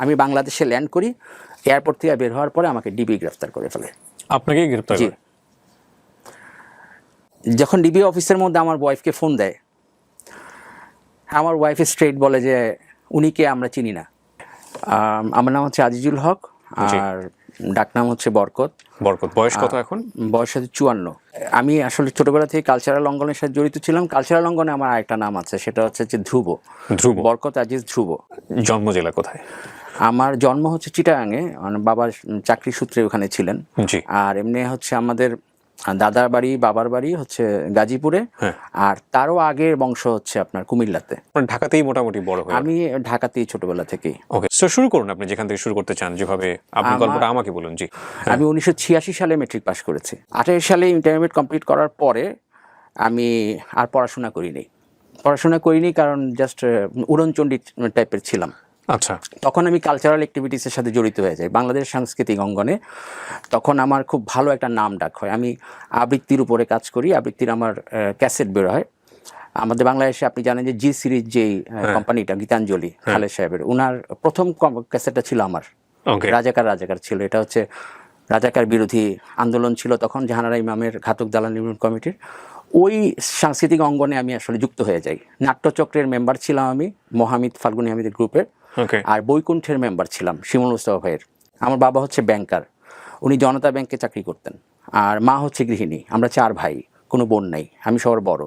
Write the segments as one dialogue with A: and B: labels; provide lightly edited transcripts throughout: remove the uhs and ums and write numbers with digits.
A: আমি বাংলাদেশে ল্যান্ড করি, এয়ারপোর্ট থেকে বের হওয়ার পরে আমাকে ডিবি গ্রেফতার করে ফেলে।
B: আপনাকেই গ্রেফতার করে?
A: যখন ডিবি অফিসের মধ্যে আমার ওয়াইফকে ফোন দেয়, আমার ওয়াইফ স্ট্রেট বলে যে উনি কে, আমরা চিনি না। আমার নাম হচ্ছে আজিজুল হক, আর ডাকনাম হচ্ছে বরকত।
B: বরকত। বয়স কত এখন?
A: বয়স হচ্ছে 54। আমি আসলে ছোটবেলা থেকে কালচারাল অঙ্গনের সাথে জড়িত ছিলাম। কালচারাল অঙ্গনে আমার আরেকটা নাম আছে, সেটা হচ্ছে যে ধ্রুব।
B: ধ্রুব।
A: বরকত আজিজ ধ্রুব।
B: জন্ম জেলা কোথায়?
A: আমার জন্ম হচ্ছে চিটাগাঙে, মানে বাবার চাকরি সূত্রে ওখানে ছিলেন।
B: জি।
A: আর এমনি হচ্ছে আমাদের দাদার বাড়ি, বাবার বাড়ি হচ্ছে গাজীপুরে। আর তারও আগের বংশ হচ্ছে আপনার কুমিল্লাতে।
B: ঢাকাতেই মোটামুটি বড় হয়ে?
A: আমি ঢাকাতেই ছোটবেলা থেকেই।
B: ওকে, তো শুরু করুন আপনি যেখান থেকে শুরু করতে চান, যেভাবে আপনি গল্পটা আমাকে বলুন। জি।
A: আমি 1986 সালে মেট্রিক পাস করেছি। 28 সালে ইন্টারমিডিয়েট কমপ্লিট করার পরে আমি আর পড়াশোনা করিনি, কারণ জাস্ট উড়নচণ্ডী টাইপের ছিলাম।
B: আচ্ছা। তখন
A: আমি কালচারাল অ্যাক্টিভিটিসের সাথে জড়িত হয়ে যাই বাংলাদেশ সাংস্কৃতিক অঙ্গনে। তখন আমার খুব ভালো একটা নাম ডাক হয়। আমি আবৃত্তির উপরে কাজ করি, আবৃত্তির আমার ক্যাসেট বের হয়। আমাদের বাংলাদেশে আপনি জানেন যে জি সিরিজ যেই কোম্পানিটা, গীতাঞ্জলি খালেদ সাহেবের, ওনার প্রথম ক্যাসেটটা ছিল আমার, রাজাকার ছিল। এটা হচ্ছে রাজাকার বিরোধী আন্দোলন ছিল তখন, জাহানারা ইমামের ঘাতক দালাল নির্মূল কমিটির। ওই সাংস্কৃতিক অঙ্গনে আমি আসলে যুক্ত হয়ে যাই। নাট্যচক্রের মেম্বার ছিলাম আমি, মহামিদ ফাল্গুনী হামিদের গ্রুপের। আর বৈকুণ্ঠের মেম্বার ছিলাম শিমুল মুস্তফা ভাইয়ের। আমার বাবা হচ্ছে ব্যাংকার, উনি জনতা ব্যাংকে চাকরি করতেন। আর মা হচ্ছে গৃহিণী। আমরা 4 ভাই, কোনো বোন নাই, আমি সবার বড়।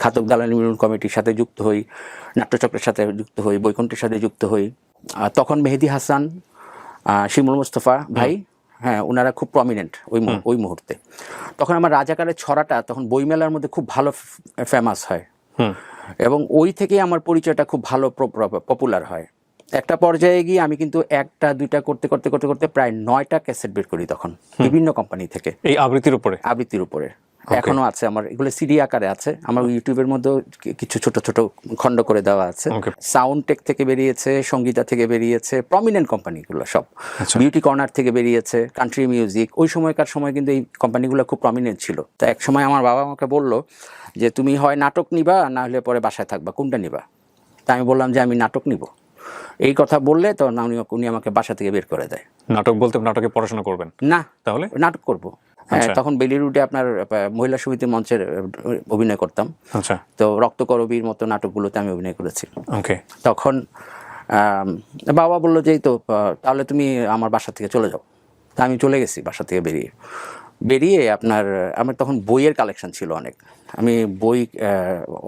A: ঘাতক দালাল নির্মূল কমিটির সাথে যুক্ত হই, নাট্যচক্রের সাথে যুক্ত হই, বৈকুণ্ঠের সাথে যুক্ত হই। তখন মেহেদি হাসান, শিমুল মুস্তফা ভাই, হ্যাঁ, ওনারা খুব প্রমিনেন্ট ওই মুহূর্তে। তখন আমার রাজাকারের ছড়াটা তখন বইমেলার মধ্যে খুব ভালো ফেমাস হয়, এবং ওই থেকেই আমার পরিচয়টা খুব ভালো পপুলার হয়। একটা পর্যায়ে গিয়ে আমি কিন্তু 1টা 2টা করতে করতে করতে করতে প্রায় 9টা ক্যাসেট বের করি তখন, বিভিন্ন কোম্পানি থেকে, এই আবৃত্তির উপরে। এখনো আছে আমার, এগুলো সিডি আকারে আছে আমার ইউটিউবের মধ্যে, কিছু ছোট ছোট খণ্ড করে দেওয়া আছে। সাউন্ড টেক থেকে বেরিয়েছে, সঙ্গীতা থেকে বেরিয়েছে, প্রমিনেন্ট কোম্পানিগুলো সব। বিউটি কর্নার থেকে বেরিয়েছে, কান্ট্রি মিউজিক। ওই সময়কার সময় কিন্তু এই কোম্পানিগুলো খুব প্রমিনেন্ট ছিল। তো এক সময় আমার বাবা আমাকে বললো যে তুমি হয় নাটক নিবা, না হলে পরে বাসায় থাকবা, কোনটা নিবা? তা আমি বললাম যে আমি নাটক নিব। এই কথা বললে তো উনি আমাকে বাসা থেকে বের করে দেয়।
B: নাটক বলতে নাটকে পড়াশোনা করবেন না? তাহলে নাটক
A: করবো। তখন বেলি রুটে আপনার মহিলা সমিতি মঞ্চের অভিনয় করতাম। তো রক্তকরবীর মতো নাটকগুলোতে আমি অভিনয় করেছি। তখন বাবা বললো যে তো তাহলে তুমি আমার বাসা থেকে চলে যাও। তা আমি চলে গেছি বাসা থেকে বেরিয়ে আমার তখন বইয়ের কালেকশন ছিল অনেক। আমি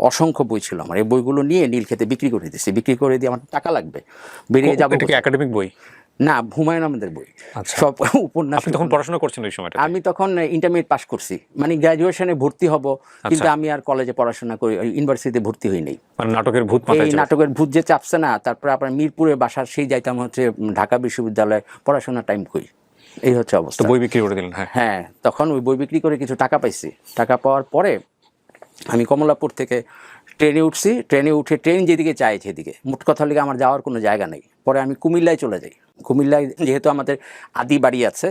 A: অসংখ্য বই ছিল আমার। এই বইগুলো নিয়ে নীলক্ষেতে বিক্রি করে দিয়েছি। বিক্রি করে দিয়ে আমার টাকা লাগবে, বেরিয়ে যাবো।
B: একাডেমিক বই
A: না, হুমায়ুন আহমেদের বই, সব উপন্যাস।
B: আপনি তখন পড়াশোনা করছেন ওই সময়টা?
A: আমি তখন ইন্টারমিডিয়েট পাস করছি, মানে গ্র্যাজুয়েশনে ভর্তি হব, কিন্তু আমি আর কলেজে পড়াশোনা করি, ইউনিভার্সিটিতে ভর্তি হই নাই।
B: নাটকের ভূত
A: যে চাপছে না। তারপরে আপনার মিরপুরে বাসার সেই যাইতাম হচ্ছে ঢাকা বিশ্ববিদ্যালয়ে পড়াশোনার টাইম কই। এই হচ্ছে অবস্থা।
B: বই বিক্রি করে দিলেন?
A: হ্যাঁ, তখন ওই বই বিক্রি করে কিছু টাকা পাইছি। টাকা পাওয়ার পরে আমি কমলাপুর থেকে ট্রেনে উঠছি। ট্রেনে উঠে ট্রেন যেদিকে চাই সেদিকে, মোট কথা হলে আমার যাওয়ার কোনো জায়গা নেই। পরে আমি কুমিল্লায় চলে যাই। কুমিল্লায় যেহেতু আমাদের আদি বাড়ি আছে,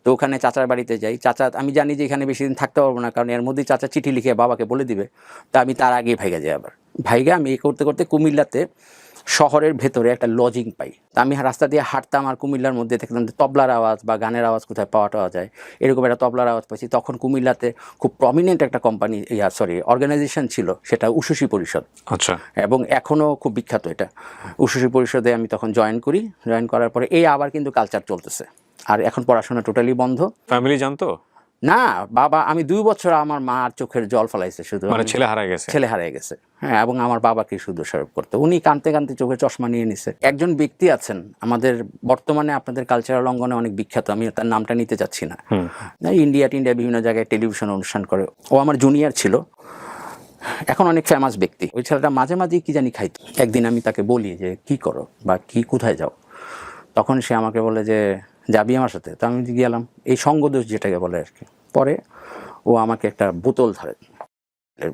A: তো ওখানে চাচার বাড়িতে যাই। চাচা, আমি জানি যে এখানে বেশি দিন থাকতে পারবো না, কারণ এর মধ্যেই চাচা চিঠি লিখে বাবাকে বলে দিবে। তা আমি তার আগেই ভাইগা যাই। আবার আমি করতে করতে কুমিল্লাতে শহরের ভেতরে একটা লজিং পাই। তা আমি রাস্তা দিয়ে হাঁটতাম, আর কুমিল্লার মধ্যে দেখতাম যে তবলার আওয়াজ বা গানের আওয়াজ কোথায় পাওয়া যায়, এরকম একটা তবলার আওয়াজ পাইছি। তখন কুমিল্লাতে খুব প্রমিনেন্ট একটা কোম্পানি, অর্গানাইজেশন ছিল, সেটা উষসী পরিষদ।
B: আচ্ছা।
A: এবং এখনও খুব বিখ্যাত এটা। উষসী পরিষদে আমি তখন জয়েন করি। জয়েন করার পরে আবার কিন্তু কালচার চলতেছে, আর এখন পড়াশোনা টোটালি বন্ধ।
B: ফ্যামিলি জানতো
A: না? বাবা, আমি 2 বছর আমার মা আর চোখের জল ফেলাইছে, শুধু
B: ছেলে হারায় গেছে।
A: হ্যাঁ, এবং আমার বাবাকে শুধু সরব করতো। উনি কাঁদতে কাঁদতে চোখে চশমা নিয়ে নিছে। একজন ব্যক্তি আছেন আমাদের বর্তমানে আপনাদের কালচারাল অঙ্গনে অনেক বিখ্যাত, আমি তার নামটা নিতে চাচ্ছি না। ইন্ডিয়া বিভিন্ন জায়গায় টেলিভিশন অনুষ্ঠান করে। ও আমার জুনিয়র ছিল, এখন অনেক ফেমাস ব্যক্তি। ওই ছেলেটা মাঝে মাঝে কি জানি খাইতো। একদিন আমি তাকে বলি যে কি করো বা কোথায় যাও, তখন সে আমাকে বলে যে যাবি আমার সাথে? তো আমি গেলাম। এই সঙ্গদোষ যেটাকে বলে আর কি। পরে ও আমাকে একটা বোতল ধরে,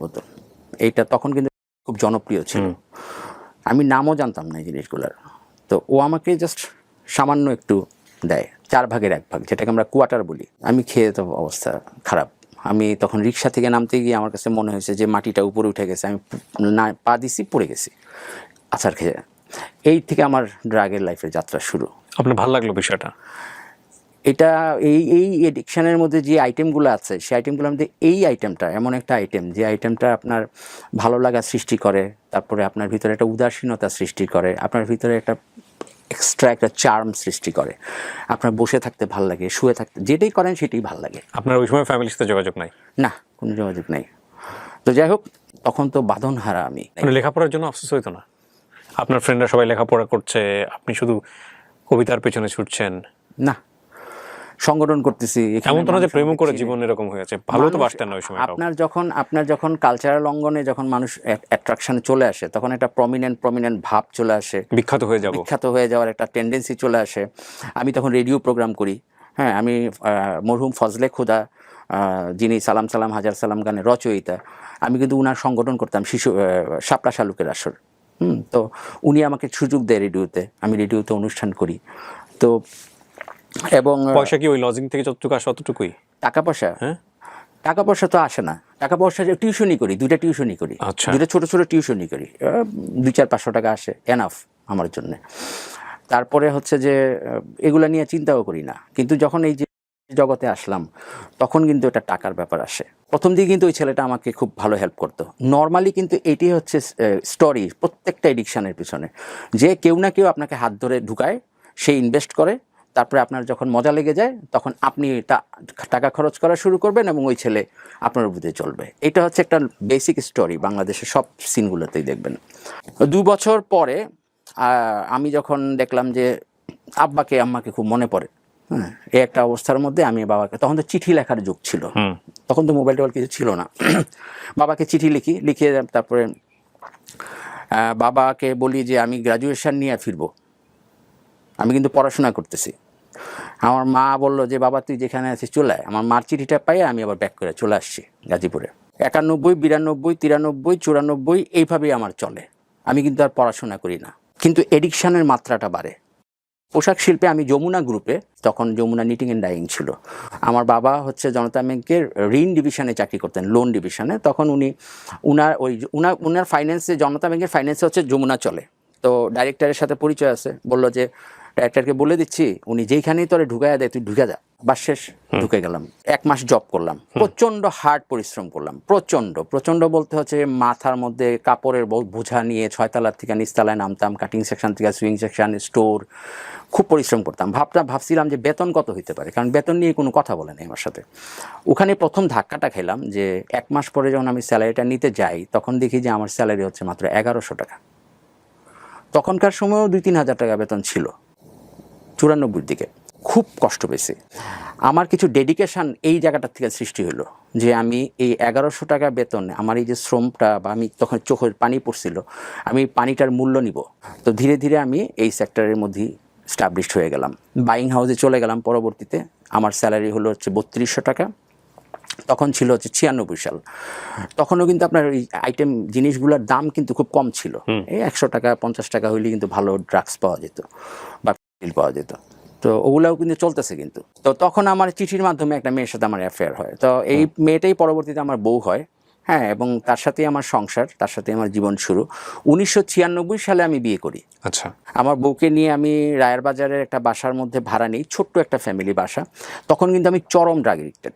A: বোতল। এইটা তখন কিন্তু খুব জনপ্রিয় ছিল, আমি নামও জানতাম না এই জিনিসগুলোর। তো ও আমাকে জাস্ট সামান্য একটু দেয়, 4 ভাগের 1 ভাগ, যেটাকে আমরা কোয়ার্টার বলি। আমি খেয়ে তো অবস্থা খারাপ। আমি তখন রিক্সা থেকে নামতে গিয়ে আমার কাছে মনে হয়েছে যে মাটিটা উপরে উঠে গেছে। আমি পা দিছি, পড়ে গেছি আছাড় খেয়ে। এই থেকে আমার ড্রাগের লাইফের যাত্রা শুরু।
B: আপনার ভালো লাগলো বিষয়টা?
A: এটা এই এডিকশানের মধ্যে যে আইটেমগুলো আছে সেই আইটেমগুলোর মধ্যে এই আইটেমটা এমন একটা আইটেম যে আইটেমটা আপনার ভালো লাগা সৃষ্টি করে, তারপরে আপনার ভিতরে একটা উদাসীনতা সৃষ্টি করে, আপনার ভিতরে একটা এক্সট্রা একটা চার্ম সৃষ্টি করে, আপনার বসে থাকতে ভাল লাগে, শুয়ে থাকতে, যেটাই করেন সেটাই ভাল লাগে।
B: আপনার ওই সময় ফ্যামিলির সাথে যোগাযোগ নাই?
A: না, কোনো যোগাযোগ নেই। তো যাই হোক, তখন তো বাঁধনহারা আমি।
B: মানে লেখাপড়ার জন্য আফসোস হইতো না? আপনার ফ্রেন্ডরা সবাই লেখাপড়া করছে, আপনি শুধু কবিতার পেছনে ছুটছেন।
A: না, সংগঠন করতেছি।
B: এমন তো না যে প্রেমও করে জীবন এরকম হয়েছে, ভালো তো বাসতেন না ওই সময়?
A: আপনার যখন কালচারাল অঙ্গনে যখন মানুষ অ্যাট্রাকশনে চলে আসে, তখন একটা প্রমিনেন্ট ভাব চলে আসে,
B: বিখ্যাত হয়ে
A: যাওয়ার একটা টেন্ডেন্সি চলে আসে। আমি তখন রেডিও প্রোগ্রাম করি। হ্যাঁ, আমি মরহুম ফজলে খুদা, যিনি সালাম সালাম হাজার সালাম গানের রচয়িতা, আমি কিন্তু উনার সংগঠন করতাম শাপলা শালুকের আসর। তো উনি আমাকে সুযোগ দেয় রেডিওতে, আমি রেডিওতে অনুষ্ঠান করি। তো এবং
B: পয়সা কি ওই লজিং থেকে যতটুকু আসে অতটুকুই?
A: টাকা পয়সা?
B: হ্যাঁ,
A: টাকা পয়সা তো আসে না। টাকা পয়সা টিউশনই করি, 2টা টিউশনই করি,
B: আচ্ছা,
A: 2টা ছোটো ছোটো টিউশনই করি, 200-500 টাকা আসে, এনাফ আমার জন্য। তারপরে হচ্ছে যে এগুলা নিয়ে চিন্তাও করি না। কিন্তু যখন এই যে জগতে আসলাম, তখন কিন্তু এটা টাকার ব্যাপার আসে। প্রথম দিকে কিন্তু ওই ছেলেটা আমাকে খুব ভালো হেল্প করতো। নর্মালি কিন্তু এটি হচ্ছে স্টোরি প্রত্যেকটা এডিকশানের পিছনে, যে কেউ না কেউ আপনাকে হাত ধরে ঢুকায়, সে ইনভেস্ট করে, তারপরে আপনার যখন মজা লেগে যায় তখন আপনি টাকা খরচ করা শুরু করবেন এবং ওই ছেলে আপনার বুঝে চলবে। এটা হচ্ছে একটা বেসিক স্টোরি, বাংলাদেশের সব সিনগুলোতেই দেখবেন। 2 বছর পরে আমি যখন দেখলাম যে আব্বাকে আম্মাকে খুব মনে পড়ে, হ্যাঁ, এই একটা অবস্থার মধ্যে আমি বাবাকে, তখন তো চিঠি লেখার যুগ ছিল, তখন তো মোবাইল টোবাইল কিছু ছিল না, বাবাকে চিঠি লিখে তারপরে বাবাকে বলি যে আমি গ্র্যাজুয়েশন নিয়ে ফিরবো, আমি কিন্তু পড়াশোনা করতেছি। আমার মা বললো যে বাবা তুই যেখানে আছিস চলে আয়। আমার মার চিঠিটা পাই আমি আবার ব্যাক করে চলে আসছি গাজীপুরে। 91, 92, 93, 94 এইভাবেই আমার চলে। আমি কিন্তু আর পড়াশোনা করি না, কিন্তু এডিকশানের মাত্রাটা বাড়ে। পোশাক শিল্পে আমি যমুনা গ্রুপে, তখন যমুনা নিটিং অ্যান্ড ডাইং ছিল, আমার বাবা হচ্ছে জনতা ব্যাংকের ঋণ ডিভিশনে চাকরি করতেন, লোন ডিভিশনে। তখন উনার ফাইন্যান্সে, জনতা ব্যাংকের ফাইন্যান্সে হচ্ছে যমুনা চলে। তো ডাইরেক্টরের সাথে পরিচয় আছে, বললো যে ডাইরেক্টরকে বলে দিচ্ছি, উনি যেইখানেই তোরে ঢুকাইয়া দেয় তুই ঢুকে যা। বাস শেষ, ঢুকে গেলাম। 1 মাস জব করলাম, প্রচণ্ড হার্ড পরিশ্রম করলাম, প্রচণ্ড বলতে হচ্ছে মাথার মধ্যে কাপড়ের বোঝা নিয়ে 6 তলার থেকে নিচতলায় নামতাম, কাটিং সেকশন থেকে সুইং সেকশন, স্টোর, খুব পরিশ্রম করতাম। ভাবছিলাম যে বেতন কত হইতে পারে, কারণ বেতন নিয়ে কোনো কথা বলে নাই আমার সাথে। ওখানে প্রথম ধাক্কাটা খেলাম যে 1 মাস পরে যখন আমি স্যালারিটা নিতে যাই, তখন দেখি যে আমার স্যালারি হচ্ছে মাত্র 1100 টাকা। তখনকার সময়ও 2-3 হাজার টাকা বেতন ছিল 94 দিকে। খুব কষ্ট পেয়েছি। আমার কিছু ডেডিকেশান এই জায়গাটার থেকে সৃষ্টি হলো যে আমি এই 1100 টাকা বেতন, আমার এই যে শ্রমটা, বা আমি তখন চোখের পানি পড়ছিল, আমি পানিটার মূল্য নিব। তো ধীরে ধীরে আমি এই সেক্টরের মধ্যেই স্টাবলিশড হয়ে গেলাম। বাইং হাউসে চলে গেলাম পরবর্তীতে। আমার স্যালারি হলো হচ্ছে 3200 টাকা, তখন ছিল হচ্ছে 96 সাল। তখনও কিন্তু আপনার ওই আইটেম জিনিসগুলোর দাম কিন্তু খুব কম ছিল, এই 100 টাকা 50 টাকা হইলে কিন্তু ভালো ড্রাগস পাওয়া যেত বা পিল পাওয়া যেত। তো ওগুলাও কিন্তু চলতেছে কিন্তু। তো তখন আমার চিঠির মাধ্যমে একটা মেয়ের সাথে আমার অ্যাফেয়ার হয়। তো এই মেয়েটাই পরবর্তীতে আমার বউ হয়, হ্যাঁ, এবং তার সাথেই আমার সংসার, তার সাথে আমার জীবন শুরু। 1996 সালে আমি বিয়ে করি।
B: আচ্ছা,
A: আমার বউকে নিয়ে আমি রায়ের বাজারের একটা বাসার মধ্যে ভাড়া নিই, ছোট্ট একটা ফ্যামিলি বাসা। তখন কিন্তু আমি চরম ড্রাগ এডিক্টেড।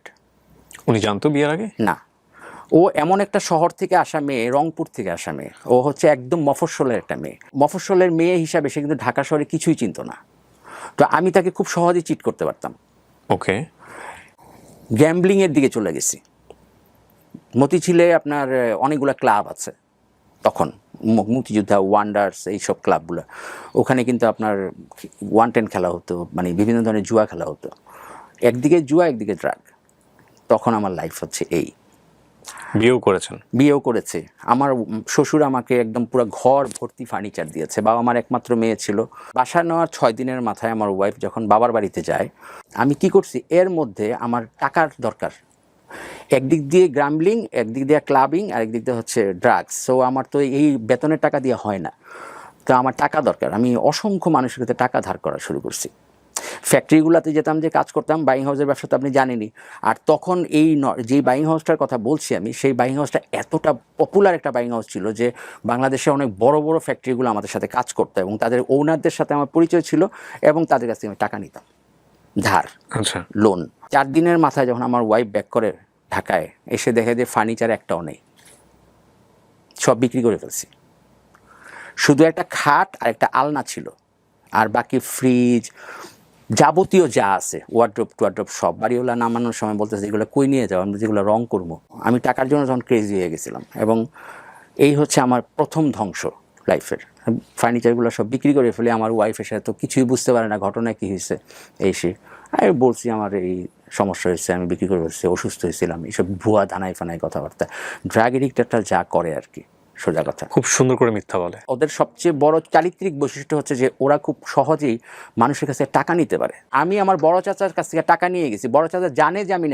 B: উনি জানতো বিয়ের আগে?
A: না, ও এমন একটা শহর থেকে আসা মেয়ে, রংপুর থেকে আসা মেয়ে, ও হচ্ছে একদম মফস্বলের একটা মেয়ে। মফস্বলের মেয়ে হিসাবে সে কিন্তু ঢাকা শহরে কিছুই চিনত না। তো আমি তাকে খুব সহজেই চিট করতে পারতাম।
B: ওকে,
A: গ্যাম্বলিংয়ের দিকে চলে গেছি। মতিঝিলে আপনার অনেকগুলো ক্লাব আছে তখন, মুক্তিযোদ্ধা, ওয়ান্ডার্স, এইসব ক্লাবগুলো। ওখানে কিন্তু আপনার 110 খেলা হতো, মানে বিভিন্ন ধরনের জুয়া খেলা হতো। একদিকে জুয়া, একদিকে ড্রাগ। তখন আমার লাইফ হচ্ছে এই। বিয়েও করেছে। আমার শ্বশুর আমাকে একদম পুরো ঘর ভর্তি ফার্নিচার দিয়েছে। বাবা আমার একমাত্র মেয়ে ছিল। বাসা নেওয়ার 6 দিনের মাথায় আমার ওয়াইফ যখন বাবার বাড়িতে যায়, আমি কি করছি, এর মধ্যে আমার টাকার দরকার। একদিক দিয়ে গ্যাম্বলিং, একদিক দিয়ে ক্লাবিং, আর একদিক দিয়ে হচ্ছে ড্রাগস। সো আমার তো এই বেতনের টাকা দিয়ে হয় না, তো আমার টাকা দরকার। আমি অসংখ্য মানুষের কাছে টাকা ধার করা শুরু করছি। ফ্যাক্টরিগুলোতে যেতাম, যে কাজ করতাম, বাইং হাউসের ব্যবসা তো আপনি জানেনই। আর তখন যেই বাইং হাউসটার কথা বলছি আমি, সেই বাইং হাউসটা এতটা পপুলার একটা বাইং হাউস ছিল যে বাংলাদেশে অনেক বড় বড় ফ্যাক্টরিগুলো আমাদের সাথে কাজ করতো এবং তাদের ওনারদের সাথে আমার পরিচয় ছিল এবং তাদের কাছ থেকে আমি টাকা নিতাম ধার,
B: আচ্ছা,
A: লোন। 4 দিনের মাথায় যখন আমার ওয়াইফ ব্যাক করে ঢাকায়, এসে দেখে যে ফার্নিচার একটাও নেই, সব বিক্রি করে ফেলছি। শুধু একটা খাট আর একটা আলনা ছিল, আর বাকি ফ্রিজ যাবতীয় যা আছে, ওয়ার্ড্রোপ সব বাড়িওয়ালা নামানোর সময় বলতেছে যেগুলো কই নিয়ে যাও, আমরা যেগুলো রং করবো। আমি টাকার জন্য যখন ক্রেজি হয়ে গেছিলাম, এবং এই হচ্ছে আমার প্রথম ধ্বংস লাইফের। ফার্নিচারগুলো সব বিক্রি করে ফেলে আমার ওয়াইফের সাথে তো কিছুই বুঝতে পারে না ঘটনা কী হয়েছে। আমি বলছি আমার এই সমস্যা হয়েছে, আমি বিক্রি করে ফেলছি, অসুস্থ হয়েছিলাম, এইসব ভুয়া ধানাই ফানাই কথাবার্তা। ড্রাগ এডিক্টারটা যা করে আর কি, সোজা কথা।
B: খুব সুন্দর করে মিথ্যা বলে।
A: ওদের সবচেয়ে বড় চারিত্রিক বৈশিষ্ট্য হচ্ছে যে ওরা খুব সহজেই মানুষের কাছে টাকা নিতে পারে। আমি আমার বড় চাচার কাছ থেকে টাকা নিয়ে গেছি, বড় চাচা জানে যে আমি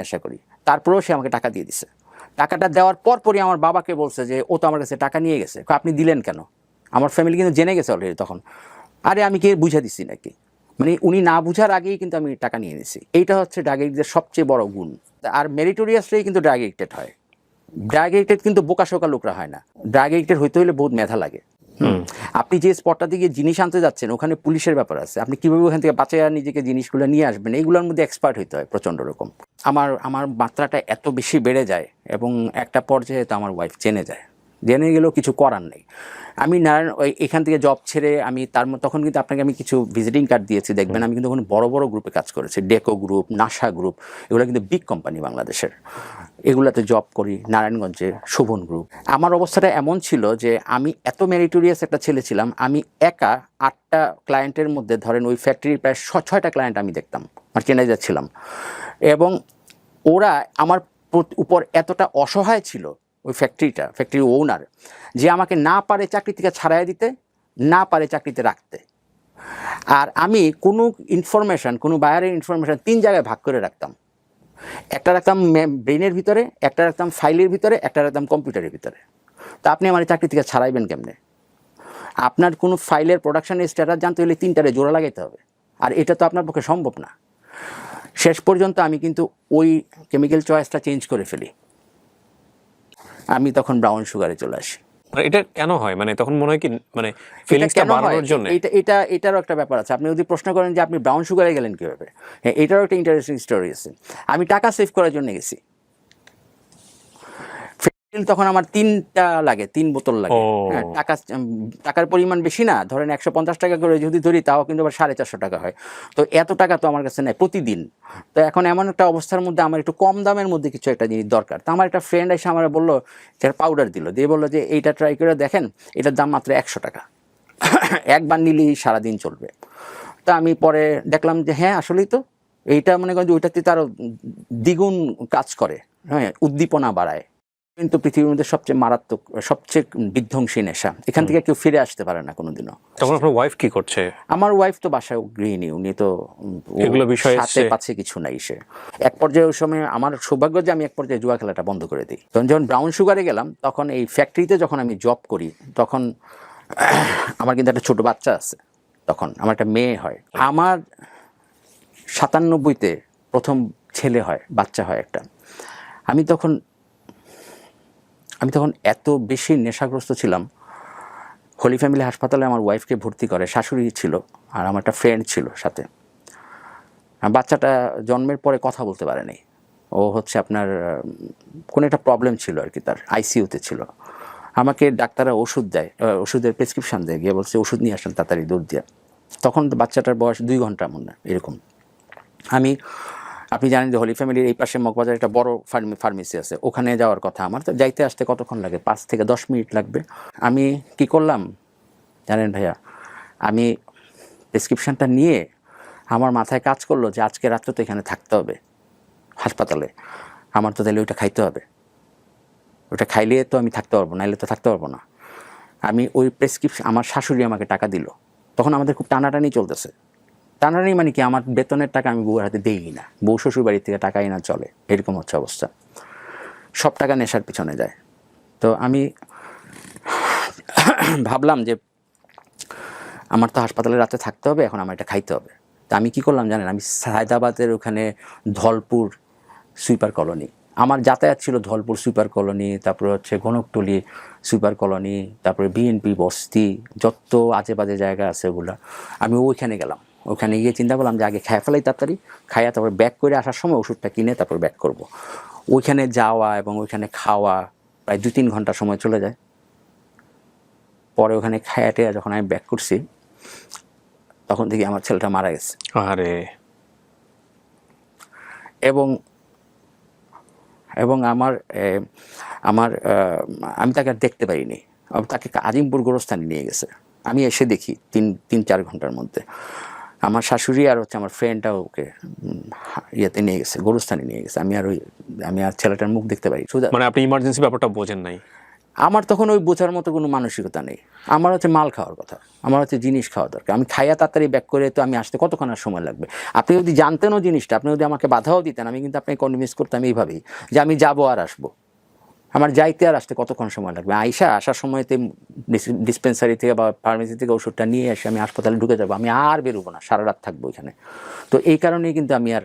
A: নেশা করি, তারপরেও সে আমাকে টাকা দিয়ে দিছে। টাকাটা দেওয়ার পরই আমার বাবাকে বলছে যে ও তো আমার কাছে টাকা নিয়ে গেছে, আপনি দিলেন কেন? আমার ফ্যামিলি কিন্তু জেনে গেছে অলরেডি তখন। আরে আমি কি বুঝা দিচ্ছি নাকি? মানে উনি না বুঝার আগেই কিন্তু আমি টাকা নিয়ে নিছি। এইটা হচ্ছে ড্রাগ এডিক্টের সবচেয়ে বড় গুণ। আর মেরিটোরিয়াসরাই কিন্তু ড্রাগ এডিক্টেড হয়। ড্রাগ এডিক্টেড কিন্তু বোকাশোকা লোকরা হয় না। ড্রাগ এডিক্টেড হইতে হলে বহুত মেধা লাগে। আপনি যে স্পটটা থেকে জিনিস আনতে যাচ্ছেন, ওখানে পুলিশের ব্যাপার আছে, আপনি কীভাবে ওখান থেকে বাঁচাইয়া নিজেকে জিনিসগুলো নিয়ে আসবেন, এইগুলোর মধ্যে এক্সপার্ট হইতে হয় প্রচণ্ড রকম। আমার মাত্রাটা এত বেশি বেড়ে যায় এবং একটা পর্যায়ে তো আমার ওয়াইফ জেনে গেলেও কিছু করার নেই। আমি এখান থেকে জব ছেড়ে আমি তখন কিন্তু আপনাকে আমি কিছু ভিজিটিং কার্ড দিয়েছি, দেখবেন আমি কিন্তু ওখানে বড় বড় গ্রুপে কাজ করেছি, ডেকো গ্রুপ, নাসা গ্রুপ, এগুলো কিন্তু বিগ কোম্পানি বাংলাদেশের। এগুলাতে জব করি, নারায়ণগঞ্জে শোভন গ্রুপ। আমার অবস্থাটা এমন ছিল যে আমি এত মেরিটোরিয়াস একটা ছেলে ছিলাম, আমি একা 8টা ক্লায়েন্টের মধ্যে ধরেন ওই ফ্যাক্টরির প্রায় 6টা ক্লায়েন্ট আমি দেখতাম, মার্চেন্ডাইজার ছিলাম। এবং ওরা আমার উপর এতটা অসহায় ছিল, ওই ফ্যাক্টরির ওনার, যে আমাকে না পারে চাকরি থেকে ছাড়াই দিতে, না পারে চাকরিতে রাখতে। আর আমি কোনো ইনফরমেশান, কোনো বায়ারের ইনফরমেশান 3 জায়গায় ভাগ করে রাখতাম। একটা রাখতাম ব্রেনের ভিতরে, একটা রাখতাম ফাইলের ভিতরে, একটা রাখতাম কম্পিউটারের ভিতরে। তা আপনি আমার চাকরি থেকে ছাড়াইবেন কেমনে? আপনার কোনো ফাইলের প্রোডাকশনের স্ট্যাটাস জানতে হলে 3টারে জোড়া লাগাইতে হবে, আর এটা তো আপনার পক্ষে সম্ভব না। শেষ পর্যন্ত আমি কিন্তু ওই কেমিক্যাল চয়েসটা চেঞ্জ করে ফেলি, আমি তখন ব্রাউন সুগারে চলে আসি।
B: এটা কেন হয়? মানে তখন মনে হয় কি, মানে ফিলিংসটা বাড়ানোর জন্য?
A: এটারও একটা ব্যাপার আছে। আপনি যদি প্রশ্ন করেন যে আপনি ব্রাউন সুগারে গেলেন কীভাবে, হ্যাঁ, এটারও একটা ইন্টারেস্টিং স্টোরি আছে। আমি টাকা সেভ করার জন্য গেছি। তখন আমার 3টা লাগে, 3 বোতল লাগে। হ্যাঁ, টাকার পরিমাণ বেশি না, ধরেন 150 টাকা করে যদি ধরি, তাও কিন্তু আবার 450 টাকা হয়। তো এত টাকা তো আমার কাছে নেই প্রতিদিন। তো এখন এমন একটা অবস্থার মধ্যে আমার একটু কম দামের মধ্যে কিছু একটা জিনিস দরকার। তো আমার একটা ফ্রেন্ড এসে আমার বললো, যে পাউডার দিল, দিয়ে বললো যে এইটা ট্রাই করে দেখেন, এটার দাম মাত্র 100 টাকা, একবার নিলেই সারাদিন চলবে। তা আমি পরে দেখলাম যে হ্যাঁ আসলেই তো এইটা মনে করেন যে ওইটাতে তারও দ্বিগুণ কাজ করে, হ্যাঁ, উদ্দীপনা বাড়ায়। কিন্তু পৃথিবীর মধ্যে সবচেয়ে মারাত্মক, সবচেয়ে বিধ্বংসী নেশা, এখান থেকে কেউ ফিরে আসতে পারে না কোনোদিনও।
B: তখন আপনার ওয়াইফ কি করছে?
A: আমার ওয়াইফ তো বাসায় গৃহিণী, উনি তো
B: এগুলো বিষয়ে
A: সাথে পাচ্ছে কিছু নাই। সে এক পর্যায়ে, ওই সময় আমার সৌভাগ্য যে আমি এক পর্যায়ে জুয়া খেলাটা বন্ধ করে দিই। তখন যখন ব্রাউন সুগারে গেলাম, তখন এই ফ্যাক্টরিতে যখন আমি জব করি, তখন আমার কিন্তু একটা ছোটো বাচ্চা আছে, তখন আমার একটা মেয়ে হয়। আমার 97-তে প্রথম ছেলে হয়, বাচ্চা হয় একটা। আমি তখন এত বেশি নেশাগ্রস্ত ছিলাম। হোলি ফ্যামিলি হাসপাতালে আমার ওয়াইফকে ভর্তি করে, শাশুড়ি ছিল আর আমার একটা ফ্রেন্ড ছিল সাথে। বাচ্চাটা জন্মের পরে কথা বলতে পারেনি। ও হচ্ছে আপনার কোনো একটা প্রবলেম ছিল আর কি, তার আইসিইউতে ছিল। আমাকে ডাক্তাররা ওষুধ দেয়, ওষুধের প্রেসক্রিপশান দেয়, গিয়ে বলছে ওষুধ নিয়ে আসেন তাড়াতাড়ি দৌড় দিয়ে। তখন বাচ্চাটার বয়স 2 ঘন্টা মনে এরকম। আপনি জানেন যে হোলি ফ্যামিলির এই পাশে মগবাজার একটা বড় ফার্মেসি আছে, ওখানে যাওয়ার কথা আমার। তো যাইতে আসতে কতক্ষণ লাগে? 5 থেকে 10 মিনিট লাগবে। আমি কি করলাম জানেন ভাইয়া? আমি প্রেসক্রিপশানটা নিয়ে আমার মাথায় কাজ করলো যে আজকে রাত্রে তো এখানে থাকতে হবে হাসপাতালে, আমার তো তাহলে ওইটা খাইতে হবে, ওটা খাইলে তো আমি থাকতে পারবো, নাইলে তো থাকতে পারবো না। আমি ওই প্রেসক্রিপশন, আমার শাশুড়ি আমাকে টাকা দিল। তখন আমাদের খুব টানাটানি চলতেছে। টানাটানি মানে কি, আমার বেতনের টাকা আমি বউয়ের হাতে দিই না, বউ শ্বশুর বাড়ির থেকে টাকাই না চলে, এরকম হচ্ছে অবস্থা। সব টাকা নেশার পিছনে যায়। তো আমি ভাবলাম যে আমার তো হাসপাতালে রাতে থাকতে হবে, এখন আমার এটা খাইতে হবে। তা আমি কী করলাম জানেন, আমি হায়দ্রাবাদের ওখানে ধলপুর সুইপার কলোনি, আমার যাতায়াত ছিল ধলপুর সুইপার কলোনি, তারপরে হচ্ছে গণকটলি সুইপার কলোনি, তারপরে বিএনপি বস্তি, যত আজে বাজে জায়গা আছে ওগুলো আমি ওইখানে গেলাম। ওখানে গিয়ে চিন্তা করলাম যে আগে খেয়ে ফেলাই তাড়াতাড়ি, খাইয়া তারপরে ব্যাক করে আসার সময় ওষুধটা কিনে তারপর ব্যাক করব। ওইখানে যাওয়া এবং ওইখানে খাওয়া প্রায় 2-3 ঘন্টা সময় চলে যায়। পরে ওখানে খায়া টেয়া যখন আমি ব্যাক করছি তখন থেকে আমার ছেলেটা মারা গেছে।
B: আরে
A: এবং এবং আমি তাকে আর দেখতে পারিনি। তাকে আজিমপুর গোরস্থানে নিয়ে গেছে। আমি এসে দেখি 3-4 ঘন্টার মধ্যে আমার শাশুড়ি আর হচ্ছে আমার ফ্রেন্ডটাও ওকে ইয়েতে নিয়ে গেছে, গোরস্থানে নিয়ে গেছে। আমি আর ছেলেটার মুখ দেখতে পারি।
B: মানে আপনি ইমার্জেন্সি ব্যাপারটা বোঝেন নাই?
A: আমার তখন ওই বোঝার মতো কোনো মানসিকতা নেই। আমার হচ্ছে মাল খাওয়ার কথা, আমার হচ্ছে জিনিস খাওয়া দরকার। আমি খাইয়া তাড়াতাড়ি ব্যাক করে তো আমি আসতে কতক্ষণ আর সময় লাগবে। আপনি যদি জানতেনও জিনিসটা, আপনি যদি আমাকে বাধাও দিতেন, আমি কিন্তু আপনাকে কনভিন্স করতাম এইভাবেই যে আমি যাবো আর আসবো, আমার যাইতে আর আসতে কতক্ষণ সময় লাগবে। আসার সময়তে ডিসপেন্সারি থেকে বা ফার্মেসি থেকে ওষুধটা নিয়ে এসে আমি হাসপাতালে ঢুকে যাবো, আমি আর বেরোবো না, সারা রাত থাকবো এখানে। তো এই কারণেই কিন্তু আমি আর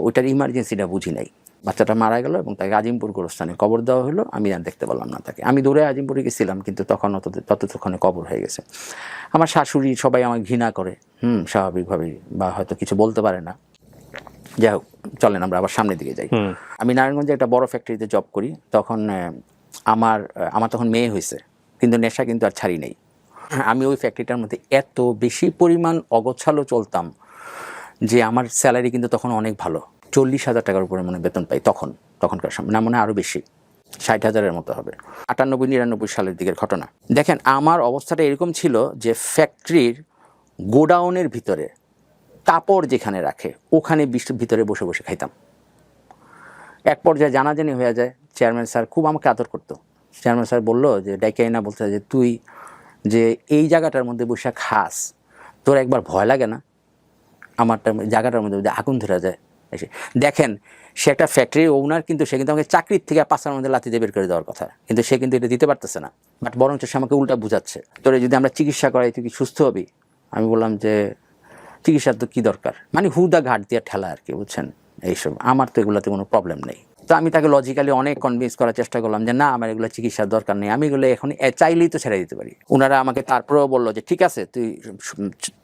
A: ওইটার ইমার্জেন্সিটা বুঝি নাই। বাচ্চাটা মারা গেল এবং তাকে আজিমপুর গোরস্থানে কবর দেওয়া হলো। আমি আর দেখতে পারলাম না তাকে। আমি দৌড়ে আজিমপুরে গেছিলাম, কিন্তু তখন ততক্ষণে কবর হয়ে গেছে। আমার শাশুড়ি সবাই আমাকে ঘৃণা করে, স্বাভাবিকভাবেই, বা হয়তো কিছু বলতে পারে না। যাই হোক, চলেন আমরা আবার সামনের দিকে যাই। আমি নারায়ণগঞ্জে একটা বড় ফ্যাক্টরিতে জব করি। তখন আমার তখন মেয়ে হয়েছে, কিন্তু নেশা কিন্তু আর ছাড়ি নেই। আমি ওই ফ্যাক্টরিটার মধ্যে এত বেশি পরিমাণ অগোছালো চলতাম যে আমার স্যালারি কিন্তু তখন অনেক ভালো, 40,000 টাকার উপরে মনে বেতন পাই তখনকার সময়, না মনে আরও বেশি, 60,000-এর মতো হবে। 98-99 সালের দিকের ঘটনা। দেখেন আমার অবস্থাটা এরকম ছিল যে ফ্যাক্টরির গোডাউনের ভিতরে কাপড় যেখানে রাখে ওখানে ভিতরে বসে বসে খাইতাম। এক পর্যায়ে জানাজানি হয়ে যায়। চেয়ারম্যান স্যার খুব আমাকে আদর করতো। চেয়ারম্যান স্যার বললো যে ডাইকাইনা বলতে যে তুই যে এই জায়গাটার মধ্যে বসে খাস, তোর একবার ভয় লাগে না আমার জায়গাটার মধ্যে যদি আগুন ধরে যায় এসে? দেখেন সে একটা ফ্যাক্টরির ওনার, কিন্তু সে কিন্তু আমাকে চাকরির থেকে 5টার মধ্যে লাথি দিয়ে বের করে দেওয়ার কথা, কিন্তু সে কিন্তু এটা দিতে পারতেছে না। বাট বরঞ্চ সে আমাকে উল্টা বুঝাচ্ছে, তোরে যদি আমরা চিকিৎসা করাই তুই কি সুস্থ হবি? আমি বললাম যে চিকিৎসার তো কী দরকার, মানে হুদা ঘাট দিয়ে ঠেলা আর কি, বুঝছেন? এইসব আমার তো এগুলোতে কোনো প্রবলেম নেই। তো আমি তাকে লজিক্যালি অনেক কনভিন্স করার চেষ্টা করলাম যে না, আমার এগুলো চিকিৎসার দরকার নেই, আমি এগুলো এখন চাইলেই তো ছেড়ে দিতে পারি। ওনারা আমাকে তারপরেও বললো যে ঠিক আছে, তুই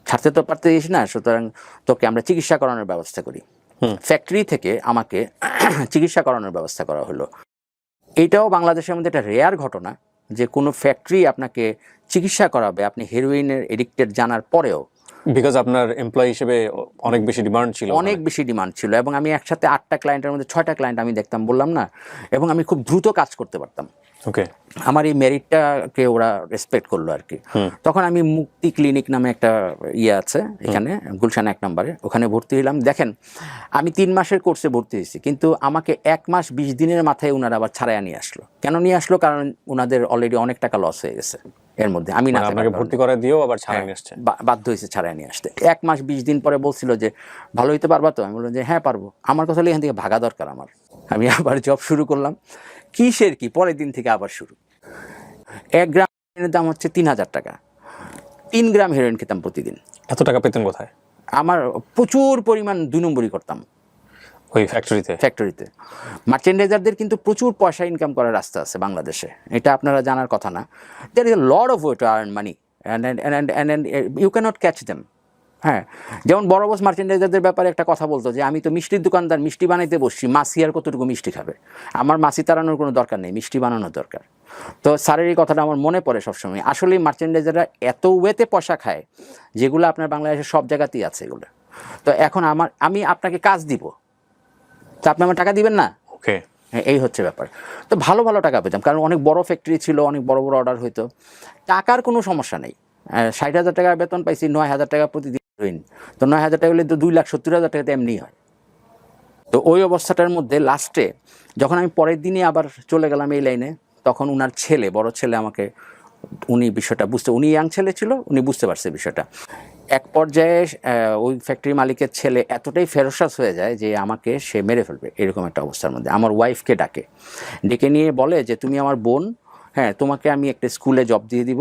A: ছাড়তে তো পারতেছিস না, সুতরাং তোকে আমরা চিকিৎসা করানোর ব্যবস্থা করি। ফ্যাক্টরি থেকে আমাকে চিকিৎসা করানোর ব্যবস্থা করা হলো। এইটাও বাংলাদেশের মধ্যে একটা রেয়ার ঘটনা যে কোনো ফ্যাক্টরি আপনাকে চিকিৎসা করাবে আপনি হেরোইনের এডিক্টেড জানার পরেও।
B: বিকজ আপনার এমপ্লয়ি হিসেবে অনেক বেশি ডিমান্ড ছিল,
A: অনেক বেশি ডিমান্ড ছিল, এবং আমি একসাথে 8টা ক্লায়েন্টের মধ্যে 6টা ক্লায়েন্ট আমি দেখতাম, বললাম না, এবং আমি খুব দ্রুত কাজ করতে পারতাম।
B: ওকে,
A: আমার এই মেরিটটাকে ওরা রেসপেক্ট করলো আর কি। তখন আমি মুক্তি ক্লিনিক নামে একটা ইয়ে আছে এখানে গুলশান 1 নম্বরে, ওখানে ভর্তি হলাম। দেখেন আমি 3 মাসের কোর্সে ভর্তি হয়েছি, কিন্তু আমাকে 1 মাস 20 দিনের মাথায় ওনারা আবার ছাড়াইয়া নিয়ে আসলো। কেন নিয়ে আসলো? কারণ ওনাদের অলরেডি অনেক টাকা লস হয়ে গেছে এর মধ্যে। আমি না
B: আপনাকে ভর্তি করে দিয়েও আবার ছাড়াই নিয়ে আসছে,
A: বাধ্য হয়েছে ছাড়াই নিয়ে আসতে। 1 মাস 20 দিন পরে বলছিল যে ভালো হইতে পারবা তো? আমি বললাম যে হ্যাঁ পারবো। আমার কথা হলো এখান থেকে ভাগা দরকার আমার। আমি আবার জব শুরু করলাম। কিসের কি, পরের দিন থেকে আবার শুরু। 1 গ্রাম হেরোইনের দাম হচ্ছে 3,000 টাকা। 3 গ্রাম হেরোইন খেতাম প্রতিদিন।
B: এত টাকা পেতেন কোথায়?
A: আমার প্রচুর পরিমাণ 2 নম্বরই করতাম
B: ওই ফ্যাক্টরিতে।
A: মার্চেন্ডাইজারদের কিন্তু প্রচুর পয়সা ইনকাম করার রাস্তা আছে বাংলাদেশে, এটা আপনারা জানার কথা না। There is a lot of way to earn money and you cannot catch them. হ্যাঁ, যেমন বড় বস মার্চেন্ডাইজারদের ব্যাপারে একটা কথা বলতো যে আমি তো মিষ্টির দোকানদার, মিষ্টি বানাইতে বসছি, মাসি আর কতটুকু মিষ্টি খাবে? আমার মাসি তাড়ানোর কোনো দরকার নেই, মিষ্টি বানানোর দরকার। তো স্যারের এই কথাটা আমার মনে পড়ে সবসময়। আসলেই মার্চেন্ডাইজাররা এত ওয়েতে পয়সা খায় যেগুলো আপনার বাংলাদেশের সব জায়গাতেই আছে এগুলো। তো এখন আমি আপনাকে কাজ দিব, তো আপনি আমার টাকা দিবেন না?
B: ওকে,
A: এই হচ্ছে ব্যাপার। তো ভালো ভালো টাকা পেতাম, কারণ অনেক বড় ফ্যাক্টরি ছিল, অনেক বড় বড় অর্ডার হইতো, টাকার কোনো সমস্যা নেই। 60,000 টাকার বেতন পাইছি, 9,000 টাকা প্রতিদিন ঋণ। তো 9,000 টাকা হলে তো 2,70,000 টাকা তো এমনি হয়। তো ওই অবস্থাটার মধ্যে লাস্টে যখন আমি পরের দিনই আবার চলে গেলাম এই লাইনে, তখন উনার ছেলে, বড় ছেলে আমাকে, উনি বিষয়টা উনি ইয়াং ছেলে ছিল, উনি বুঝতে পারছে বিষয়টা। এক পর্যায়ে ওই ফ্যাক্টরি মালিকের ছেলে এতটাই ফেরোসাস হয়ে যায় যে আমাকে সে মেরে ফেলবে, এরকম একটা অবস্থার মধ্যে আমার ওয়াইফকে ডেকে নিয়ে বলে যে তুমি আমার বোন, হ্যাঁ তোমাকে আমি একটা স্কুলে জব দিয়ে দিব,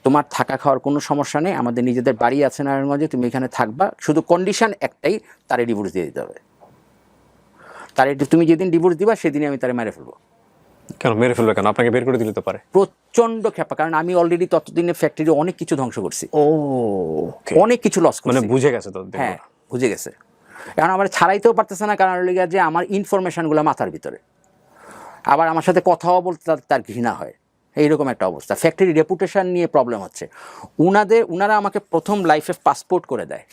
A: তোমার থাকা খাওয়ার কোনো সমস্যা নেই, আমাদের নিজেদের বাড়ি আছে নারায়ণগঞ্জে, তুমি এখানে থাকবা, শুধু কন্ডিশন একটাই, তারে ডিভোর্স দিয়ে দিতে হবে। তারে তুমি যেদিন ডিভোর্স দিবা সেদিনই আমি তারে মেরে ফেলবো।
B: কেন মেরে ফেলবে কেন? আপনাকে বের করে দিলে তো পারে।
A: প্রচন্ড খেপা, কারণ আমি অলরেডি ততদিনে ফ্যাক্টরি অনেক কিছু ধ্বংস করছি, অনেক কিছু লস করছি।
B: মানে বুঝে গেছে তো?
A: হ্যাঁ বুঝে গেছে, কারণ আমার ছাড়াইতেও পারতেছে না, কারণ লিগা যে আমার ইনফরমেশনগুলো মাথার ভিতরে, আবার আমার সাথে কথাও বলতে তার ঘৃণা হয়, এইরকম একটা অবস্থা। ফ্যাক্টরি রেপুটেশন নিয়ে প্রবলেম হচ্ছে। উনারা আমাকে প্রথম লাইফে পাসপোর্ট করে দেয়,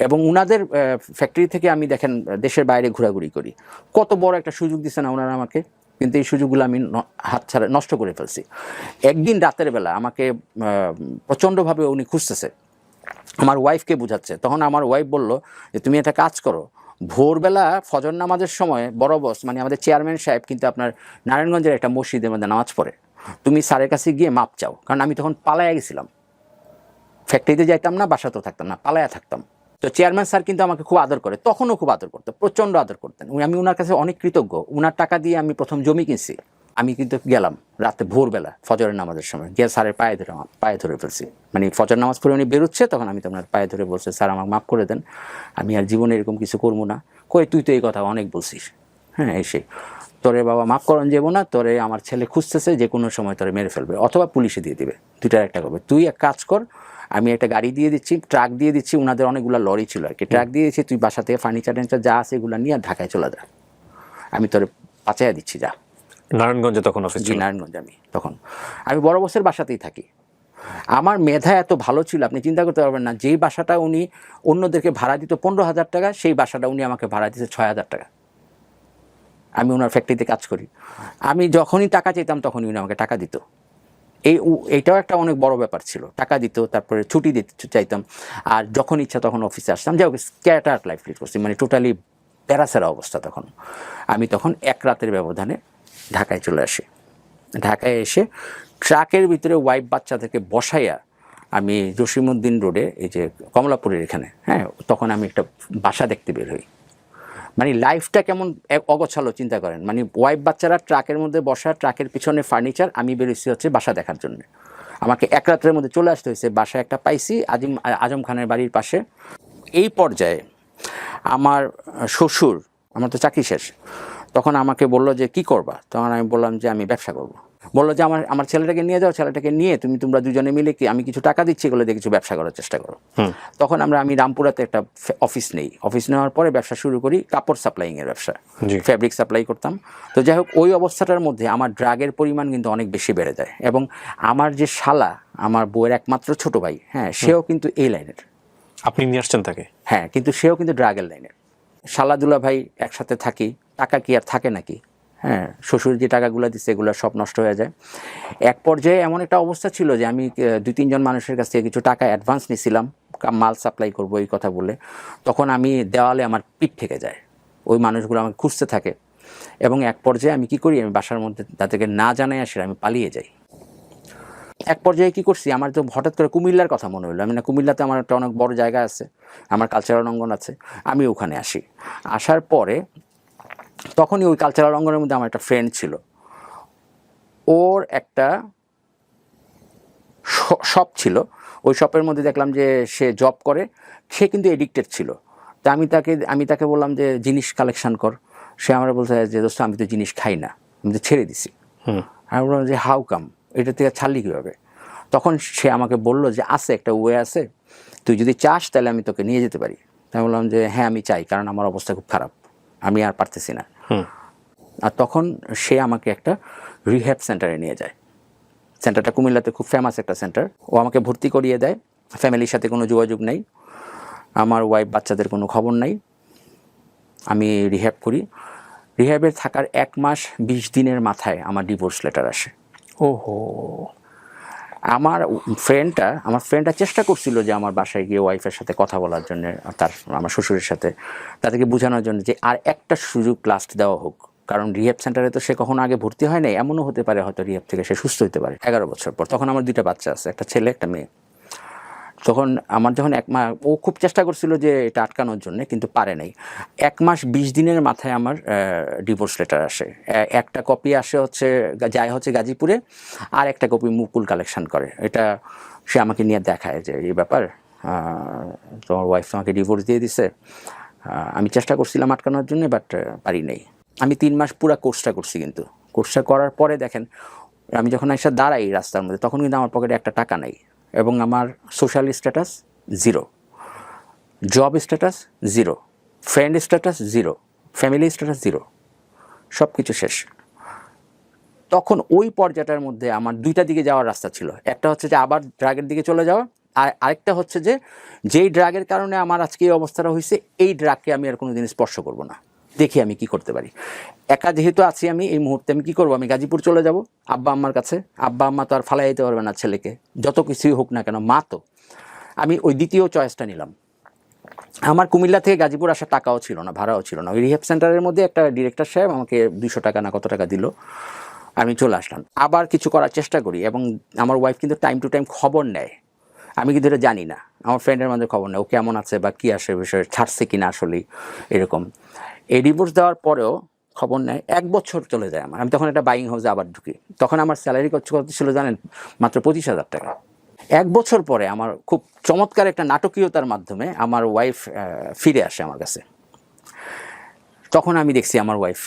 A: এবং উনাদের ফ্যাক্টরি থেকে আমি দেখেন দেশের বাইরে ঘোরাঘুরি করি, কত বড় একটা সুযোগ দিচ্ছে না ওনারা আমাকে, কিন্তু এই সুযোগগুলো আমি হাতছাড়া নষ্ট করে ফেলছি। একদিন রাতের বেলা আমাকে প্রচণ্ডভাবে উনি খুঁজতেছে, আমার ওয়াইফকে বোঝাচ্ছে, তখন আমার ওয়াইফ বলল যে তুমি একটা কাজ করো, ভোরবেলা ফজর নামাজের সময় বড় বস মানে আমাদের চেয়ারম্যান সাহেব কিন্তু আপনার নারায়ণগঞ্জের একটা মসজিদের মধ্যে নামাজ পড়ে, তুমি স্যারের কাছে গিয়ে মাপ চাও। কারণ আমি তখন পালায়া গেছিলাম, ফ্যাক্টরিতে যাইতাম না, বাসাতেও থাকতাম না, পালায়া থাকতাম। তো চেয়ারম্যান স্যার কিন্তু আমাকে খুব আদর করে, তখনও খুব আদর করতো, প্রচণ্ড আদর করতেন। আমি ওনার কাছে অনেক কৃতজ্ঞ। ওনার টাকা দিয়ে আমি প্রথম জমি কিনছি। আমি কিন্তু গেলাম রাতে ভোরবেলা ফজরের নামাজের সময়, গিয়ে স্যারের পায়ে ধরে ফেলছি। মানে ফজর নামাজ পড়ে উনি বেরোচ্ছে, তখন আমি তো ওনার পায়ে ধরে বলছি, স্যার আমাকে মাফ করে দেন, আমি আর জীবনে এরকম কিছু করবো না। কই তুই তো এই কথা অনেক বলছিস, হ্যাঁ এসে তোরে বাবা মাফ করন যাবো না, তোরে আমার ছেলে খুঁজতেছে, যে কোনো সময় তোরে মেরে ফেলবে অথবা পুলিশে দিয়ে দিবে, দুইটার একটা করবে। তুই এক কাজ কর, আমি একটা গাড়ি দিয়ে দিচ্ছি, ট্রাক দিয়ে দিচ্ছি, ওনাদের অনেকগুলো লরি ছিল আর কি, ট্রাক দিয়ে দিচ্ছি, তুই বাসা থেকে ফার্নিচার টেনিচার যা আছে এগুলো নিয়ে ঢাকায় চলে যা, আমি তোরে পাচাইয়া দিচ্ছি, যা।
B: নারায়ণগঞ্জে তখন অফিস ছিল?
A: নারায়ণগঞ্জে আমি বড় বসের বাসাতেই থাকি। আমার মেধা এত ভালো ছিল আপনি চিন্তা করতে পারবেন না। যেই বাসাটা উনি অন্যদেরকে ভাড়া দিত 15,000 টাকা, সেই বাসাটা উনি আমাকে ভাড়া দিতে 6,000 টাকা। আমি ওনার ফ্যাক্টরিতে কাজ করি, আমি যখনই টাকা চাইতাম তখনই উনি আমাকে টাকা দিত। এইটাও একটা অনেক বড় ব্যাপার ছিল, টাকা দিত, তারপরে ছুটি দিতে চাইতাম, আর যখন ইচ্ছা তখন অফিসে আসতাম। যাই হোক স্ক্যাটার লাইফ লিড করছি, মানে টোটালি প্যারাসেরা অবস্থা। তখন এক রাতের ব্যবধানে ঢাকায় চলে আসি। ঢাকায় এসে ট্রাকের ভিতরে ওয়াইফ বাচ্চাদেরকে বসাইয়া আমি জসিমউদ্দিন রোডে, এই যে কমলাপুরের এখানে, হ্যাঁ তখন আমি একটা বাসা দেখতে বের হই। মানে লাইফটা কেমন অগোছালো চিন্তা করেন। মানে ওয়াইফ বাচ্চারা ট্রাকের মধ্যে বসা, ট্রাকের পিছনে ফার্নিচার, আমি বেরোচ্ছি হচ্ছে বাসা দেখার জন্য। আমাকে এক রাতের মধ্যে চলে আসতে হয়েছে। বাসা একটা পাইছি আজম খানের বাড়ির পাশে। এই পর্যায়ে আমার শ্বশুর, আমার তো চাকরি শেষ, তখন আমাকে বললো যে কি করবা, তখন আমি বললাম যে আমি ব্যবসা করব। বললো যে আমার ছেলেটাকে নিয়ে যাও, ছেলেটাকে নিয়ে তোমরা দুজনে মিলে কি, আমি কিছু টাকা দিচ্ছি, এগুলো দিয়ে কিছু ব্যবসা করার চেষ্টা করো। তখন আমি রামপুরাতে একটা অফিস নেই, অফিস নেওয়ার পরে ব্যবসা শুরু করি, কাপড় সাপ্লাইংয়ের ব্যবসা, ফ্যাব্রিক সাপ্লাই করতাম। তো যাই হোক ওই অবস্থাটার মধ্যে আমার ড্রাগের পরিমাণ কিন্তু অনেক বেশি বেড়ে যায়, এবং আমার যে শালা, আমার বউয়ের একমাত্র ছোট ভাই, হ্যাঁ সেও কিন্তু এই লাইনের।
B: আপনি নিয়ে আসছেন তাকে?
A: হ্যাঁ, কিন্তু সেও কিন্তু ড্রাগের লাইনের। শালাদুলা ভাই একসাথে থাকি, টাকা কি আর থাকে নাকি? হ্যাঁ, শ্বশুর যে টাকাগুলো দিচ্ছে এগুলো সব নষ্ট হয়ে যায়। এক পর্যায়ে এমন একটা অবস্থা ছিল যে আমি 2-3 জন মানুষের কাছ থেকে কিছু টাকা অ্যাডভান্স নিয়েছিলাম মাল সাপ্লাই করবো এই কথা বলে। তখন আমি দেওয়ালে আমার পিঠ থেকে যায়, ওই মানুষগুলো আমাকে খুঁজতে থাকে, এবং এক পর্যায়ে আমি কি করি, আমি বাসার মধ্যে তাদেরকে না জানাই আসে আমি পালিয়ে যাই। এক পর্যায়ে কী করছি, আমার তো হঠাৎ করে কুমিল্লার কথা মনে হলো। আমি না, কুমিল্লাতে আমার একটা অনেক বড় জায়গা আছে, আমার কালচারাল অঙ্গন আছে, আমি ওখানে আসি। আসার পরে তখনই ওই কালচারাল অঙ্গনের মধ্যে আমার একটা ফ্রেন্ড ছিল, ওর একটা শপ ছিল, ওই শপের মধ্যে দেখলাম যে সে জব করে, সে কিন্তু এডিক্টেড ছিল। তা আমি তাকে বললাম যে জিনিস কালেকশন কর। সে আমার বলছে যে দোস্ত আমি তো জিনিস খাই না, আমি তো ছেড়ে দিছি। আমি বললাম যে হাউ কাম, এটা থেকে ছাড়লি কীভাবে? তখন সে আমাকে বললো যে আছে একটা ওয়ে আছে, তুই যদি চাস তাহলে আমি তোকে নিয়ে যেতে পারি। আমি বললাম যে হ্যাঁ আমি চাই, কারণ আমার অবস্থা খুব খারাপ, আমি আর পারতেছি না। আর তখন সে আমাকে একটা রিহ্যাব সেন্টারে নিয়ে যায়। সেন্টারটা কুমিল্লাতে খুব ফেমাস একটা সেন্টার। ও আমাকে ভর্তি করিয়ে দেয়, ফ্যামিলির সাথে কোনো যোগাযোগ নেই, আমার ওয়াইফ বাচ্চাদের কোনো খবর নাই। আমি রিহ্যাব করি। রিহ্যাবের থাকার 1 মাস 20 দিনের মাথায় আমার ডিভোর্স লেটার আসে।
B: ওহো।
A: আমার ফ্রেন্ডটা চেষ্টা করছিল যে আমার বাসায় গিয়ে ওয়াইফের সাথে কথা বলার জন্য, আমার শ্বশুরের সাথে, তাদেরকে বোঝানোর জন্য যে আর একটা সুযোগ লাস্ট দেওয়া হোক, কারণ রিহ্যাব সেন্টারে তো সে কখনো আগে ভর্তি হয় নাই, এমনও হতে পারে হয়তো রিহ্যাব থেকে সে সুস্থ হতে পারে 11 বছর পর। তখন আমার 2টা বাচ্চা আছে, একটা ছেলে একটা মেয়ে। তখন আমার যখন 1 মাস, ও খুব চেষ্টা করছিল যে এটা আটকানোর জন্য, কিন্তু পারে নাই। 1 মাস 20 দিনের মাথায় আমার ডিভোর্স লেটার আসে। একটা কপি আসে হচ্ছে যায় হচ্ছে গাজীপুরে, আর একটা কপি মুকুল কালেকশন করে। এটা সে আমাকে নিয়ে দেখায় যে এই ব্যাপার, তোমার ওয়াইফ তোমাকে ডিভোর্স দিয়ে দিছে। আমি চেষ্টা করছিলাম আটকানোর জন্য, বাট পারি নাই। আমি 3 মাস পুরো কোর্সটা করছি, কিন্তু কোর্সটা করার পরে দেখেন আমি যখন এসে দাঁড়াই রাস্তার মধ্যে, তখন কিন্তু আমার পকেটে একটা টাকা নাই, এবং আমার social status 0, job status 0, friend status 0, family status 0, সব কিছু শেষ। তখন ওই পর্যায়টার মধ্যে আমার 2টা দিকে যাওয়ার রাস্তা ছিল। একটা হচ্ছে যে আবার ড্রাগের দিকে চলে যাওয়া, আর আরেকটা হচ্ছে যে যেই ড্রাগের কারণে আমার আজকে এই অবস্থাটা হয়েছে, এই ড্রাগকে আমি আর কোনো দিন স্পর্শ করব না, দেখি আমি কি করতে পারি। একা যেহেতু আছি আমি এই মুহূর্তে, আমি কী করবো? আমি গাজীপুর চলে যাব আব্বা আম্মার কাছে। আব্বা আম্মা তো আর ফালাই দিতে পারবে না ছেলেকে, যত কিছুই হোক না কেন, মা তো। আমি ওই দ্বিতীয় চয়েসটা নিলাম। আমার কুমিল্লা থেকে গাজীপুর আসার টাকাও ছিল না, ভাড়াও ছিল না। ওই রিহ্যাব সেন্টারের মধ্যে একটা ডিরেক্টর সাহেব আমাকে 200 টাকা না কত টাকা দিল, আমি চলে আসলাম। আবার কিছু করার চেষ্টা করি, এবং আমার ওয়াইফ কিন্তু টাইম টু টাইম খবর নেয়। আমি কিন্তু এটা জানি না, আমার ফ্রেন্ডের মধ্যে খবর নেয় ও কেমন আছে বা কী আসে বিষয়ে, ছাড়ছে কিনা আসলেই এরকম। এই ডিভোর্স দেওয়ার পরেও খবর নেয়। 1 বছর চলে যায় আমার। আমি তখন একটা বাইং হাউসে আবার ঢুকি। তখন আমার স্যালারি কত ছিল জানেন? মাত্র 25,000 টাকা। 1 বছর পরে আমার খুব চমৎকার একটা নাটকীয়তার মাধ্যমে আমার ওয়াইফ ফিরে আসে আমার কাছে। তখন আমি দেখছি আমার ওয়াইফ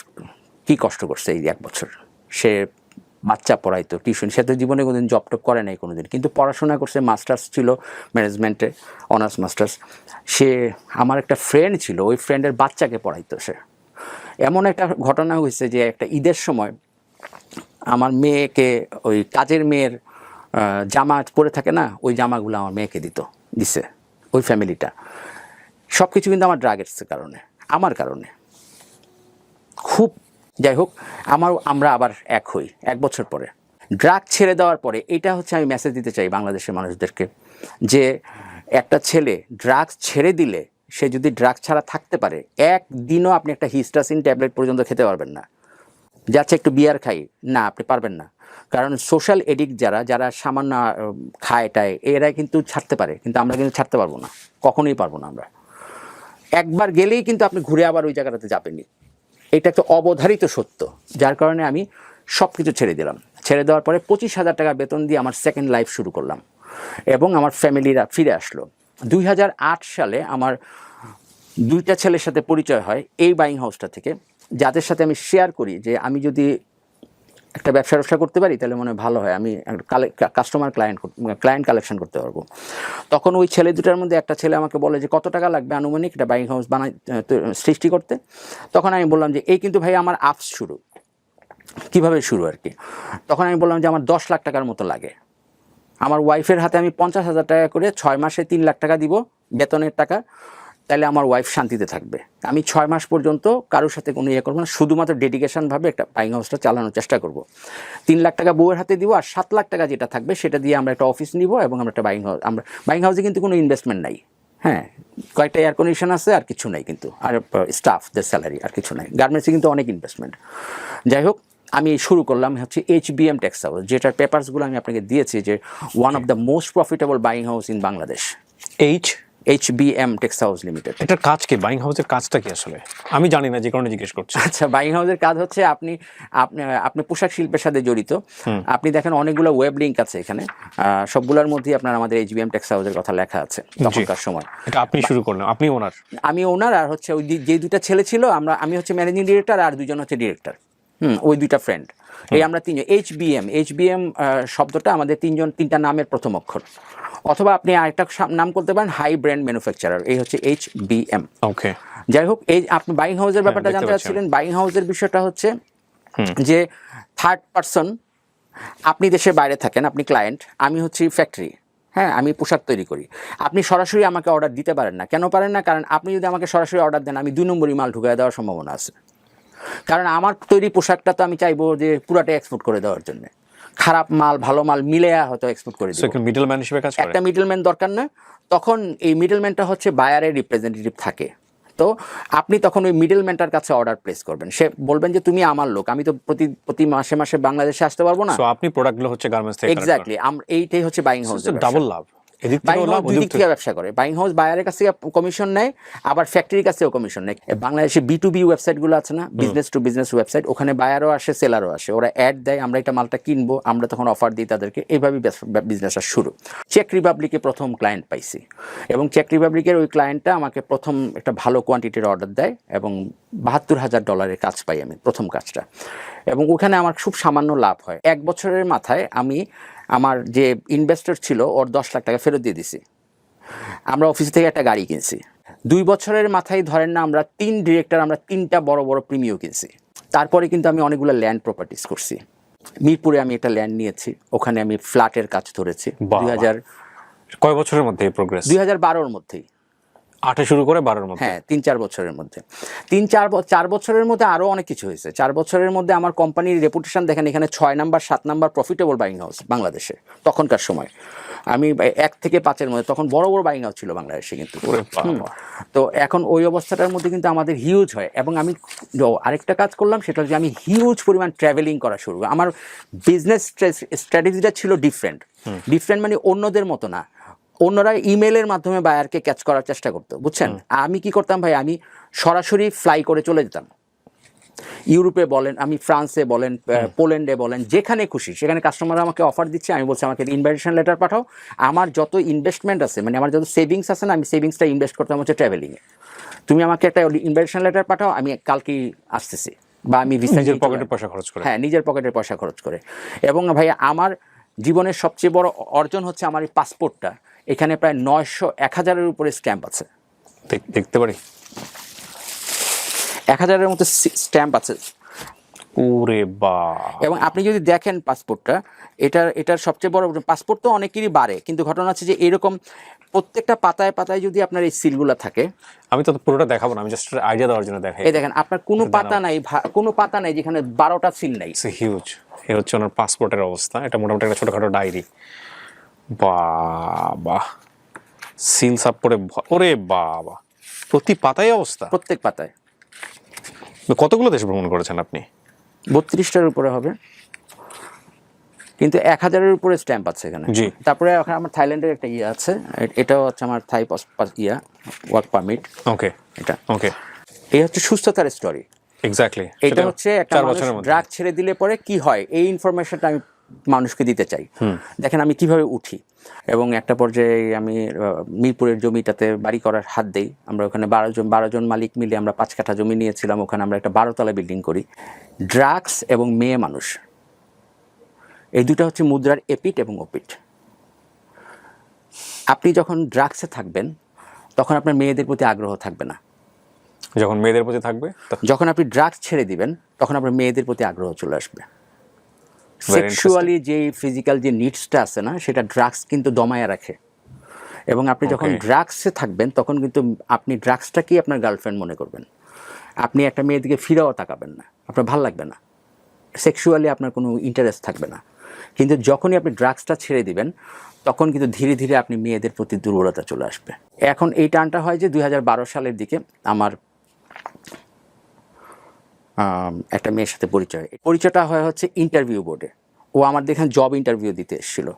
A: কী কষ্ট করছে এই 1 বছর। সে বাচ্চা পড়াইতো, টিউশন, সে তো জীবনে কোনোদিন জব টপ করে নাই কোনোদিন, কিন্তু পড়াশোনা করছে, মাস্টার্স ছিল ম্যানেজমেন্টে, অনার্স মাস্টার্স। সে আমার একটা ফ্রেন্ড ছিল, ওই ফ্রেন্ডের বাচ্চাকে পড়াইতো সে। এমন একটা ঘটনা হয়েছে যে একটা ঈদের সময় আমার মেয়েকে, ওই কাজের মেয়ের জামা পরে থাকে না, ওই জামাগুলো আমার মেয়েকে দিছে ওই ফ্যামিলিটা। সব কিছু কিন্তু আমার ড্রাগের কারণে, আমার কারণে। খুব, যাই হোক, আমরা আবার এক হই 1 বছর পরে। ড্রাগ ছেড়ে দেওয়ার পরে এটা হচ্ছে আমি মেসেজ দিতে চাই বাংলাদেশের মানুষদেরকে, যে একটা ছেলে ড্রাগস ছেড়ে দিলে, সে যদি ড্রাগ ছাড়া থাকতে পারে, একদিনও আপনি একটা হিস্টাসিন ট্যাবলেট পর্যন্ত খেতে পারবেন না। যাচ্ছে একটু বিয়ার খাই, না, আপনি পারবেন না। কারণ সোশ্যাল এডিক্ট যারা সামান্য খায় টায়, এরাই কিন্তু ছাড়তে পারে, কিন্তু আমরা কিন্তু ছাড়তে পারবো না, কখনোই পারবো না আমরা। একবার গেলেই কিন্তু আপনি ঘুরে আবার ওই জায়গাটাতে যাবেনই। এটা একটা অবধারিত সত্য, যার কারণে আমি সব কিছু ছেড়ে দিলাম। ছেড়ে দেওয়ার পরে 25,000 টাকা বেতন দিয়ে আমার সেকেন্ড লাইফ শুরু করলাম, এবং আমার ফ্যামিলিরা ফিরে আসলো। 2008 সালে আমার 2টা ছেলের সাথে পরিচয় হয় এই বাইং হাউসটা থেকে, যাদের সাথে আমি শেয়ার করি যে আমি যদি একটা ব্যবসা করতে পারি তাহলে মনে হয় ভালো হয়, আমি ক্লায়েন্ট কালেকশন করতে পারবো। তখন ওই ছেলে দুটার মধ্যে একটা ছেলে আমাকে বলে যে কত টাকা লাগবে আনুমানিক একটা বাইং হাউস সৃষ্টি করতে। তখন আমি বললাম যে এই কিন্তু ভাই আমার আপস শুরু, কীভাবে শুরু আর কি। তখন আমি বললাম যে আমার 10 লাখ টাকার মতো লাগে। আমার ওয়াইফের হাতে আমি 50,000 টাকা করে 6 মাসে 3 লাখ টাকা দিব বেতনের টাকা, তাহলে আমার ওয়াইফ শান্তিতে থাকবে। আমি 6 মাস পর্যন্ত কারোর সাথে কোনো ইয়ে করবো না, শুধুমাত্র ডেডিকেশনভাবে একটা বাইং হাউসটা চালানোর চেষ্টা করব। 3 লাখ টাকা বউয়ের হাতে দিব, আর 7 লাখ টাকা যেটা থাকবে সেটা দিয়ে আমরা একটা অফিস নিব, এবং আমরা একটা বাইং হাউসে কিন্তু কোনো ইনভেস্টমেন্ট নাই। হ্যাঁ, কয়েকটা এয়ার কন্ডিশন আছে, আর কিছু নাই কিন্তু, আর স্টাফদের স্যালারি, আর কিছু নাই। গার্মেন্টসে কিন্তু অনেক ইনভেস্টমেন্ট। যাই হোক, আমি শুরু করলাম হচ্ছে HBM টেক্স হাউস, যেটার পেপারসগুলো আমি আপনাকে দিয়েছি, যে one of the most profitable buying house in Bangladesh. HBM Tex house limited.
B: এটার কাজ কি? বাইং হাউসের কাজটা কি আসলে? আমি জানি না, যে কারণে জিজ্ঞেস করছি।
A: আচ্ছা, বাইং হাউসের কাজ হচ্ছে আপনি পোশাক শিল্পের সাথে জড়িত। আপনি দেখেন অনেকগুলো ওয়েব লিঙ্ক আছে এখানে, সবগুলোর মধ্যেই আপনার আমাদের HBM টেক্স হাউসের কথা লেখা আছে তখনকার সময়।
B: এটা আপনি শুরু করলেন? আপনি ওনার?
A: আমি ওনার, আর হচ্ছে ওই যে 2টা ছেলে ছিল, আমি হচ্ছে ম্যানেজিং ডিরেক্টর, আর 2জন হচ্ছে ডিরেক্টর। ওই 2টা ফ্রেন্ড, এই আমরা 3জন। HBM শব্দটা আমাদের 3টা নামের প্রথম অক্ষর। অথবা আপনি আরেকটা নাম করতে পারেন, হাই ব্র্যান্ড ম্যানুফ্যাকচারার, এই হচ্ছে HBM।
B: ওকে,
A: যাই হোক, এই আপনি বাইং হাউসের ব্যাপারটা জানতে চাচ্ছিলেন। বাইং হাউসের বিষয়টা হচ্ছে যে থার্ড পারসন, আপনি দেশের বাইরে থাকেন, আপনি ক্লায়েন্ট, আমি হচ্ছি ফ্যাক্টরি। হ্যাঁ, আমি পোশাক তৈরি করি। আপনি সরাসরি আমাকে অর্ডার দিতে পারেন না। কেন পারেন না? কারণ আপনি যদি আমাকে সরাসরি অর্ডার দেন, আমি 2 নম্বরই মাল ঢুকিয়ে দেওয়ার সম্ভাবনা আছে। কারণ আমার তৈরি পোশাকটা তো আমি চাইবো যে পুরাটা এক্সপোর্ট করে দেওয়ার জন্য। খারাপ মাল ভালো মাল মিলে হয়তো এক্সপোর্ট করে দিই।
B: মিডলম্যান হিসেবে কাজ করে।
A: একটা মিডলম্যান দরকার না। তখন এই মিডলম্যানটা হচ্ছে বায়ারের রিপ্রেজেন্টেটিভ থাকে। তো আপনি তখন ওই মিডলম্যানটার কাছে অর্ডার প্লেস করবেন। সে বলবেন যে তুমি আমার লোক, আমি তো প্রতি মাসে মাসে বাংলাদেশে আসতে পারবো না।
B: সো আপনি প্রোডাক্টগুলো হচ্ছে গার্মেন্টস থেকে।
A: এক্স্যাক্টলি, এইটাই হচ্ছে বাইং হাউসের
B: ডাবল লাভ। এদিক
A: বাইং
B: থেকেও
A: হাউস
B: লাভ,
A: দুই
B: ওদিক
A: দিক থেকে ব্যবসা করে। বাইং হাউস বায়ারের কাছ থেকে কমিশন নেয়, আবার ফ্যাক্টরির কাছ থেকেও কমিশন নেয়। বাংলাদেশে B2B ওয়েবসাইটগুলো আছে না, বিজনেস টু বিজনেস ওয়েবসাইট, ওখানে বায়ারও আসে সেলারও আসে, ওরা অ্যাড দেয়, আমরা এটা মালটা কিনবো, আমরা তখন অফার দিই তাদেরকে, এইভাবেই বিজনেসটা শুরু। চেক রিপাবলিকে প্রথম ক্লায়েন্ট পাইছি, এবং চেক রিপাবলিকের ওই ক্লায়েন্টটা আমাকে প্রথম একটা ভালো কোয়ান্টিটির অর্ডার দেয়, এবং $৭২,০০০ কাজ পাই আমি প্রথম কাজটা, এবং ওখানে আমার খুব সামান্য লাভ হয়। 1 বছরের মাথায় আমি আমার যে ইনভেস্টর ছিল ওর 10 লাখ টাকা ফেরত দিয়ে দিছি। আমরা অফিস থেকে একটা গাড়ি কিনছি। 2 বছরের মাথায় ধরেন না, আমরা 3 ডিরেক্টর, আমরা 3টা বড় বড় প্রিমিও কিনছি। তারপরে কিন্তু আমি অনেকগুলো ল্যান্ড প্রপার্টিস করছি। মিরপুরে আমি একটা ল্যান্ড নিয়েছি, ওখানে আমি ফ্ল্যাটের কাজ ধরেছি।
B: বাহ, কয় বছরের মধ্যে এই প্রোগ্রেস?
A: 2012-র মধ্যেই।
B: 8 শুরু করে 12-র মধ্যে?
A: হ্যাঁ, 3-4 বছরের মধ্যে। 4 বছরের মধ্যে আরও অনেক কিছু হয়েছে। 4 বছরের মধ্যে আমার কোম্পানির রেপুটেশন দেখেন, এখানে 6 number 7 number profitable buying house বাংলাদেশে তখনকার সময়। আমি 1 থেকে 5-এর মধ্যে, তখন বড় বড় বাইং হাউস ছিল বাংলাদেশে কিন্তু। তো এখন ওই অবস্থাটার মধ্যে কিন্তু আমাদের হিউজ হয়, এবং আমি আরেকটা কাজ করলাম, সেটা হচ্ছে আমি হিউজ পরিমাণ ট্রাভেলিং করা শুরু করি। আমার বিজনেস স্ট্র্যাটেজিটা ছিল ডিফারেন্ট মানে অন্যদের মতো না। অন্যরা ইমেলের মাধ্যমে বায়ারকে ক্যাচ করার চেষ্টা করতো, বুঝছেন। আমি কি করতাম ভাই, আমি সরাসরি ফ্লাই করে চলে যেতাম। ইউরোপে বলেন, আমি ফ্রান্সে বলেন, পোল্যান্ডে বলেন, যেখানে খুশি সেখানে কাস্টমার আমাকে অফার দিচ্ছে, আমি বলছি আমাকে ইনভাইটেশন লেটার পাঠাও। আমার যত ইনভেস্টমেন্ট আছে, মানে আমার যত সেভিংস আছে না, আমি সেভিংসটা ইনভেস্ট করতাম হচ্ছে ট্রাভেলিংয়ে। তুমি আমাকে একটা ইনভাইটেশন লেটার পাঠাও, আমি কালকেই আসতেছি, বা আমি
B: নিজের পকেটের পয়সা খরচ করে।
A: হ্যাঁ, নিজের পকেটের পয়সা খরচ করে। এবং ভাই আমার জীবনের সবচেয়ে বড় অর্জন হচ্ছে আমার এই পাসপোর্টটা। এখানে প্রায় 900-1000-এর উপরে স্ট্যাম্প আছে।
B: দেখতে পারি?
A: 1000-এর মতো স্ট্যাম্প আছে।
B: ওরে বাহ!
A: এবং আপনি যদি দেখেন পাসপোর্টটা, এটার সবচেয়ে বড়, পাসপোর্ট তো অনেকেরই বাড়ে, কিন্তু ঘটনা হচ্ছে যে এরকম প্রত্যেকটা পাতায় পাতায় যদি আপনার এই সিলগুলো থাকে।
B: আমি তো পুরোটা দেখাবো না, আমি জাস্ট আইডিয়া দেওয়ার জন্য দেখাই।
A: এই দেখেন, আপনার কোনো পাতা নাই যেখানে 12টা সিল নাই।
B: হিউজ। এ হচ্ছে ওনার পাসপোর্টের অবস্থা। এটা মোটামুটি একটা ছোটখাটো ডায়েরি। বাবা, সিল সাপ করে, ওরে বাবা, প্রতি পাতায় অবস্থা।
A: প্রত্যেক পাতায়।
B: কতগুলো দেশ ভ্রমণ করেছেন আপনি?
A: 32টার উপরে হবে, কিন্তু 1000-এর উপরে স্ট্যাম্প আছে এখানে।
B: জি।
A: তারপরে ওখানে আমার থাইল্যান্ডের একটা ইয়ে আছে, এটাও হচ্ছে আমার থাই ওয়ার্ক পারমিট।
B: ওকে,
A: এটা
B: ওকে।
A: এই হচ্ছে সুস্থতার স্টোরি।
B: এক্স্যাক্টলি।
A: এটা হচ্ছে একটা মানুষ ড্রাগ ছেড়ে দিলে পরে কি হয়, এই ইনফরমেশনটা আমি মানুষকে দিতে চাই। দেখেন আমি কিভাবে উঠি, এবং একটা পর্যায়ে আমি মিরপুরের জমিটাতে বাড়ি করার হাত দেই। আমরা ওখানে 12 জন মালিক মিলে আমরা 5 কাঠা জমি নিয়েছিলাম, ওখানে আমরা একটা 12তলা বিল্ডিং করি। ড্রাগস এবং মেয়ে মানুষ, এই দুটো হচ্ছে মুদ্রার এপিট এবং ওপিট। আপনি যখন ড্রাগসে থাকবেন তখন আপনার মেয়েদের প্রতি আগ্রহ থাকবে না।
B: যখন মেয়েদের প্রতি থাকবে,
A: যখন আপনি ড্রাগস ছেড়ে দিবেন তখন আপনার মেয়েদের প্রতি আগ্রহ চলে আসবে। সেক্সুয়ালি যে ফিজিক্যাল যে নিডসটা আছে না, সেটা ড্রাগস কিন্তু দমায়া রাখে। এবং আপনি যখন ড্রাগসে থাকবেন তখন কিন্তু আপনি ড্রাগসটাকেই আপনার গার্লফ্রেন্ড মনে করবেন। আপনি একটা মেয়ের দিকে ফিরেও তাকাবেন না, আপনার ভালো লাগবে না, সেক্সুয়ালি আপনার কোনো ইন্টারেস্ট থাকবে না। কিন্তু যখনই আপনি ড্রাগসটা ছেড়ে দিবেন তখন কিন্তু ধীরে ধীরে আপনি মেয়েদের প্রতি দুর্বলতা চলে আসবে। এখন এই টানটা হয় যে 2012 সালের দিকে আমার একটা মেয়ের সাথে পরিচয়টা হয় হচ্ছে ইন্টারভিউ বোর্ডে। ও আমার দেখেন জব ইন্টারভিউ দিতে এসেছিলো,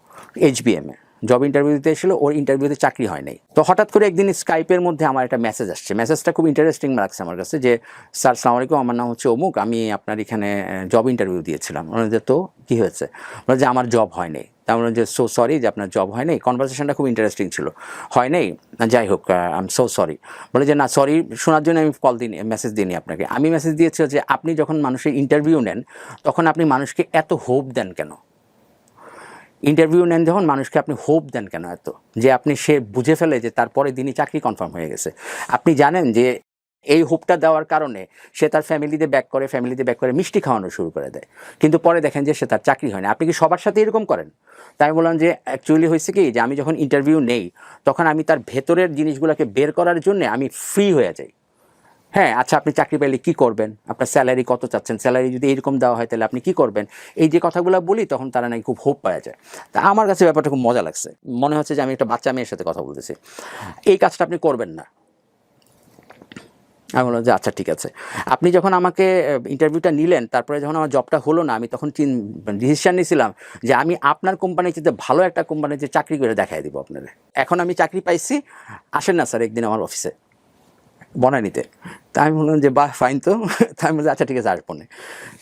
A: HBM-এ জব ইন্টারভিউ দিতে এসেছিলো। ওর ইন্টারভিউতে চাকরি হয় নাই। তো হঠাৎ করে একদিন স্কাইপের মধ্যে আমার একটা মেসেজ আসছে। মেসেজটা খুব ইন্টারেস্টিং লাগছে আমার কাছে, যে স্যার আসসালামু আলাইকুম, আমার নাম হচ্ছে অমুক, আমি আপনার এখানে জব ইন্টারভিউ দিয়েছিলাম। যে তো কী হয়েছে? বলে যে আমার জব হয় নাই। তার মানে যে সো সরি যে আপনার জব হয় নাই। কনভারসেশনটা খুব ইন্টারেস্টিং ছিল। হয় নাই, যাই হোক, আই এম সো সরি। বলে যে না, সরি শোনার জন্য আমি মেসেজ দিইনি আপনাকে। আমি মেসেজ দিয়েছি যে আপনি যখন মানুষের ইন্টারভিউ নেন তখন আপনি মানুষকে এত হোপ দেন কেন? ইন্টারভিউ নেন যখন মানুষকে আপনি হোপ দেন কেন এত, যে আপনি সে বুঝে ফেলে যে তারপরে দিনই চাকরি কনফার্ম হয়ে গেছে। আপনি জানেন যে এই হোপটা দেওয়ার কারণে সে তার ফ্যামিলিতে ব্যাক করে মিষ্টি খাওয়ানো শুরু করে দেয়, কিন্তু পরে দেখেন যে সে তার চাকরি হয় না। আপনি কি সবার সাথে এরকম করেন? তাই আমি বললাম যে অ্যাকচুয়ালি হয়েছে কি, যে আমি যখন ইন্টারভিউ নেই তখন আমি তার ভেতরের জিনিসগুলোকে বের করার জন্য আমি ফ্রি হয়ে যাই। হ্যাঁ, আচ্ছা আপনি চাকরি পেলে কী করবেন, আপনার স্যালারি কত চাচ্ছেন, স্যালারি যদি এরকম দেওয়া হয় তাহলে আপনি কী করবেন, এই যে কথাগুলো বলি তখন তারা নাকি খুব হোপ পাওয়া যায়। তা আমার কাছে ব্যাপারটা খুব মজা লাগছে, মনে হচ্ছে যে আমি একটা বাচ্চা মেয়ের সাথে কথা বলতেছি। এই কাজটা আপনি করবেন না। আমি বললাম যে আচ্ছা ঠিক আছে। আপনি যখন আমাকে ইন্টারভিউটা নিলেন, তারপরে যখন আমার জবটা হলো না, আমি তখন ডিসিশন নিয়েছিলাম যে আমি আপনার কোম্পানির চেয়ে ভালো একটা কোম্পানিতে চাকরি করে দেখাই দিব আপনাদের। এখন আমি চাকরি পাইছি, আসেন না স্যার একদিন আমার অফিসে বনানীতে। তা আমি বললাম যে বাহ ফাইন তো। তা আমি বললাম আচ্ছা ঠিক আছে আসবো না।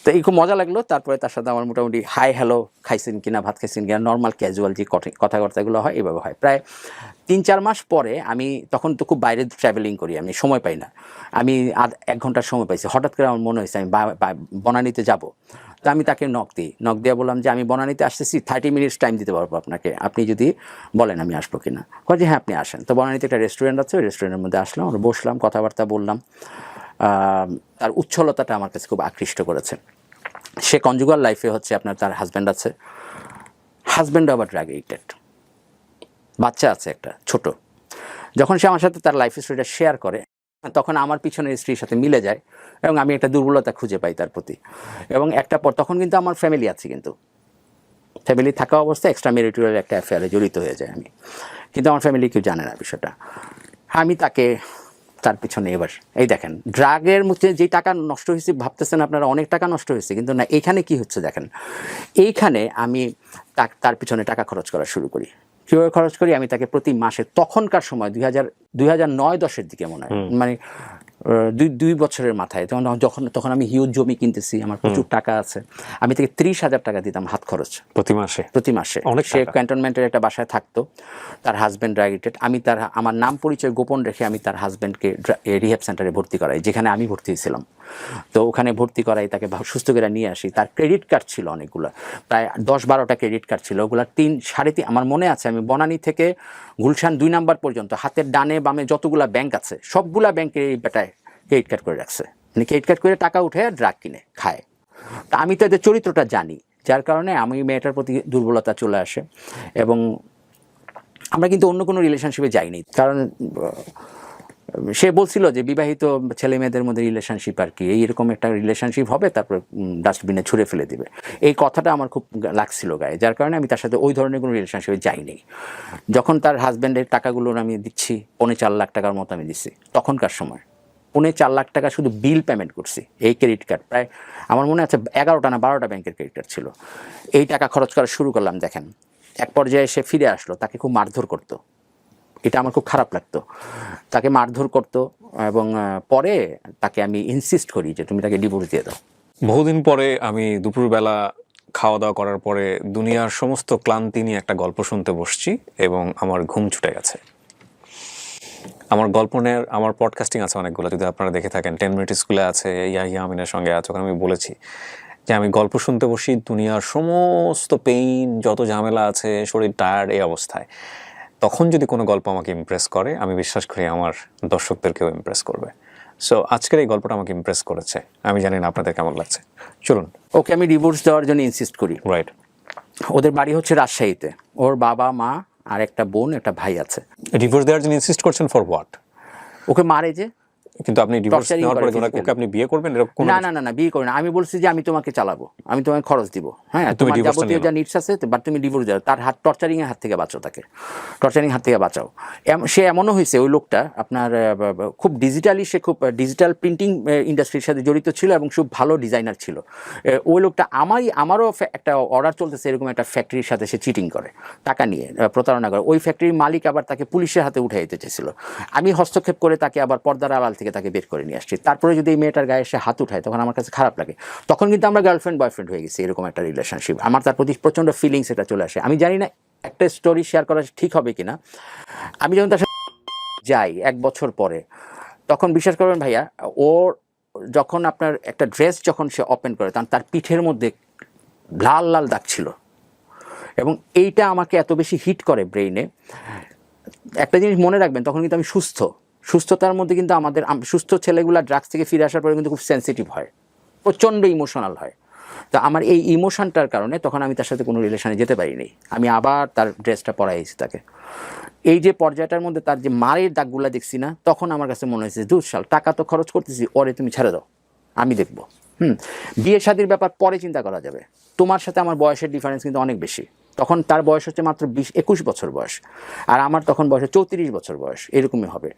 A: তো এই খুব মজা লাগলো। তারপরে তার সাথে আমার মোটামুটি হাই হ্যালো, খাইছেন কিনা, ভাত খাইছেন কিনা, নর্মাল ক্যাজুয়াল যে কথাবার্তাগুলো হয় এভাবে হয়। প্রায় 3-4 মাস পরে আমি তখন তো খুব বাইরে ট্রাভেলিং করি, আমি সময় পাই না। আমি 1 ঘন্টার সময় পাইছি। হঠাৎ করে আমার মনে হয়েছে আমি বনানীতে যাব। তো আমি তাকে নক দিয়ে বললাম যে আমি বনানীতে আসতেছি, 30 মিনিটস টাইম দিতে পারবো আপনাকে, আপনি যদি বলেন আমি আসবো কিনা। যে হ্যাঁ আপনি আসেন। তো বনানীতে একটা রেস্টুরেন্ট আছে, ওই রেস্টুরেন্টের মধ্যে আসলাম, আমরা বসলাম, কথাবার্তা বললাম। তার উচ্ছলতাটা আমার কাছে খুব আকৃষ্ট করেছে। সে কনজুগাল লাইফে হচ্ছে আপনার তার হাজব্যান্ড আছে, হাজব্যান্ড আবার ড্রাগ এডিক্টেড, বাচ্চা আছে একটা ছোট। যখন সে আমার সাথে তার লাইফ স্টোরিটা শেয়ার করে, তখন আমার পিছনের স্ত্রীর সাথে মিলে যায় এবং আমি একটা দুর্বলতা খুঁজে পাই তার প্রতি। এবং একটা পর তখন কিন্তু আমার ফ্যামিলি আছে, কিন্তু ফ্যামিলি থাকা অবস্থায় এক্সট্রা ম্যারিটাল একটা অ্যাফেয়ারে জড়িত হয়ে যায় আমি, কিন্তু আমার ফ্যামিলি কেউ জানে না বিষয়টা। আমি তাকে তার পিছনে এবার এই দেখেন, ড্রাগের মধ্যে যে টাকা নষ্ট হয়েছে ভাবতেছেন আপনারা অনেক টাকা নষ্ট হয়েছে, কিন্তু না, এইখানে কি হচ্ছে দেখেন। এইখানে আমি তার পিছনে টাকা খরচ করা শুরু করি। কীভাবে খরচ করি? আমি তাকে প্রতি মাসে, তখনকার সময় 2009-10 দিকে মনে হয়, মানে 2 বছরের মাথায়, তখন আমি হিউজ জমি কিনতেছি, আমার প্রচুর টাকা আছে, আমি তাকে 30,000 টাকা দিতাম হাত খরচ প্রতি মাসে। সে ক্যান্টনমেন্টের একটা বাসায় থাকতো, তার হাজব্যান্ড ড্রাগ এডিক্টেড। আমি আমার নাম পরিচয় গোপন রেখে আমি তার হাজব্যান্ডকে রিহ্যাব সেন্টারে ভর্তি করাই, যেখানে আমি ভর্তি হয়েছিলাম। তো ওখানে ভর্তি করাই, তাকে সুস্থ করে নিয়ে আসি। তার ক্রেডিট কার্ড ছিল অনেকগুলো, প্রায় 10-12টা ক্রেডিট কার্ড ছিল। ওগুলো 3-3.5 আমার মনে আছে, আমি বনানী থেকে গুলশান 2 নাম্বার পর্যন্ত হাতের ডানে বামে যতগুলা ব্যাংক আছে সবগুলা ব্যাংকে এই বেটায় ক্রেডিট কার্ড করে রাখছে। মানে ক্রেডিট কার্ড করে টাকা উঠে ড্রাগ কিনে খায়। তা আমি তো এদের চরিত্রটা জানি, যার কারণে আমি মেয়েটার প্রতি দুর্বলতা চলে আসে। এবং আমরা কিন্তু অন্য কোনো রিলেশনশিপে যাইনি, কারণ সে বলছিল যে বিবাহিত ছেলে মেয়েদের মধ্যে রিলেশনশিপ আর কি, এইরকম একটা রিলেশনশিপ হবে, তারপর ডাস্টবিনে ছুঁড়ে ফেলে দিবে। এই কথাটা আমার খুব লাগছিল গায়ে, যার কারণে আমি তার সাথে ওই ধরনের কোনো রিলেশনশিপে যাইনি। যখন তার হাজব্যান্ডের টাকাগুলো আমি দিচ্ছি, 4.5 লাখ টাকার মতো আমি দিচ্ছি তখনকার সময়, 4.5 লাখ টাকা শুধু বিল পেমেন্ট করছি। এই ক্রেডিট কার্ড প্রায় আমার মনে আছে 11টা না 12টা ব্যাংকের ক্রেডিট কার্ড ছিল। এই টাকা খরচ করা শুরু করলাম। দেখেন, এক পর্যায়ে সে ফিরে আসলো, তাকে খুব মারধর করতো, এটা আমার খুব খারাপ লাগতো। তাকে মারধর করতো এবং পরে তাকে আমি ইনসিস্ট করি যে তুমি তাকে ডিভোর্স দিয়ে দাও।
B: বহুদিন পরে আমি দুপুরবেলা খাওয়া দাওয়া করার পরে দুনিয়ার সমস্ত ক্লান্তি নিয়ে একটা গল্প শুনতে বসছি এবং আমার ঘুম ছুটে গেছে। আমার গল্প নিয়ে আমার পডকাস্টিং আছে অনেকগুলো, যদি আপনারা দেখে থাকেন। 10 মিনিট স্কুলে আছে, ইয়াহিয়া আমিনের সঙ্গে আছে, ওখানে আমি বলেছি যে আমি গল্প শুনতে বসি দুনিয়ার সমস্ত পেইন, যত ঝামেলা আছে, শরীর টায়ার্ড, এই অবস্থায়। তখন যদি কোনো গল্প আমাকে ইমপ্রেস করে, আমি বিশ্বাস করি আমার দর্শকদেরকেও ইমপ্রেস করবে। সো আজকের এই গল্পটা আমাকে ইমপ্রেস করেছে। আমি জানি না আপনাদের কেমন লাগছে। চলুন।
A: ওকে আমি ডিভোর্স দেওয়ার জন্য ইনসিস্ট করি।
B: রাইট।
A: ওদের বাড়ি হচ্ছে রাজশাহীতে, ওর বাবা মা আর একটা বোন একটা ভাই আছে।
B: ডিভোর্স দেওয়ার জন্য ইনসিস্ট করছেন ফর হোয়াট?
A: ওকে মারে যে।
B: কিন্তু আপনি ডিভোর্স নেওয়ার পরে ওকে আপনি বিয়ে করবেন এরকম?
A: না না না না, বিয়ে করি না। আমি বলছি যে আমি তোমাকে চালাবো, আমি তোমাকে খরচ দিব, হ্যাঁ তোমার যাবতীয় যা নিডস আছে, বাট তুমি ডিভোর্স দাও। তার টর্চারিং এর হাত থেকে বাঁচাও, তাকে টর্চারিং হাত থেকে বাঁচাও। সে এমনও হয়েছে, ওই লোকটা আপনার খুব ডিজিটালি, সে খুব ডিজিটাল প্রিন্টিং ইন্ডাস্ট্রির সাথে জড়িত ছিল এবং খুব ভালো ডিজাইনার ছিল। ওই লোকটা আমারও একটা অর্ডার চলতেছে এরকম একটা ফ্যাক্টরির সাথে, সে চিটিং করে, টাকা নিয়ে প্রতারণা করে। ওই ফ্যাক্টরির মালিক আবার তাকে পুলিশের হাতে উঠে দিতে চেয়েছিল। আমি হস্তক্ষেপ করে তাকে আবার পর্দার আড়াল থেকে তাকে বের করে নিয়ে আসছি। তারপরে যদি এই মেয়েটার গায়ে সে হাত উঠায়, তখন আমার কাছে খারাপ লাগে। তখন কিন্তু আমরা গার্লফ্রেন্ড বয়ফ্রেন্ড হয়ে গেছি, এরকম একটা রিলেশনশিপ। আমার তার প্রতি প্রচণ্ড ফিলিংস এটা চলে আসে। আমি জানি না একটা স্টোরি শেয়ার করা ঠিক হবে কিনা। আমি যখন তার সাথে যাই 1 বছর পরে, তখন বিশ্বাস করবেন ভাইয়া, ওর যখন আপনার একটা ড্রেস যখন সে ওপেন করে, তখন তার পিঠের মধ্যে লাল লাল দাগ ছিল। এবং এইটা আমাকে এত বেশি হিট করে ব্রেইনে। একটা জিনিস মনে রাখবেন, তখন কিন্তু আমি সুস্থতার মধ্যে কিন্তু আমাদের সুস্থ ছেলেগুলা ড্রাগস থেকে ফিরে আসার পরে কিন্তু খুব সেন্সিটিভ হয়, প্রচণ্ড ইমোশনাল হয়। তো আমার এই ইমোশনটার কারণে তখন আমি তার সাথে কোনো রিলেশনে যেতে পারিনি। আমি আবার তার ড্রেসটা পরাইছি তাকে। এই যে পর্যায়টার মধ্যে তার যে মারের দাগগুলো দেখছি না, তখন আমার কাছে মনে হয়েছে দুঃসাল, টাকা তো খরচ করতেছি, ওরে তুমি ছেড়ে দাও, আমি দেখবো। বিয়ে শাদির ব্যাপার পরে চিন্তা করা যাবে। তোমার সাথে আমার বয়সের ডিফারেন্স কিন্তু অনেক বেশি। তখন তার বয়স হচ্ছে মাত্র 21 বছর বয়স, আর আমার তখন বয়স 34 বছর বয়স, এরকমই হবে।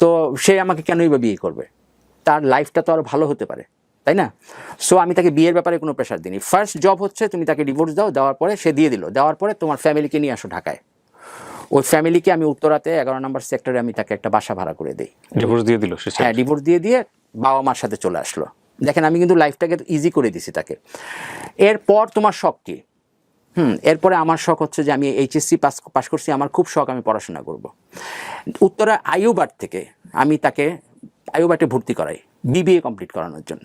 A: তো সে আমাকে কেনই বা বিয়ে করবে? তার লাইফটা তো আরও ভালো হতে পারে, তাই না? সো আমি তাকে বিয়ের ব্যাপারে কোনো প্রেশার দিইনি। ফার্স্ট জব হচ্ছে তুমি তাকে ডিভোর্স দাও, দেওয়ার পরে সে দিয়ে দিল, দেওয়ার পরে তোমার ফ্যামিলিকে নিয়ে আসো ঢাকায়। ওই ফ্যামিলিকে আমি উত্তরাতে 11 নম্বর সেক্টরে আমি তাকে একটা বাসা ভাড়া করে দিই।
B: ডিভোর্স দিয়ে দিল সে?
A: হ্যাঁ, ডিভোর্স দিয়ে বাবা মার সাথে চলে আসলো। দেখেন আমি কিন্তু লাইফটাকে ইজি করে দিছি তাকে। এরপর তোমার শখ কি? এরপরে আমার শখ হচ্ছে যে আমি এইচএসসি পাস করছি, আমার খুব শখ আমি পড়াশোনা করব। উত্তরা আইয়ুবাট থেকে আমি তাকে আইয়ুবাটে ভর্তি করাই বিবিএ কমপ্লিট করানোর জন্য।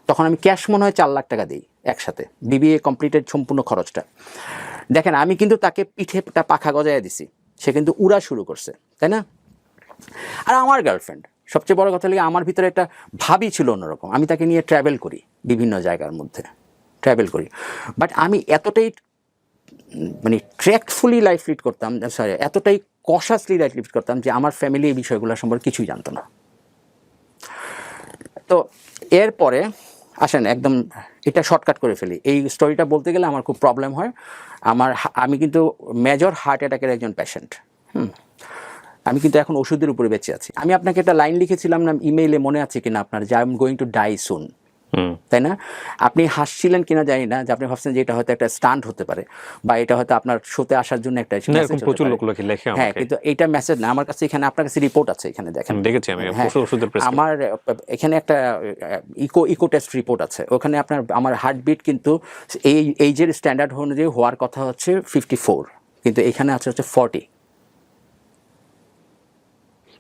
A: তখন আমি ক্যাশ মনে হয় 4 লাখ টাকা দিই একসাথে, বিবিএ কমপ্লিটের সম্পূর্ণ খরচটা। দেখেন আমি কিন্তু তাকে পিঠে পাখা গজায় দিছি, সে কিন্তু উড়া শুরু করছে, তাই না? আর আমার গার্লফ্রেন্ড, সবচেয়ে বড় কথা লাগে আমার ভিতরে একটা ভাবি ছিল অন্যরকম। আমি তাকে নিয়ে ট্রাভেল করি, বিভিন্ন জায়গার মধ্যে ট্রাভেল করি, বাট আমি এতটাই মানে ট্র্যাক্টফুলি লাইফ লিড করতাম, সরি এতটাই কশাসলি লাইফ লিড করতাম যে আমার ফ্যামিলি এই বিষয়গুলো সম্পর্কে কিছুই জানতো না। তো এরপরে আসেন একদম এটা শর্টকাট করে ফেলি। এই স্টোরিটা বলতে গেলে আমার খুব প্রবলেম হয়। আমি কিন্তু মেজর হার্ট অ্যাটাকের একজন পেশেন্ট। আমি কিন্তু এখন ওষুধের উপরে বেঁচে আছি। আমি আপনাকে একটা লাইন লিখেছিলাম না ইমেইলে, মনে আছে কিনা আপনার, যে I am going to die soon, তাই না? আপনি হাসছিলেন কিনা জানি না, যে আপনি ভাবছেন যে এটা হয়তো একটা স্টান্ট হতে পারে, বা এটা হয়তো আপনার শোতে আসার জন্য একটা
B: প্রচুর লোক লেখে।
A: হ্যাঁ, কিন্তু এইটা মেসেজ না, আমার কাছে এখানে আপনার কাছে রিপোর্ট আছে, এখানে দেখেন,
B: দেখেছি আমি ওষুধের প্রেসক্রিপশন। আমার
A: এখানে একটা ইকো টেস্ট রিপোর্ট আছে, ওখানে আমার হার্টবিট কিন্তু এই এইজের স্ট্যান্ডার্ড অনুযায়ী হওয়ার কথা হচ্ছে 54, কিন্তু এখানে আছে হচ্ছে 40।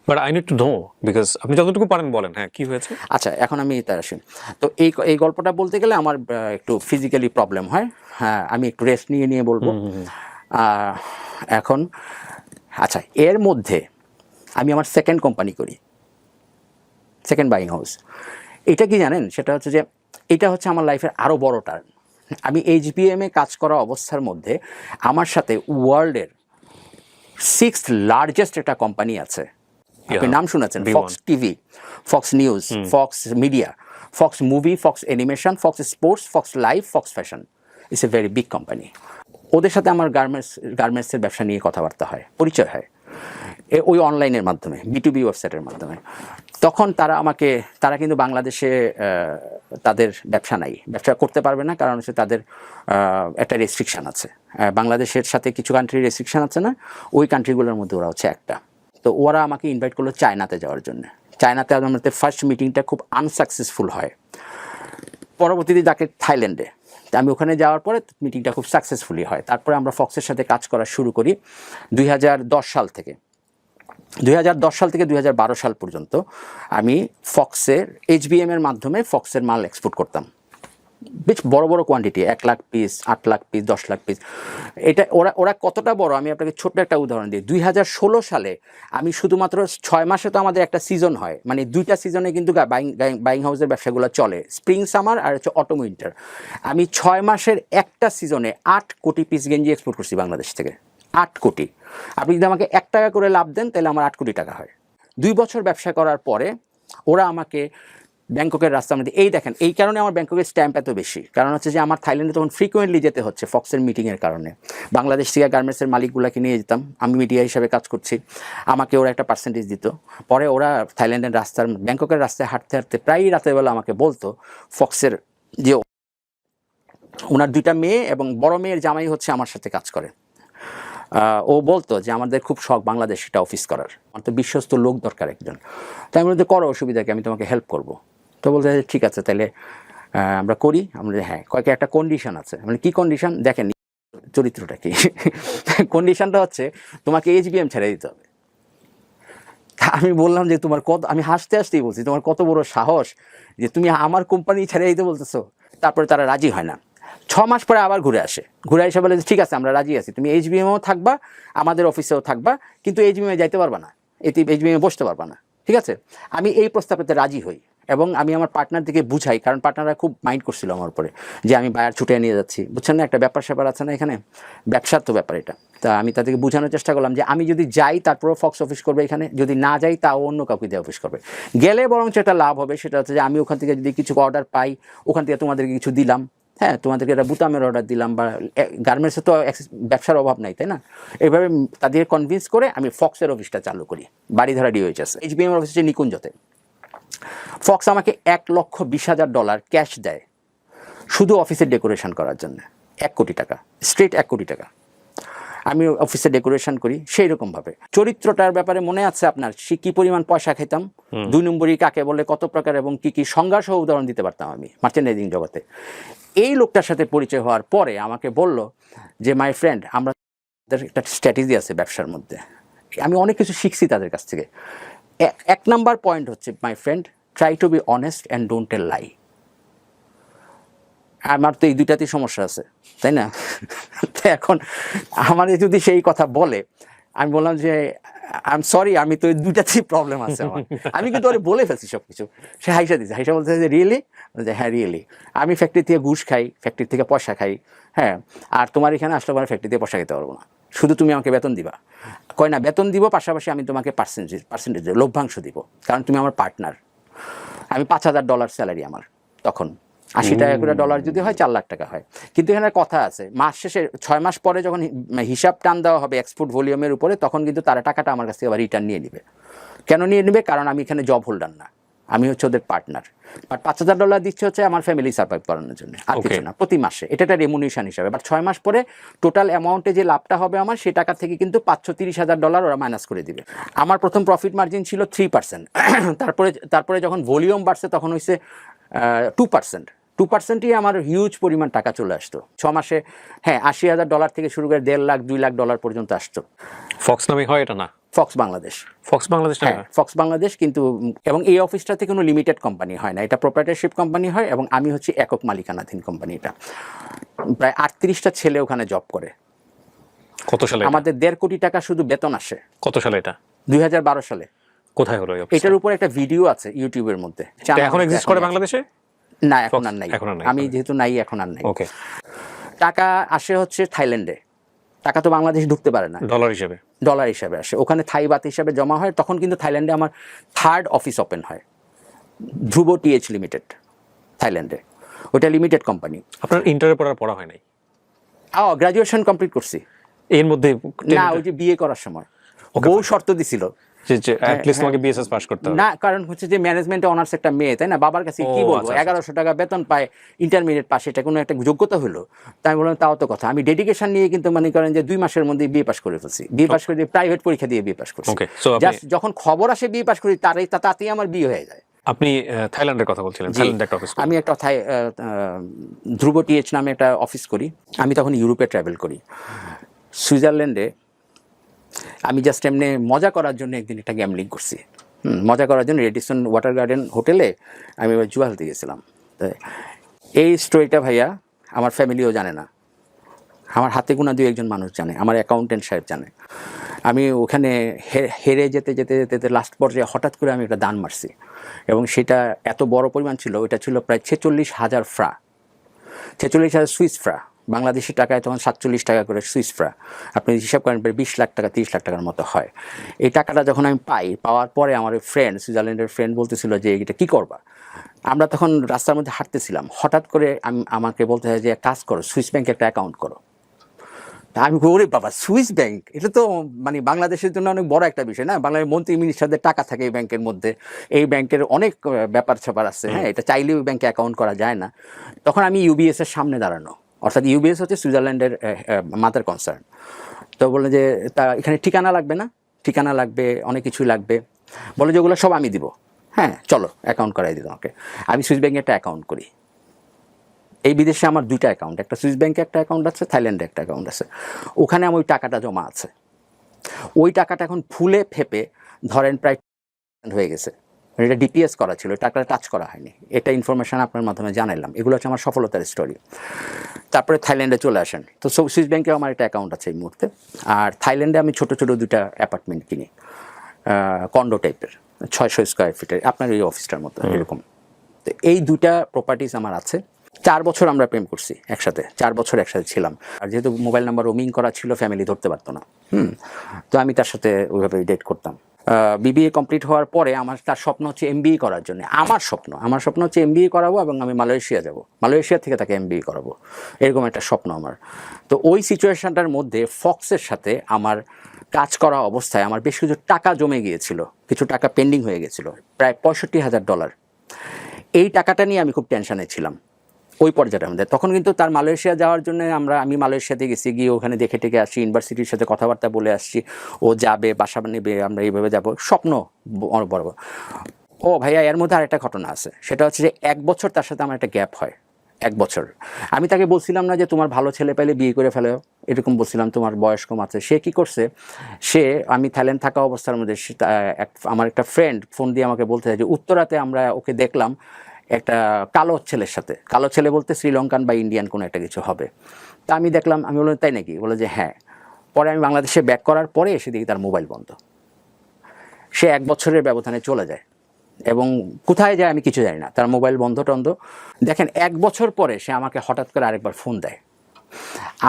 B: But I need to know, because আপনি যতটুকু পারেন বলেন। হ্যাঁ, কি হয়েছে?
A: আচ্ছা, এখন আমি তার আসি। তো এই গল্পটা বলতে গেলে আমার একটু ফিজিক্যালি প্রবলেম হয়। হ্যাঁ, আমি একটু রেস্ট নিয়ে বলবো। এখন আচ্ছা, এর মধ্যে আমি আমার সেকেন্ড কোম্পানি করি, সেকেন্ড বাইং হাউস। এটা কি জানেন, সেটা হচ্ছে যে এটা হচ্ছে আমার লাইফের আরও বড় টার্ন। আমি এইচবিএমে কাজ করা অবস্থার মধ্যে আমার সাথে ওয়ার্ল্ডের 6th লার্জেস্ট একটা কোম্পানি আছে, আপনি নাম শুনেছেন, Fox TV, Fox news, Fox media, Fox movie, Fox animation, Fox sports, Fox live, Fox fashion. It's a very big company. ওদের সাথে আমার গার্মেন্টসের ব্যবসা নিয়ে কথাবার্তা হয়, পরিচয় হয় ওই অনলাইনের মাধ্যমে, B2B ওয়েবসাইটের মাধ্যমে। তখন তারা কিন্তু বাংলাদেশে তাদের ব্যবসা করতে পারবে না, কারণ হচ্ছে তাদের একটা রেস্ট্রিকশান আছে। বাংলাদেশের সাথে কিছু কান্ট্রির রেস্ট্রিকশান আছে না, ওই কান্ট্রিগুলোর মধ্যে ওরা হচ্ছে একটা। তো ওরা আমাকে ইনভাইট করলো চায়নাতে যাওয়ার জন্য। চায়নাতে আমাদের ফার্স্ট মিটিংটা খুব আনসাকসেসফুল হয়, পরবর্তীতে তাকে থাইল্যান্ডে। আমি ওখানে যাওয়ার পরে মিটিংটা খুব সাকসেসফুলি হয়। তারপরে আমরা ফক্সের সাথে কাজ করা শুরু করি 2010 সাল থেকে। 2010 সাল থেকে 2012 সাল পর্যন্ত আমি ফক্সের এইচবিএমের মাধ্যমে ফক্সের মাল এক্সপোর্ট করতাম, বেশ বড় বড় quantity, 1 lakh piece, 8 lakh piece, 10 lakh piece. এটা ওরা কতটা বড়, আমি আপনাকে ছোট্ট একটা উদাহরণ দিই। 2016 সালে আমি শুধুমাত্র 6 মাসে, তো আমাদের একটা সিজন হয়, মানে 2টা সিজনে কিন্তু বাইং হাউসের ব্যবসাগুলো চলে, স্প্রিং সামার আর হচ্ছে অটোম উইন্টার। আমি 6 মাসের একটা সিজনে 8 কোটি পিস গেঞ্জি এক্সপোর্ট করছি বাংলাদেশ থেকে, 8 কোটি। আপনি যদি আমাকে 1 টাকা করে লাভ দেন তাহলে আমার 8 কোটি টাকা হয়। 2 বছর ব্যবসা করার পরে ওরা আমাকে ব্যাংককের রাস্তার মধ্যে, এই দেখেন, এই কারণে আমার ব্যাংককের স্ট্যাম্প এত বেশি, কারণ হচ্ছে যে আমার থাইল্যান্ডে তখন ফ্রিকোয়েন্টলি যেতে হচ্ছে ফক্সের মিটিংয়ের কারণে। বাংলাদেশ থেকে গার্মেন্টসের মালিকগুলোকে নিয়ে যেতাম, আমি মিডিয়া হিসাবে কাজ করছি, আমাকে ওরা একটা পার্সেন্টেজ দিত। পরে ওরা থাইল্যান্ডের ব্যাংককের রাস্তায় হাঁটতে হাঁটতে প্রায় রাতের বেলা আমাকে বলতো, ফক্সের যে ওনার 2টা মেয়ে এবং বড় মেয়ের জামাই হচ্ছে আমার সাথে কাজ করে, ও বলতো যে আমাদের খুব শখ বাংলাদেশ একটা অফিস করার, আমার তো বিশ্বস্ত লোক দরকার একজন। তাই আমি বলতে, করো, অসুবিধা কি, আমি তোমাকে হেল্প করবো। তো বলতে ঠিক আছে, তাহলে আমরা করি। আমরা হ্যাঁ, কয়েকটা একটা কন্ডিশন আছে। মানে কী কন্ডিশন দেখেন, চরিত্রটা কি কন্ডিশনটা হচ্ছে তোমাকে এইচবিএম ছেড়ে দিতে হবে। আমি বললাম যে আমি হাসতে হাসতেই বলছি, তোমার কত বড় সাহস যে তুমি আমার কোম্পানি ছেড়ে দিতে বলতেছো। তারপরে তারা রাজি হয় না। 6 মাস পরে আবার ঘুরে এসে বলে যে ঠিক আছে, আমরা রাজি আছি, তুমি এইচবিএমেও থাকবা, আমাদের অফিসেও থাকবা, কিন্তু এইচবিএমে যাইতে পারবা না, এইচবিএমে বসতে পারবা না, ঠিক আছে? আমি এই প্রস্তাবটাতে রাজি হই এবং আমি আমার পার্টনারদেরকে বুঝাই, কারণ পার্টনাররা খুব মাইন্ড করছিল আমার উপরে যে আমি বায়ার ছুটে নিয়ে যাচ্ছি, বুঝছেন না, একটা ব্যাপার স্যাপার আছে না এখানে, ব্যবসার তো ব্যাপার এটা। তা আমি তাদেরকে বোঝানোর চেষ্টা করলাম যে আমি যদি যাই তারপরেও ফক্স অফিস করবে এখানে, যদি না যাই তাও অন্য কাউকে দিয়ে অফিস করবে। গেলে বরং যেটা লাভ হবে সেটা হচ্ছে যে আমি ওখান থেকে যদি কিছু অর্ডার পাই, ওখান থেকে তোমাদেরকে কিছু দিলাম, হ্যাঁ, তোমাদেরকে একটা বুতামের অর্ডার দিলাম, বা গার্মেন্টসে তো ব্যবসার অভাব নাই, তাই না? এইভাবে তাদের কনভিন্স করে আমি ফক্সের অফিসটা চালু করি, বাড়িধারা ডিওএইচএস। এইচবিএম অফিস হচ্ছে নিকুঞ্জতে। ফক্স আমাকে $1,20,000 ক্যাশ দেয় শুধু অফিসের ডেকোরেশন করার জন্য। 1 কোটি টাকা, স্ট্রেট 1 কোটি টাকা। আমি অফিসে ডেকোরেশন করি সেই রকমভাবে। চরিত্রটার ব্যাপারে মনে আছে আপনার, সে কী পরিমাণ পয়সা খেতাম, 2 নম্বরই কাকে বলে, কত প্রকার এবং কী কী সংজ্ঞা সহ উদাহরণ দিতে পারতাম আমি মার্চেন্ডাইজিং জগতে। এই লোকটার সাথে পরিচয় হওয়ার পরে আমাকে বলল যে মাই ফ্রেন্ড, আমরা একটা স্ট্র্যাটেজি আছে ব্যবসার মধ্যে। আমি অনেক কিছু শিখছি তাদের কাছ থেকে। 1 নাম্বার পয়েন্ট হচ্ছে my friend, try to be honest and don't tell lie. আমার তো এই দুইটাতেই সমস্যা আছে, তাই না? তো এখন আমাদের যদি সেই কথা বলে, আমি বললাম যে আই এম সরি, আমি তো এই দুইটাতেই প্রবলেম আছে আমার। আমি কিন্তু ওরে বলে ফেলছি সব কিছু। সে হাইসা দিচ্ছে, হাইসা বলছে যে রিয়েলি, যে হ্যাঁ রিয়েলি, আমি ফ্যাক্টরি থেকে ঘুষ খাই, ফ্যাক্টরি থেকে পয়সা খাই, হ্যাঁ, আর তোমার এখানে আসলে আমার ফ্যাক্টরি থেকে পয়সা খেতে পারবো না, শুধু তুমি আমাকে বেতন দিবা। কয় না, বেতন দিব, পাশাপাশি আমি তোমাকে পার্সেন্টেজ লভ্যাংশ দিব, কারণ তুমি আমার পার্টনার। আমি $5,000 স্যালারি আমার তখন, 80 টাকা করে ডলার যদি হয় 4 লাখ টাকা হয়। কিন্তু এখানে কথা আছে, মাস শেষে 6 মাস পরে যখন হিসাব টান দেওয়া হবে এক্সপোর্ট ভলিউমের উপরে, তখন কিন্তু তারা টাকাটা আমার কাছ থেকে আবার রিটার্ন নিয়ে নেবে। কেন নিয়ে নেবে? কারণ আমি এখানে জব হোল্ডার না, আমি হচ্ছে ওদের পার্টনার। বাট $5,000 দিচ্ছে হচ্ছে আমার ফ্যামিলি সার্ভাইভ করানোর জন্য, আর কিছু না, প্রতি মাসে। এটা একটা রেমুনেশন হিসাবে। বাট 6 মাস পরে টোটাল অ্যামাউন্টে যে লাভটা হবে আমার, সেই টাকা থেকে কিন্তু $530,000 ওরা মাইনাস করে দিবে। আমার প্রথম প্রফিট মার্জিন ছিল 3%। তারপরে যখন ভলিউম বাড়ছে তখন হয়েছে 2%। 2%ই আমার হিউজ পরিমাণ টাকা চলে আসতো 6 মাসে। হ্যাঁ, $80,000 থেকে শুরু করে $1.5 লাখ, $2 লাখ পর্যন্ত আসতো।
B: ফক্স নামে হয় এটা না?
A: ফক্স বাংলাদেশ।
B: ফক্স বাংলাদেশ না?
A: হ্যাঁ, ফক্স বাংলাদেশ। কিন্তু এবং এই অফিসটাতে কোনো লিমিটেড কোম্পানি হয় না, এটা প্রোপ্রাইটারশিপ কোম্পানি হয়, এবং আমি হচ্ছে একক মালিকানাধীন কোম্পানি। এটা প্রায় 38টা ছেলে ওখানে জব করে।
B: কত সালে?
A: আমাদের 1.5 কোটি টাকা শুধু বেতন আসে।
B: কত সালে এটা?
A: 2012 সালে।
B: কোথায় হলো এই অফিসটা?
A: এটার উপর একটা ভিডিও আছে ইউটিউবের মধ্যে।
B: এটা এখন এক্সিস্ট করে বাংলাদেশে?
A: না, এখন আর নাই।
B: এখন আর নাই।
A: আমি যেহেতু নাই, এখন আর নাই।
B: ওকে।
A: টাকা আসে হচ্ছে থাইল্যান্ডে। টাকা তো বাংলাদেশ ঢুকতে পারে না,
B: ডলার হিসেবে?
A: ডলার হিসাবে আসে। ওখানে থাই বাত হিসাবে জমা হয়। তখন কিন্তু থাইল্যান্ডে আমার 3rd অফিস ওপেন হয়, ধ্রুব টিএইচ লিমিটেড, থাইল্যান্ডে। ওটা লিমিটেড কোম্পানি।
B: আপনার ইন্টারে পড়া হয় নাই?
A: গ্রাজুয়েশন কমপ্লিট করছি।
B: এর মধ্যে
A: না, ওই যে বিয়ে করার সময় বউ শর্ত দিছিল
B: যে অ্যাট লিস্ট তোমাকে বিএসএস পাস করতে হবে।
A: না, কারণ হচ্ছে যে ম্যানেজমেন্টে অনার্স একটা মেয়ে, তাই না? বাবার কাছে কি বলবো, 1100 টাকা বেতন পায়, ইন্টারমিডিয়েট পাস, এটা কোনো একটা যোগ্যতা হলো? তাই বললাম তাও তো কথা। আমি ডেডিকেশন নিয়ে কিন্তু মনে করেন যে 2 মাসের মধ্যে বিয়ে পাস করে ফেলছি। বিয়ে পাস করে প্রাইভেট পরীক্ষা দিয়ে বিয়ে পাস করছি। জাস্ট যখন খবর আসে বিয়ে পাস করি, তাতেই আমার বিয়ে হয়ে যায়।
B: আপনি থাইল্যান্ডের কথা বলছিলেন, থাইল্যান্ডে একটা অফিস?
A: আমি একটা ধ্রুব টিএইচ নামে একটা অফিস করি। আমি তখন ইউরোপে ট্রাভেল করি, সুইজারল্যান্ডে। আমি জাস্ট এমনি মজা করার জন্য একদিন একটা গ্যামলিং করছি। মজা করার জন্য রেডিসন ওয়াটার গার্ডেন হোটেলে আমি এবার জুয়া খেলতে গেছিলাম। এই স্টোরিটা ভাইয়া আমার ফ্যামিলিও জানে না, আমার হাতে গোনা 2-1 জন মানুষ জানে, আমার অ্যাকাউন্টেন্ট সাহেব জানে। আমি ওখানে হেরে যেতে যেতে যেতে লাস্ট পর্যায়ে হঠাৎ করে আমি একটা দান মারছি, এবং সেটা এত বড় পরিমাণ ছিল, ওইটা ছিল প্রায় 46,000 ফ্রা, 46,000 সুইস ফ্রা। বাংলাদেশি টাকায় তখন 47 টাকা করে সুইস ফ্রা। আপনি হিসাব করেন প্রায় 20 লাখ টাকা, 30 লাখ টাকার মতো হয়। এই টাকাটা যখন আমি পাওয়ার পরে আমার ফ্রেন্ড, সুইজারল্যান্ডের ফ্রেন্ড বলতেছিল যে এটা কী করবা। আমরা তখন রাস্তার মধ্যে হাঁটতেছিলাম, হঠাৎ করে আমাকে বলতে হয় যে কাজ করো, সুইস ব্যাংকে একটা অ্যাকাউন্ট করো। আমি ওরে বাবা, সুইস ব্যাংক, এটা তো মানে বাংলাদেশের জন্য অনেক বড় একটা বিষয় না? বাংলাদেশের মন্ত্রী মিনিস্টারদের টাকা থাকে এই ব্যাংকের মধ্যে, এই ব্যাংকের অনেক ব্যাপার স্যাপার আছে, হ্যাঁ, এটা চাইলেও ব্যাংকে অ্যাকাউন্ট করা যায় না। তখন আমি ইউবিএস এর সামনে দাঁড়ানো, অর্থাৎ ইউবিএস হচ্ছে সুইজারল্যান্ডের মাদার কনসার্ন। তো বললেন যে তা এখানে ঠিকানা লাগবে না? ঠিকানা লাগবে, অনেক কিছুই লাগবে। বলে যে ওগুলো সব আমি দিব। হ্যাঁ, চলো অ্যাকাউন্ট করাই দিই তোমাকে। আমি সুইস ব্যাংকে একটা অ্যাকাউন্ট করি। এই বিদেশে আমার 2টা অ্যাকাউন্ট, একটা সুইস ব্যাংকে একটা অ্যাকাউন্ট আছে, থাইল্যান্ডে একটা অ্যাকাউন্ট আছে। ওখানে আমার ওই টাকাটা জমা আছে। ওই টাকাটা এখন ফুলে ফেপে ধরেন প্রায় হয়ে গেছে। এটা ডিপিএস করা ছিল, টাকাটা টাচ করা হয়নি। এটা ইনফরমেশান আপনার মাধ্যমে জানাইলাম। এগুলো হচ্ছে আমার সফলতার স্টোরি। তারপরে থাইল্যান্ডে চলে আসেন। তো সুইস ব্যাংকে আমার একটা অ্যাকাউন্ট আছে এই মুহূর্তে। আর থাইল্যান্ডে আমি ছোটো ছোটো 2টা অ্যাপার্টমেন্ট কিনি, কন্ডো টাইপের, 600 স্কোয়ার ফিটের, আপনার এই অফিসটার মতো এরকম। তো এই 2টা প্রপার্টিজ আমার আছে। 4 বছর আমরা প্রেম করছি একসাথে, 4 বছর একসাথে ছিলাম। আর যেহেতু মোবাইল নাম্বার রোমিং করা ছিল, ফ্যামিলি ধরতে পারতো না। তো আমি তার সাথে ওইভাবে ডেট করতাম। বিবিএ কমপ্লিট হওয়ার পরে তার স্বপ্ন হচ্ছে এমবিএ করার জন্য। আমার স্বপ্ন হচ্ছে এমবিএ করাবো এবং আমি মালয়েশিয়া যাব, মালয়েশিয়া থেকে তাকে এমবিএ করাবো, এরকম একটা স্বপ্ন আমার। তো ওই সিচুয়েশনটার মধ্যে ফক্সের সাথে আমার কাজ করা অবস্থায় আমার বেশ কিছু টাকা জমে গিয়েছিল, কিছু টাকা পেন্ডিং হয়ে গেছিল, প্রায় $65,000। এই টাকাটা নিয়ে আমি খুব টেনশনে ছিলাম ওই পর্যায়ের মধ্যে। তখন কিন্তু তার মালয়েশিয়া যাওয়ার জন্য আমি মালয়েশিয়াতে গেছি, গিয়ে ওখানে দেখে টেকে আসছি, ইউনিভার্সিটির সাথে কথাবার্তা বলে আসছি, ও যাবে, বাসা নেবে, আমরা এইভাবে যাব, স্বপ্ন বড়। ও ভাইয়া, এর মধ্যে আরেকটা ঘটনা আছে, সেটা হচ্ছে যে 1 বছর তার সাথে আমার একটা গ্যাপ হয়। 1 বছর আমি তাকে বলছিলাম না যে তোমার ভালো ছেলে পেলে বিয়ে করে ফেলো, এরকম বলছিলাম, তোমার বয়স কম আছে। সে কি করছে, আমি থাইল্যান্ড থাকা অবস্থার মধ্যে আমার একটা ফ্রেন্ড ফোন দিয়ে আমাকে বলতে চাই যে উত্তরাতে আমরা ওকে দেখলাম একটা কালো ছেলের সাথে। কালো ছেলে বলতে শ্রীলঙ্কান বা ইন্ডিয়ান কোনো একটা কিছু হবে। তা আমি দেখলাম, আমি বললাম তাই নাকি? বলে যে হ্যাঁ। পরে আমি বাংলাদেশে ব্যাক করার পরে এসে দেখি তার মোবাইল বন্ধ। সে 1 বছরের ব্যবধানে চলে যায় এবং কোথায় যায় আমি কিছু জানি না, তার মোবাইল বন্ধ টন্ধ। দেখেন 1 বছর পরে সে আমাকে হঠাৎ করে আরেকবার ফোন দেয়।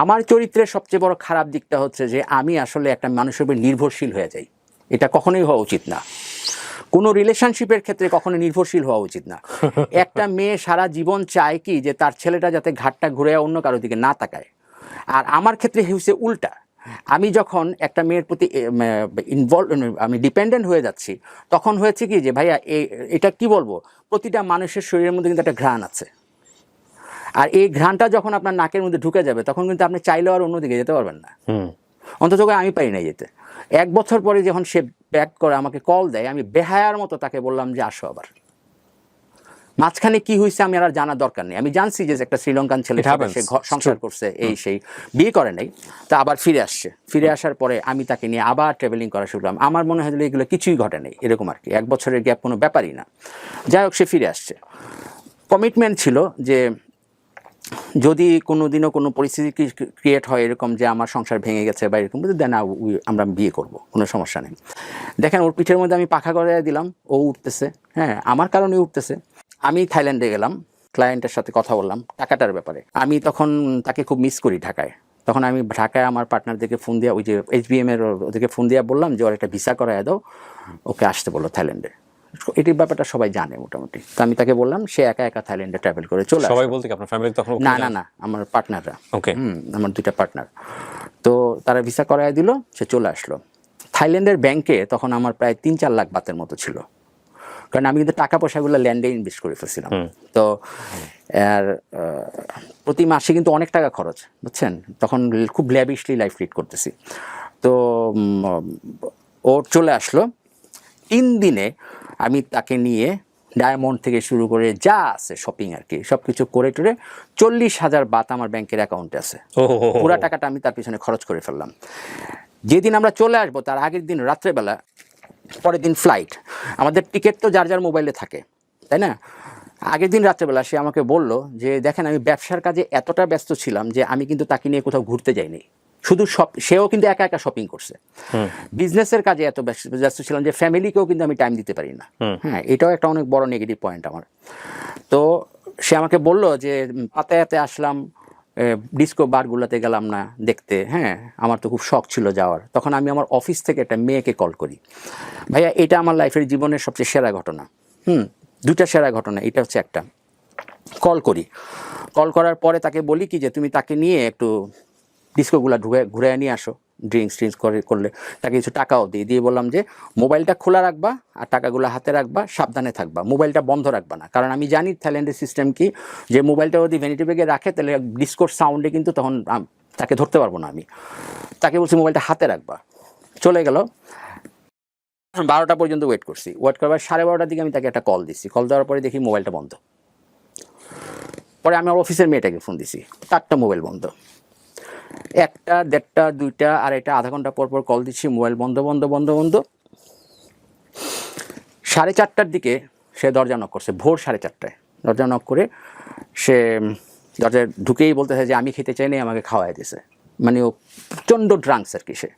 A: আমার চরিত্রের সবচেয়ে বড় খারাপ দিকটা হচ্ছে যে আমি আসলে একটা মানুষের উপর নির্ভরশীল হয়ে যাই। এটা কখনোই হওয়া উচিত না, কোনো রিলেশনশিপের ক্ষেত্রে কখনো নির্ভরশীল হওয়া উচিত না। একটা মেয়ে সারা জীবন চায় কি যে তার ছেলেটা যাতে ঘাটটা ঘুরে অন্য কারো দিকে না তাকায়। আর আমার ক্ষেত্রে হচ্ছে উল্টা। আমি যখন একটা মেয়ের প্রতি আমি ডিপেন্ডেন্ট হয়ে যাচ্ছি, তখন হয়েছে কি যে ভাইয়া এটা কি বলবো, প্রতিটা মানুষের শরীরের মধ্যে কিন্তু একটা ঘ্রাণ আছে। আর এই ঘ্রাণটা যখন আপনার নাকের মধ্যে ঢুকে যাবে, তখন কিন্তু আপনি চাইলেও আর অন্যদিকে যেতে পারবেন না। অন্তত আমি পারি না যেতে। 1 বছর পরে যখন সে ব্যাক করে আমাকে কল দেয়, আমি বেহায়ার মতো তাকে বললাম যে আসো আবার। মাঝখানে কি হয়েছে আমি আর জানার দরকার নেই, আমি জানছি যে একটা শ্রীলঙ্কান ছেলে সে সংসার করছে, এই সেই, বিয়ে করে নাই, তা আবার ফিরে আসছে। ফিরে আসার পরে আমি তাকে নিয়ে আবার ট্রাভেলিং করা শুরু করলাম। আমার মনে হয় এগুলো কিছুই ঘটে নেই, এরকম আর কি। 1 বছরের গ্যাপ কোনো ব্যাপারই না। যাই হোক, সে ফিরে আসছে। কমিটমেন্ট ছিল যে যদি কোনো দিনও কোনো পরিস্থিতি ক্রিয়েট হয় এরকম যে আমার সংসার ভেঙে গেছে বা এরকম, দেন আমরা বিয়ে করব, কোনো সমস্যা নেই। দেখেন ওর পিঠের মধ্যে আমি পাখা করে দিলাম, ও উঠতেছে, হ্যাঁ আমার কারণে উঠতেছে। আমি থাইল্যান্ডে গেলাম, ক্লায়েন্টের সাথে কথা বললাম টাকাটার ব্যাপারে। আমি তখন তাকে খুব মিস করি ঢাকায়। তখন আমি ঢাকায় আমার পার্টনারদেরকে ফোন দিয়ে, ওই যে HBM এর ওদেরকে ফোন দিয়ে বললাম যে ওর একটা ভিসা করায় দাও, ওকে আসতে বললো থাইল্যান্ডে। এটির ব্যাপারটা সবাই জানে মোটামুটি। তো আমি তাকে বললাম, সে একা একা থাইল্যান্ডে ট্রাভেল করে চলে আসে।
B: সবাই বলতে কি আপনার ফ্যামিলি তখন?
A: না, আমার পার্টনাররা।
B: ওকে।
A: আমার 2টা পার্টনার। তো তারা ভিসা করায় দিল, সে চলে আসলো। থাইল্যান্ডের ব্যাংকে তখন আমার প্রায় 3-4 লাখ বাতের মতো ছিল, কারণ আমি কিন্তু টাকা পয়সাগুলো ল্যান্ডে ইনভেস্ট করে ফেলছিলাম। তো আর প্রতি মাসে কিন্তু অনেক টাকা খরচ, বুঝছেন, তখন খুব ল্যাভিশলি লাইফ লিড করতেছি। তো ও চলে আসলো। 3 দিনে আমি তাকে নিয়ে ডায়মন্ড থেকে শুরু করে যা আছে শপিং আর কি, সব কিছু করে টরে 40,000 বাত আমার ব্যাংকের অ্যাকাউন্টে আছে। পুরো টাকাটা আমি তার পিছনে খরচ করে ফেললাম। যেদিন আমরা চলে আসবো তার আগের দিন রাত্রেবেলা, পরের দিন ফ্লাইট, আমাদের টিকিট তো যার যার মোবাইলে থাকে, তাই না? আগের দিন রাত্রেবেলা সে আমাকে বলল যে দেখেন, আমি ব্যবসার কাজে এতটা ব্যস্ত ছিলাম যে আমি কিন্তু তাকে নিয়ে কোথাও ঘুরতে যাইনি, শুধু সেও কিন্তু একা একা শপিং করছে। বিজনেসের কাজে এত ব্যস্ত ছিলাম যে ফ্যামিলিকেও কিন্তু আমি টাইম দিতে পারি না। হ্যাঁ, এটাও একটা অনেক বড় নেগেটিভ পয়েন্ট আমার। তো সে আমাকে বলল যে পাতায়াতে আসলাম, ডিস্কো বারগুলোতে গেলাম না দেখতে। হ্যাঁ, আমার তো খুব শখ ছিল যাওয়ার। তখন আমি আমার অফিস থেকে একটা মেয়েকে কল করি, ভাইয়া এটা আমার লাইফের জীবনের সবচেয়ে সেরা ঘটনা। 2টা সেরা ঘটনা, এটা হচ্ছে একটা। কল করি, কল করার পরে তাকে বলি কি যে তুমি তাকে নিয়ে একটু ডিস্কোগুলো ঘুরে নিয়ে আসো, ড্রিঙ্কস করলে। তাকে কিছু টাকাও দিয়ে বললাম যে মোবাইলটা খোলা রাখবা আর টাকাগুলো হাতে রাখবা, সাবধানে থাকবা, মোবাইলটা বন্ধ রাখবা না। কারণ আমি জানি থাইল্যান্ডের সিস্টেম কি, যে মোবাইলটা যদি ভ্যানিটি ব্যাগে রাখে তাহলে ডিস্কোর সাউন্ডে কিন্তু তখন তাকে ধরতে পারবো না আমি। তাকে বলছি মোবাইলটা হাতে রাখবা। চলে গেল। 12টা পর্যন্ত ওয়েট করছি। ওয়েট করবার 12:30টার দিকে আমি তাকে একটা কল দিচ্ছি। কল দেওয়ার পরে দেখি মোবাইলটা বন্ধ। পরে আমি আমার অফিসের মেয়েটাকে ফোন দিছি, তারটা মোবাইল বন্ধ। 1টা, 1:30, 2টা, আর এটা আধা ঘন্টা পর পর কল দিচ্ছি, মোবাইল বন্ধ। 4:30টার দিকে সে দরজা নক করছে, ভোর 4:30টায় দরজা নক করে সে দরজায় ঢুকেই বলতেছে যে আমি খেতে চাই না, আমাকে খাওয়াই দিয়েছে। মানে ও প্রচণ্ড ড্রাঙ্কস আর কি সে।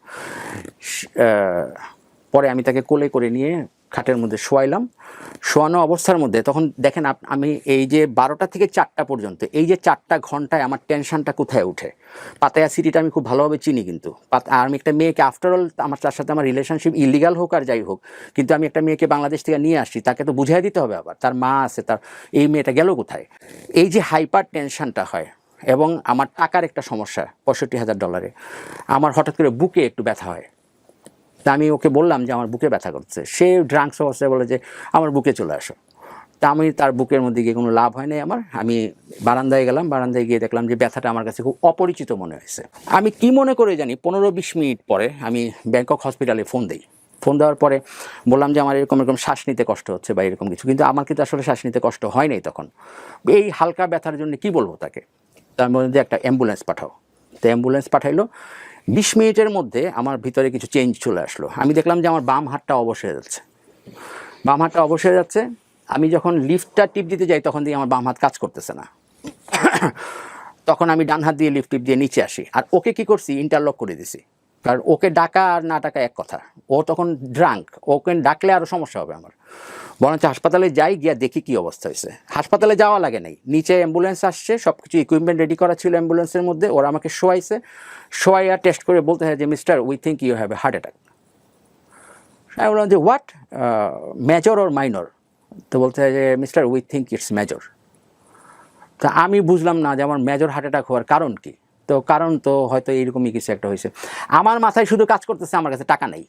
A: পরে আমি তাকে কোলে করে নিয়ে খাটের মধ্যে শোয়াইলাম। শোয়ানো অবস্থার মধ্যে তখন দেখেন আমি এই যে 12টা থেকে 4টা পর্যন্ত এই যে 4টা ঘন্টায় আমার টেনশনটা কোথায় উঠে। পাতায়া সিটিটা আমি খুব ভালোভাবে চিনি, কিন্তু আর আমি একটা মেয়েকে আফটারঅল তার সাথে আমার রিলেশনশিপ ইলিগাল হোক আর যাই হোক, কিন্তু আমি একটা মেয়েকে বাংলাদেশ থেকে নিয়ে আসছি, তাকে তো বুঝিয়ে দিতে হবে, আবার তার মা আছে, তার এই মেয়েটা গেল কোথায়। এই যে হাইপার টেনশনটা হয়, এবং আমার টাকার একটা সমস্যা $65,000, আমার হঠাৎ করে বুকে একটু ব্যথা হয়। তা আমি ওকে বললাম যে আমার বুকে ব্যথা করছে, সে ড্রাঙ্কস অবস্থায় বলে যে আমার বুকে চলে আসো। তা আমি তার বুকের মধ্যে গিয়ে কোনো লাভ হয় নাই আমার। আমি বারান্দায় গেলাম, বারান্দায় গিয়ে দেখলাম যে ব্যথাটা আমার কাছে খুব অপরিচিত মনে হয়েছে। আমি কি মনে করে জানি 15-20 মিনিট পরে আমি ব্যাংকক হসপিটালে ফোন দিই। ফোন দেওয়ার পরে বললাম যে আমার এরকম শ্বাস নিতে কষ্ট হচ্ছে বা এরকম কিছু, কিন্তু আমার কিন্তু আসলে শ্বাস নিতে কষ্ট হয় নাই তখন। এই হালকা ব্যথার জন্য কি বলবো তাকে, তার মধ্যে একটা অ্যাম্বুলেন্স পাঠাও। তো অ্যাম্বুলেন্স পাঠাইলো। 20 মিনিটের মধ্যে আমার ভিতরে কিছু চেঞ্জ চলে আসলো। আমি দেখলাম যে আমার বাম হাতটা অবশ হয়ে যাচ্ছে, বাম হাতটা অবশ হয়ে যাচ্ছে। আমি যখন লিফটটা টিপ দিতে যাই তখন দিয়ে আমার বাম হাত কাজ করতেছে না। তখন আমি ডান হাত দিয়ে লিফট টিপ দিয়ে নিচে আসি, আর ওকে কি করছি, ইন্টারলক করে দিছি। কারণ ওকে ডাকা আর না ডাকা এক কথা, ও তখন ড্রাঙ্ক, ওকে ডাকলে আরও সমস্যা হবে আমার। বরঞ্চ হাসপাতালে যাই, গিয়া দেখি কি অবস্থা হয়েছে। হাসপাতালে যাওয়া লাগে নাই, নিচে অ্যাম্বুলেন্স আসছে, সব কিছু ইকুইপমেন্ট রেডি করা ছিল অ্যাম্বুলেন্সের মধ্যে। ওরা আমাকে শোয়াইছে, শোয়াইয়া টেস্ট করে বলতে হয় যে mister we think you have a heart attack. আমি বললাম যে হোয়াট, মেজর ওর মাইনর? তো বলতে হয় যে mister we think it's major. তা আমি বুঝলাম না যে আমার মেজর হার্ট অ্যাটাক হওয়ার কারণ কি। তো কারণ তো হয়তো এইরকমই কিছু একটা হয়েছে। আমার মাথায় শুধু কাজ করতেছে আমার কাছে টাকা নেই,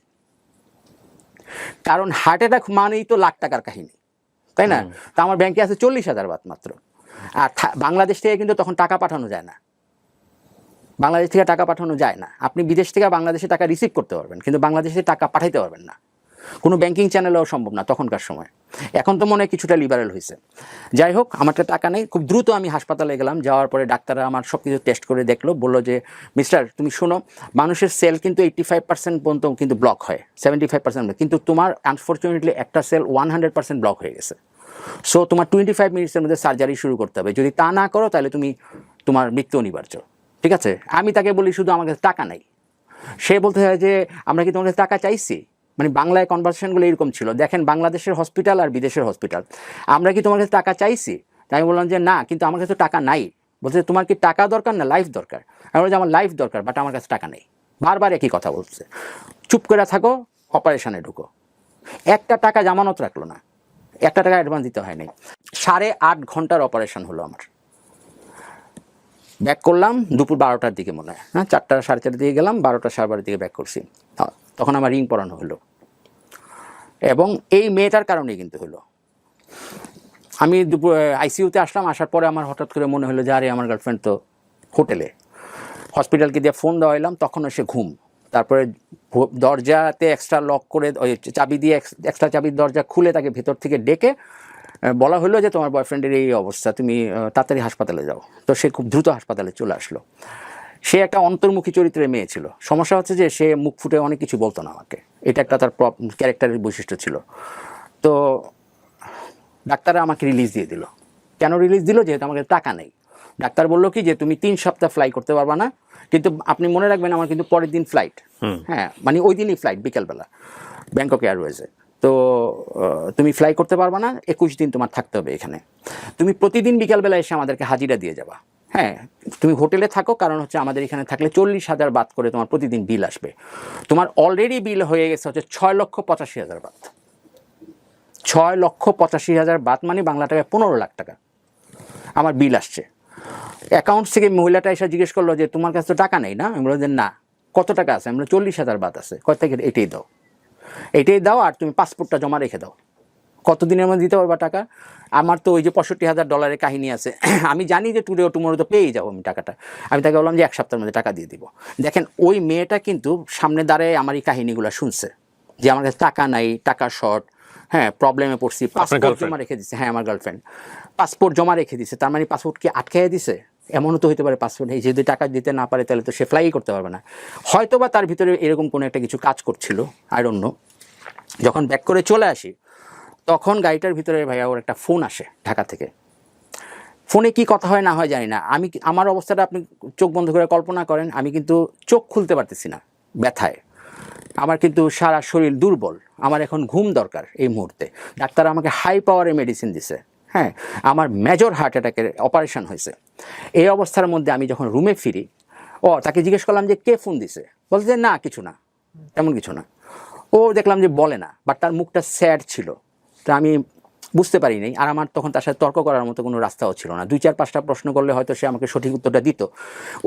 A: কারণ হার্ট অ্যাটাক মানেই তো লাখ টাকার কাহিনী, তাই না? তা আমার ব্যাংকে আছে 40,000 বাদ মাত্র। আর বাংলাদেশ থেকে কিন্তু তখন টাকা পাঠানো যায় না, বাংলাদেশ থেকে টাকা পাঠানো যায় না। আপনি বিদেশ থেকে বাংলাদেশে টাকা রিসিভ করতে পারবেন, কিন্তু বাংলাদেশে টাকা পাঠাইতে পারবেন না, কোনো ব্যাংকিং চ্যানেলেও সম্ভব না তখনকার সময়। এখন তো মনে হয় কিছুটা লিবারেল হয়েছে। যাই হোক, আমার তো টাকা নেই। খুব দ্রুত আমি হাসপাতালে গেলাম, যাওয়ার পরে ডাক্তাররা আমার সব কিছু টেস্ট করে দেখলো, বললো যে মিস্টার তুমি শোনো, মানুষের সেল কিন্তু 85% পর্যন্ত কিন্তু ব্লক হয়, 75%, কিন্তু তোমার আনফর্চুনেটলি একটা সেল 100% ব্লক হয়ে গেছে। সো তোমার 25 মিনিটসের মধ্যে সার্জারি শুরু করতে হবে, যদি তা না করো তাহলে তোমার মৃত্যু অনিবার্য। ঠিক আছে? আমি তাকে বলি শুধু আমার কাছে টাকা নাই। সে বলতে হয় যে আমরা কি তোমার কাছে টাকা চাইছি? মানে বাংলায় কনভারসেশনগুলো এরকম ছিল, দেখেন বাংলাদেশের হসপিটাল আর বিদেশের হসপিটাল, আমরা কি তোমার কাছে টাকা চাইছি? তাই আমি বললাম যে না, কিন্তু আমার কাছে টাকা নাই। বলছে তোমার কি টাকা দরকার না লাইফ দরকার? আমি বলছি আমার লাইফ দরকার, বাট আমার কাছে টাকা নেই। বারবার একই কথা বলছে। চুপ করে থাকো, অপারেশনে ঢুকো। একটা টাকা জামানত রাখলো না, একটা টাকা অ্যাডভান্স দিতে হয় নাই। 8.5 ঘন্টার অপারেশন হলো আমার। ব্যাক করলাম দুপুর 12টার দিকে মনে হয়, হ্যাঁ 4টা 4:30 দিকে গেলাম, 12টা 12:30 দিকে ব্যাক করছি। তখন আমার রিং পরানো হলো, এবং এই মেয়েটার কারণেই কিন্তু হলো। আমি দুপুর আইসিইউতে আসলাম, আসার পরে আমার হঠাৎ করে মনে হলো যে আরে আমার গার্লফ্রেন্ড তো হোটেলে। হসপিটালকে দিয়ে ফোন দেওয়া হলাম, তখন এসে ঘুম। তারপরে দরজাতে এক্সট্রা লক করে ওই চাবি দিয়ে এক্সট্রা চাবির দরজা খুলে তাকে ভেতর থেকে ডেকে বলা হলো যে তোমার বয়ফ্রেন্ডের এই অবস্থা, তুমি তাড়াতাড়ি হাসপাতালে যাও। তো সে খুব দ্রুত হাসপাতালে চলে আসলো। সে একটা অন্তর্মুখী চরিত্রের মেয়ে ছিল। সমস্যা হচ্ছে যে সে মুখ ফুটে অনেক কিছু বলতো না আমাকে, এটা একটা তার ক্যারেক্টারের বৈশিষ্ট্য ছিল। তো ডাক্তাররা আমাকে রিলিজ দিয়ে দিল। কেন রিলিজ দিল? যেহেতু আমার কাছে টাকা নেই। ডাক্তার বললো কি যে তুমি 3 সপ্তাহ ফ্লাই করতে পারবা না, কিন্তু আপনি মনে রাখবেন আমার কিন্তু পরের দিন ফ্লাইট, হ্যাঁ মানে ওই দিনই ফ্লাইট বিকেলবেলা ব্যাংকক এয়ারওয়েজে। তো তুমি ফ্লাই করতে পারবা না, 21 দিন তোমার থাকতে হবে এখানে। তুমি প্রতিদিন বিকালবেলা এসে আমাদেরকে হাজিরা দিয়ে যাবা। হ্যাঁ, তুমি হোটেলে থাকো, কারণ হচ্ছে আমাদের এখানে থাকলে 40,000 বাদ করে তোমার প্রতিদিন বিল আসবে। তোমার অলরেডি বিল হয়ে গেছে হচ্ছে 6,85,000 বাদ। 6,85,000 বাদ মানে বাংলা টাকায় 15 লাখ টাকা আমার বিল আসছে। অ্যাকাউন্টস থেকে মহিলাটা এসে জিজ্ঞেস করলো যে তোমার কাছে তো টাকা নেই না? আমি বললাম যে না। কত টাকা আছে? আমি বললাম 40,000 বাদ আছে। কয় থেকে? এটাই দাও, এটাই দাও, আর তুমি পাসপোর্টটা জমা রেখে দাও। কতদিনের মধ্যে দিতে পারবা টাকা? আমার তো ওই যে $65,000 কাহিনী আছে, আমি জানি যে টুমোরো তো পেয়েই যাবো আমি টাকাটা। আমি তাকে বললাম যে 1 সপ্তাহের মধ্যে টাকা দিয়ে দিব। দেখেন ওই মেয়েটা কিন্তু সামনে দাঁড়ায় আমার এই কাহিনীগুলো শুনছে, যে আমার কাছে টাকা নাই, টাকা শর্ট, হ্যাঁ প্রবলেমে পড়ছি, পাসপোর্ট জমা রেখে দিছে। হ্যাঁ আমার গার্লফ্রেন্ড পাসপোর্ট জমা রেখে দিছে। তার মানে পাসপোর্ট কি আটকাইয়া দিছে? এমনও তো হতে পারে পাসপোর্ট যদি টাকা দিতে না পারে তাহলে তো সে ফ্লাই করতে পারবে না। হয়তো বা তার ভিতরে এরকম কোনো একটা কিছু কাজ করছিল, আই ডোন্ট নো। যখন ব্যাক করে চলে আসি তখন গাড়িটার ভিতরে ভাইয়া ওর একটা ফোন আসে ঢাকা থেকে। ফোনে কি কথা হয় না হয় জানি না, আমার অবস্থাটা আপনি চোখ বন্ধ করে কল্পনা করেন, আমি কিন্তু চোখ খুলতে পারতেছি না ব্যথায়। আমার কিন্তু সারা শরীর দুর্বল, আমার এখন ঘুম দরকার এই মুহূর্তে, ডাক্তার আমাকে হাই পাওয়ারের মেডিসিন দিছে, হ্যাঁ, আমার মেজর হার্ট অ্যাটাকের অপারেশন হয়েছে। এই অবস্থার মধ্যে আমি যখন রুমে ফিরি, তাকে জিজ্ঞেস করলাম যে কে ফোন দিছে, বলছে যে না কিছু না, তেমন কিছু না। ও দেখলাম যে বলে না, বাট তার মুখটা স্যাড ছিল, তো আমি বুঝতে পারি নাই। আর আমার তখন তার সাথে তর্ক করার মতো কোনো রাস্তাও ছিল না। 2-4-5টা প্রশ্ন করলে হয়তো সে আমাকে সঠিক উত্তরটা দিত,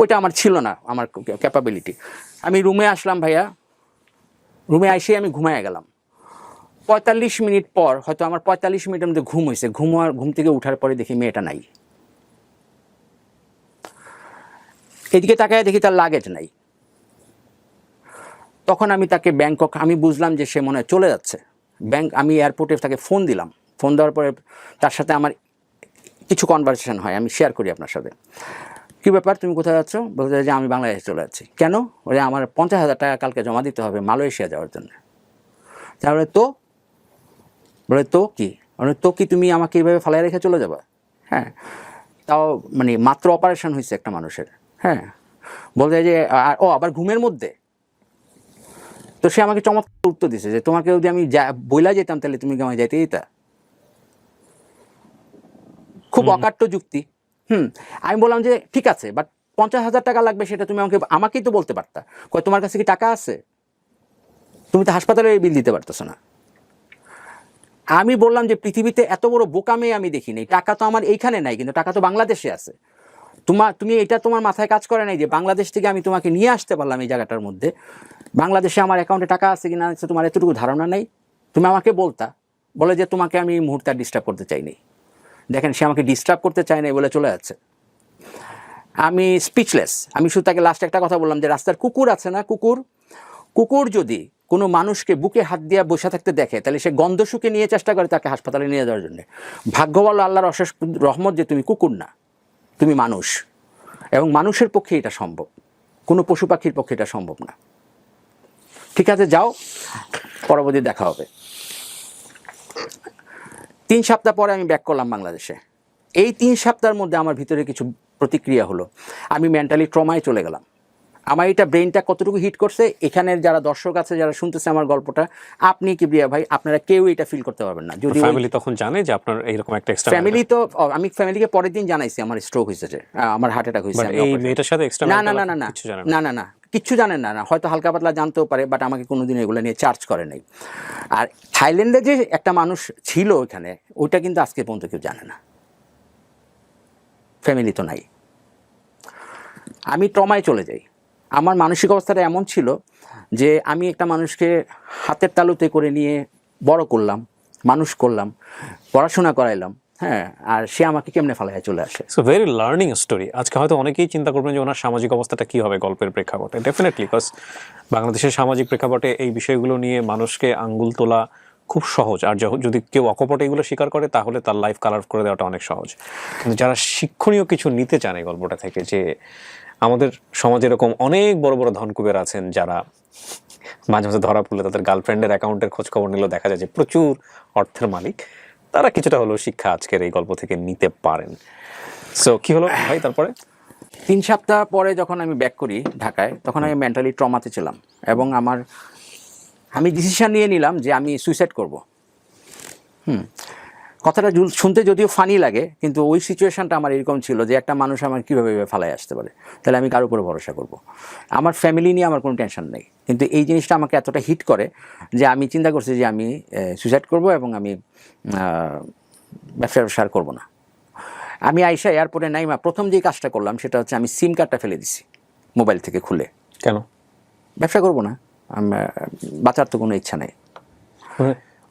A: ওইটা আমার ছিল না, আমার ক্যাপাবিলিটি। আমি রুমে আসলাম ভাইয়া, রুমে এসে আমি ঘুমায় গেলাম। 45 মিনিট পর, হয়তো আমার 45 মিনিটের মধ্যে ঘুম হয়েছে, ঘুম থেকে উঠার পরে দেখি মেয়েটা নাই। এদিকে তাকায় দেখি তার লাগেজ নাই। তখন আমি তাকে ব্যাংকক, আমি বুঝলাম যে সে মনে হয় চলে যাচ্ছে। আমি এয়ারপোর্টে তাকে ফোন দিলাম। ফোন দেওয়ার পরে তার সাথে আমার কিছু কনভারসেশন হয়, আমি শেয়ার করি আপনার সাথে। কী ব্যাপার, তুমি কোথায় যাচ্ছ? বলতে যে আমি বাংলাদেশে চলে যাচ্ছি। কেন? ওরে আমার 50,000 টাকা কালকে জমা দিতে হবে মালয়েশিয়া যাওয়ার জন্য। তাহলে বলে তো কি, তো কি তুমি আমাকে এইভাবে ফেলাই রেখে চলে যাবা? হ্যাঁ, তাও মানে মাত্র অপারেশন হয়েছে একটা মানুষের। হ্যাঁ, বলতে যে আবার ঘুমের মধ্যে। তো সে আমাকে চমৎকার উত্তর দিছে যে তোমাকে যদি আমি বইলা যেতাম তাহলে তুমি কি আমায় যাইতে দিতা? খুব অকাট্য যুক্তি। আমি বললাম যে ঠিক আছে, বাট 50,000 টাকা লাগবে সেটা তুমি আমাকেই তো বলতে পারতা। তোমার কাছে কি টাকা আছে? তুমি তো হাসপাতালে বিল দিতে পারতেছো না। আমি বললাম যে পৃথিবীতে এত বড় বোকা মেয়ে আমি দেখিনি। টাকা তো আমার এইখানে নাই, কিন্তু টাকা তো বাংলাদেশে আছে। তুমি এটা তোমার মাথায় কাজ করে নাই যে বাংলাদেশ থেকে আমি তোমাকে নিয়ে আসতে পারলাম এই জায়গাটার মধ্যে, বাংলাদেশে আমার অ্যাকাউন্টে টাকা আছে কিনা আছে তোমার এতটুকু ধারণা নেই? তুমি আমাকে বলতা, বলে যে তোমাকে আমি এই মুহূর্তে আর ডিস্টার্ব করতে চাইনি। দেখেন, সে আমাকে ডিস্টার্ব করতে চায় না বলে চলে যাচ্ছে। আমি স্পিচলেস। আমি শুধু তাকে লাস্ট একটা কথা বললাম যে রাস্তার কুকুর আছে না, কুকুর যদি কোনো মানুষকে বুকে হাত দিয়ে বসে থাকতে দেখে তাহলে সে গন্ধ শুকে নিয়ে চেষ্টা করে তাকে হাসপাতালে নিয়ে যাওয়ার জন্য। ভাগ্য ভালো, আল্লাহর অশেষ রহমত যে তুমি কুকুর না, তুমি মানুষ, এবং মানুষের পক্ষে এটা সম্ভব, কোনো পশু পাখির পক্ষে এটা সম্ভব না। ঠিক আছে, যাও, পরবর্তী দেখা হবে। 3 সপ্তাহ পরে আমি ব্যাক করলাম বাংলাদেশে। এই 3 সপ্তাহের মধ্যে আমার ভিতরে কিছু প্রতিক্রিয়া হলো। আমি মেন্টালি ট্রমায় চলে গেলাম। আমার এটা ব্রেনটা কতটুকু হিট করছে, এখানের যারা দর্শক আছে, যারা শুনতেছে আমার গল্পটা, আপনি কিবরিয়া ভাই, আপনারা কেউ এটা ফিল করতে পারবেন না। যদি
B: ফ্যামিলি তখন জানে যে আপনার এইরকম একটা এক্সট্রা
A: ফ্যামিলি, তো আমি ফ্যামিলিকে পরের দিন জানাইছি আমার স্ট্রোক হয়েছে, আমার হার্ট অ্যাটাক হয়েছে।
B: এই মেয়েটার সাথে এক্সট্রা
A: না না না না না না না না কিচ্ছু জানেন না, হয়তো হালকা পাতলা জানতেও পারে, বাট আমাকে কোনোদিন এগুলো নিয়ে চার্জ করে নাই। আর থাইল্যান্ডে যে একটা মানুষ ছিল ওইখানে, ওইটা কিন্তু আজকে পর্যন্ত কেউ জানে না, ফ্যামিলি তো নাই। আমি ট্রমায় চলে যাই। আমার মানসিক অবস্থাটা এমন ছিল যে আমি একটা মানুষকে হাতের তালুতে করে নিয়ে বড় করলাম, মানুষ করলাম, পড়াশোনা করাইলাম, হ্যাঁ, আর সে আমাকে কেমনে ফালাইয়া চলে আসে।
B: So very learning story. আজকে হয়তো অনেকেই চিন্তা করবেন যে ওনার সামাজিক অবস্থাটা কী হবে গল্পের প্রেক্ষাপটে। ডেফিনেটলি, বিকজ বাংলাদেশের সামাজিক প্রেক্ষাপটে এই বিষয়গুলো নিয়ে মানুষকে আঙ্গুল তোলা খুব সহজ, আর যদি কেউ অকপটে এগুলো স্বীকার করে তাহলে তার লাইফ কালার করে দেওয়াটা অনেক সহজ। কিন্তু যারা শিক্ষণীয় কিছু নিতে চান এই গল্পটা থেকে, যে আমাদের সমাজে এরকম অনেক বড় বড় ধনকুবের আছেন যারা মাঝে মাঝে ধরা পড়লে তাদের গার্লফ্রেন্ডের অ্যাকাউন্টের খোঁজ খবর নিলেও দেখা যায় যে প্রচুর অর্থের মালিক, তারা কিছুটা হলেও শিক্ষা আজকের এই গল্প থেকে নিতে পারেন। সো কি হলো ভাই তারপরে?
A: 3 সপ্তাহ পরে যখন আমি ব্যাক করি ঢাকায়, তখন আমি মেন্টালি ট্রমাতে ছিলাম, এবং আমি ডিসিশন নিয়ে নিলাম যে আমি সুইসাইড করব। কথাটা শুনতে যদিও ফানি লাগে, কিন্তু ওই সিচুয়েশনটা আমার এরকম ছিল যে একটা মানুষ আমার কীভাবে ফালাই আসতে পারে, তাহলে আমি কার উপরে ভরসা করব? আমার ফ্যামিলি নিয়ে আমার কোনো টেনশন নেই, কিন্তু এই জিনিসটা আমাকে এতটা হিট করে যে আমি চিন্তা করছি যে আমি সুইসাইড করব, এবং আমি ব্যবসা আর করবো না। আমি আইসা এয়ারপোর্টে নাইমা প্রথম যে কাজটা করলাম সেটা হচ্ছে আমি সিম কার্ডটা ফেলে দিছি মোবাইল থেকে খুলে।
B: কেন?
A: ব্যবসা করবো না, বাঁচার তো কোনো ইচ্ছা নেই।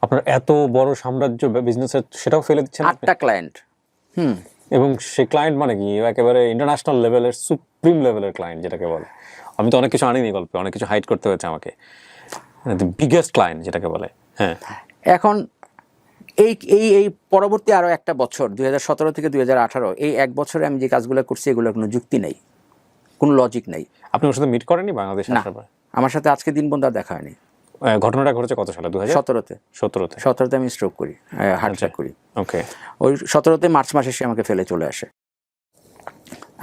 B: আপনার এত বড় সাম্রাজ্য বিজনেসের সেটাও ফেলে দিচ্ছেন?
A: 8টা ক্লায়েন্ট।
B: এবং সেই ক্লায়েন্ট মানে কি একেবারে ইন্টারন্যাশনাল লেভেলের, সুপ্রিম লেভেলের ক্লায়েন্ট যেটাকে বলে। আমি তো অনেক কিছু আনিনি গল্পে, অনেক কিছু হাইড করতে হয়েছে আমাকে। বিগেস্ট ক্লায়েন্ট যেটাকে বলে। হ্যাঁ,
A: এখন এই এই এই পরবর্তী আরও একটা বছর, 2017 থেকে 2018, এই 1 বছরে আমি যে কাজগুলো করছি এগুলোর কোনো যুক্তি নেই, কোনো লজিক নেই।
B: আপনি ওর সাথে মিট করেননি বাংলাদেশে
A: না,
B: আসার পর?
A: আমার সাথে আজকে দিন পর্যন্ত দেখা হয়নি।
B: ঘটনাটা ঘটেছে কত সালে?
A: 2017-তে। 17-তে আমি স্ট্রোক করি, হার্ট অ্যাটাক করি।
B: ওকে।
A: ওই 17-তে মার্চ মাসে সে আমাকে ফেলে চলে আসে।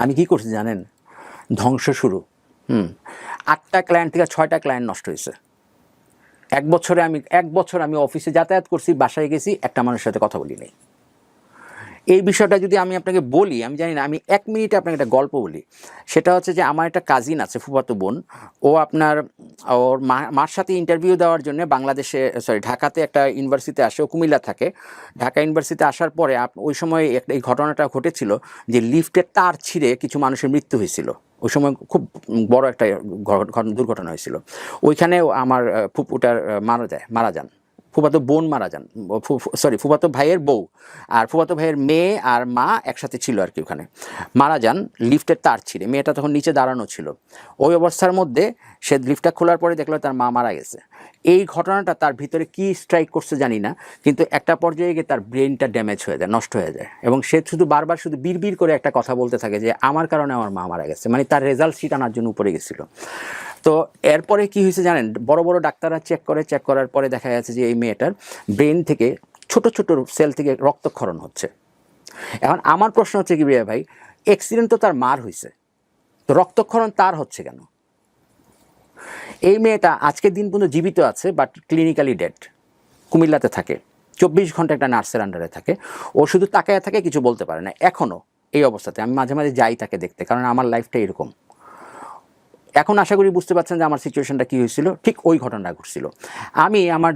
A: আমি কি করছি জানেন? ধ্বংস শুরু। 8টা ক্লায়েন্ট থেকে 6টা ক্লায়েন্ট নষ্ট হয়েছে এক বছর আমি অফিসে যাতায়াত করছি, বাসায় গেছি, একটা মানুষের সাথে কথা বলি নাই। এই বিষয়টা যদি আমি আপনাকে বলি, আমি জানি না, আমি 1 মিনিটে আপনাকে একটা গল্প বলি। সেটা হচ্ছে যে আমার একটা কাজিন আছে, ফুফাতো বোন। ও আপনার ওর মার সাথে ইন্টারভিউ দেওয়ার জন্য বাংলাদেশে, ঢাকাতে একটা ইউনিভার্সিটিতে আসে। ও কুমিল্লা থাকে। ঢাকা ইউনিভার্সিটিতে আসার পরে ওই সময় এই ঘটনাটা ঘটেছিল যে লিফটের তার ছিঁড়ে কিছু মানুষের মৃত্যু হয়েছিল। ওই সময় খুব বড় একটা দুর্ঘটনা হয়েছিল। ওইখানে আমার ফুপুটার মারা যান। ফুফাতো বোন মারা যান, ফুফাতো ভাইয়ের বউ আর ফুফাতো ভাইয়ের মেয়ে আর মা একসাথে ছিল আর কি, ওখানে মারা যান লিফটের তার ছিঁড়ে। মেয়েটা তখন নিচে দাঁড়ানো ছিল। ওই অবস্থার মধ্যে সে লিফটটা খোলার পরে দেখলো তার মা মারা গেছে। এই ঘটনাটা তার ভিতরে কি স্ট্রাইক করছে জানি না, কিন্তু একটা পর্যায়ে গিয়ে তার ব্রেনটা ড্যামেজ হয়ে যায়, নষ্ট হয়ে যায়, এবং সে বারবার শুধু বিড়বিড় করে একটা কথা বলতে থাকে যে আমার কারণে আমার মা মারা গেছে। মানে তার রেজাল্ট শিট আনার জন্য উপরে গেছিল। তো এরপরে কি হয়েছে জানেন, বড় বড় ডাক্তাররা চেক করার পরে দেখা যাচ্ছে যে এই মেয়েটার ব্রেন থেকে ছোট ছোট সেল থেকে রক্তক্ষরণ হচ্ছে। এখন আমার প্রশ্ন হচ্ছে কি ভাই, অ্যাক্সিডেন্ট তো তার মার হয়েছে, তো রক্তক্ষরণ তার হচ্ছে কেন? এই মেয়েটা আজকের দিন পর্যন্ত জীবিত আছে, বাট ক্লিনিক্যালি ডেড। কুমিল্লাতে থাকে, 24 ঘন্টা একটা নার্সের আন্ডারে থাকে। ও শুধু তাকায় থাকে, কিছু বলতে পারে না এখনও এই অবস্থাতে। আমি মাঝে মাঝে যাই তাকে দেখতে, কারণ আমার লাইফটা এরকম। এখন আশা করি বুঝতে পারছেন যে আমার সিচুয়েশনটা কী হয়েছিল। ঠিক ওই ঘটনাটা ঘটছিল। আমি আমার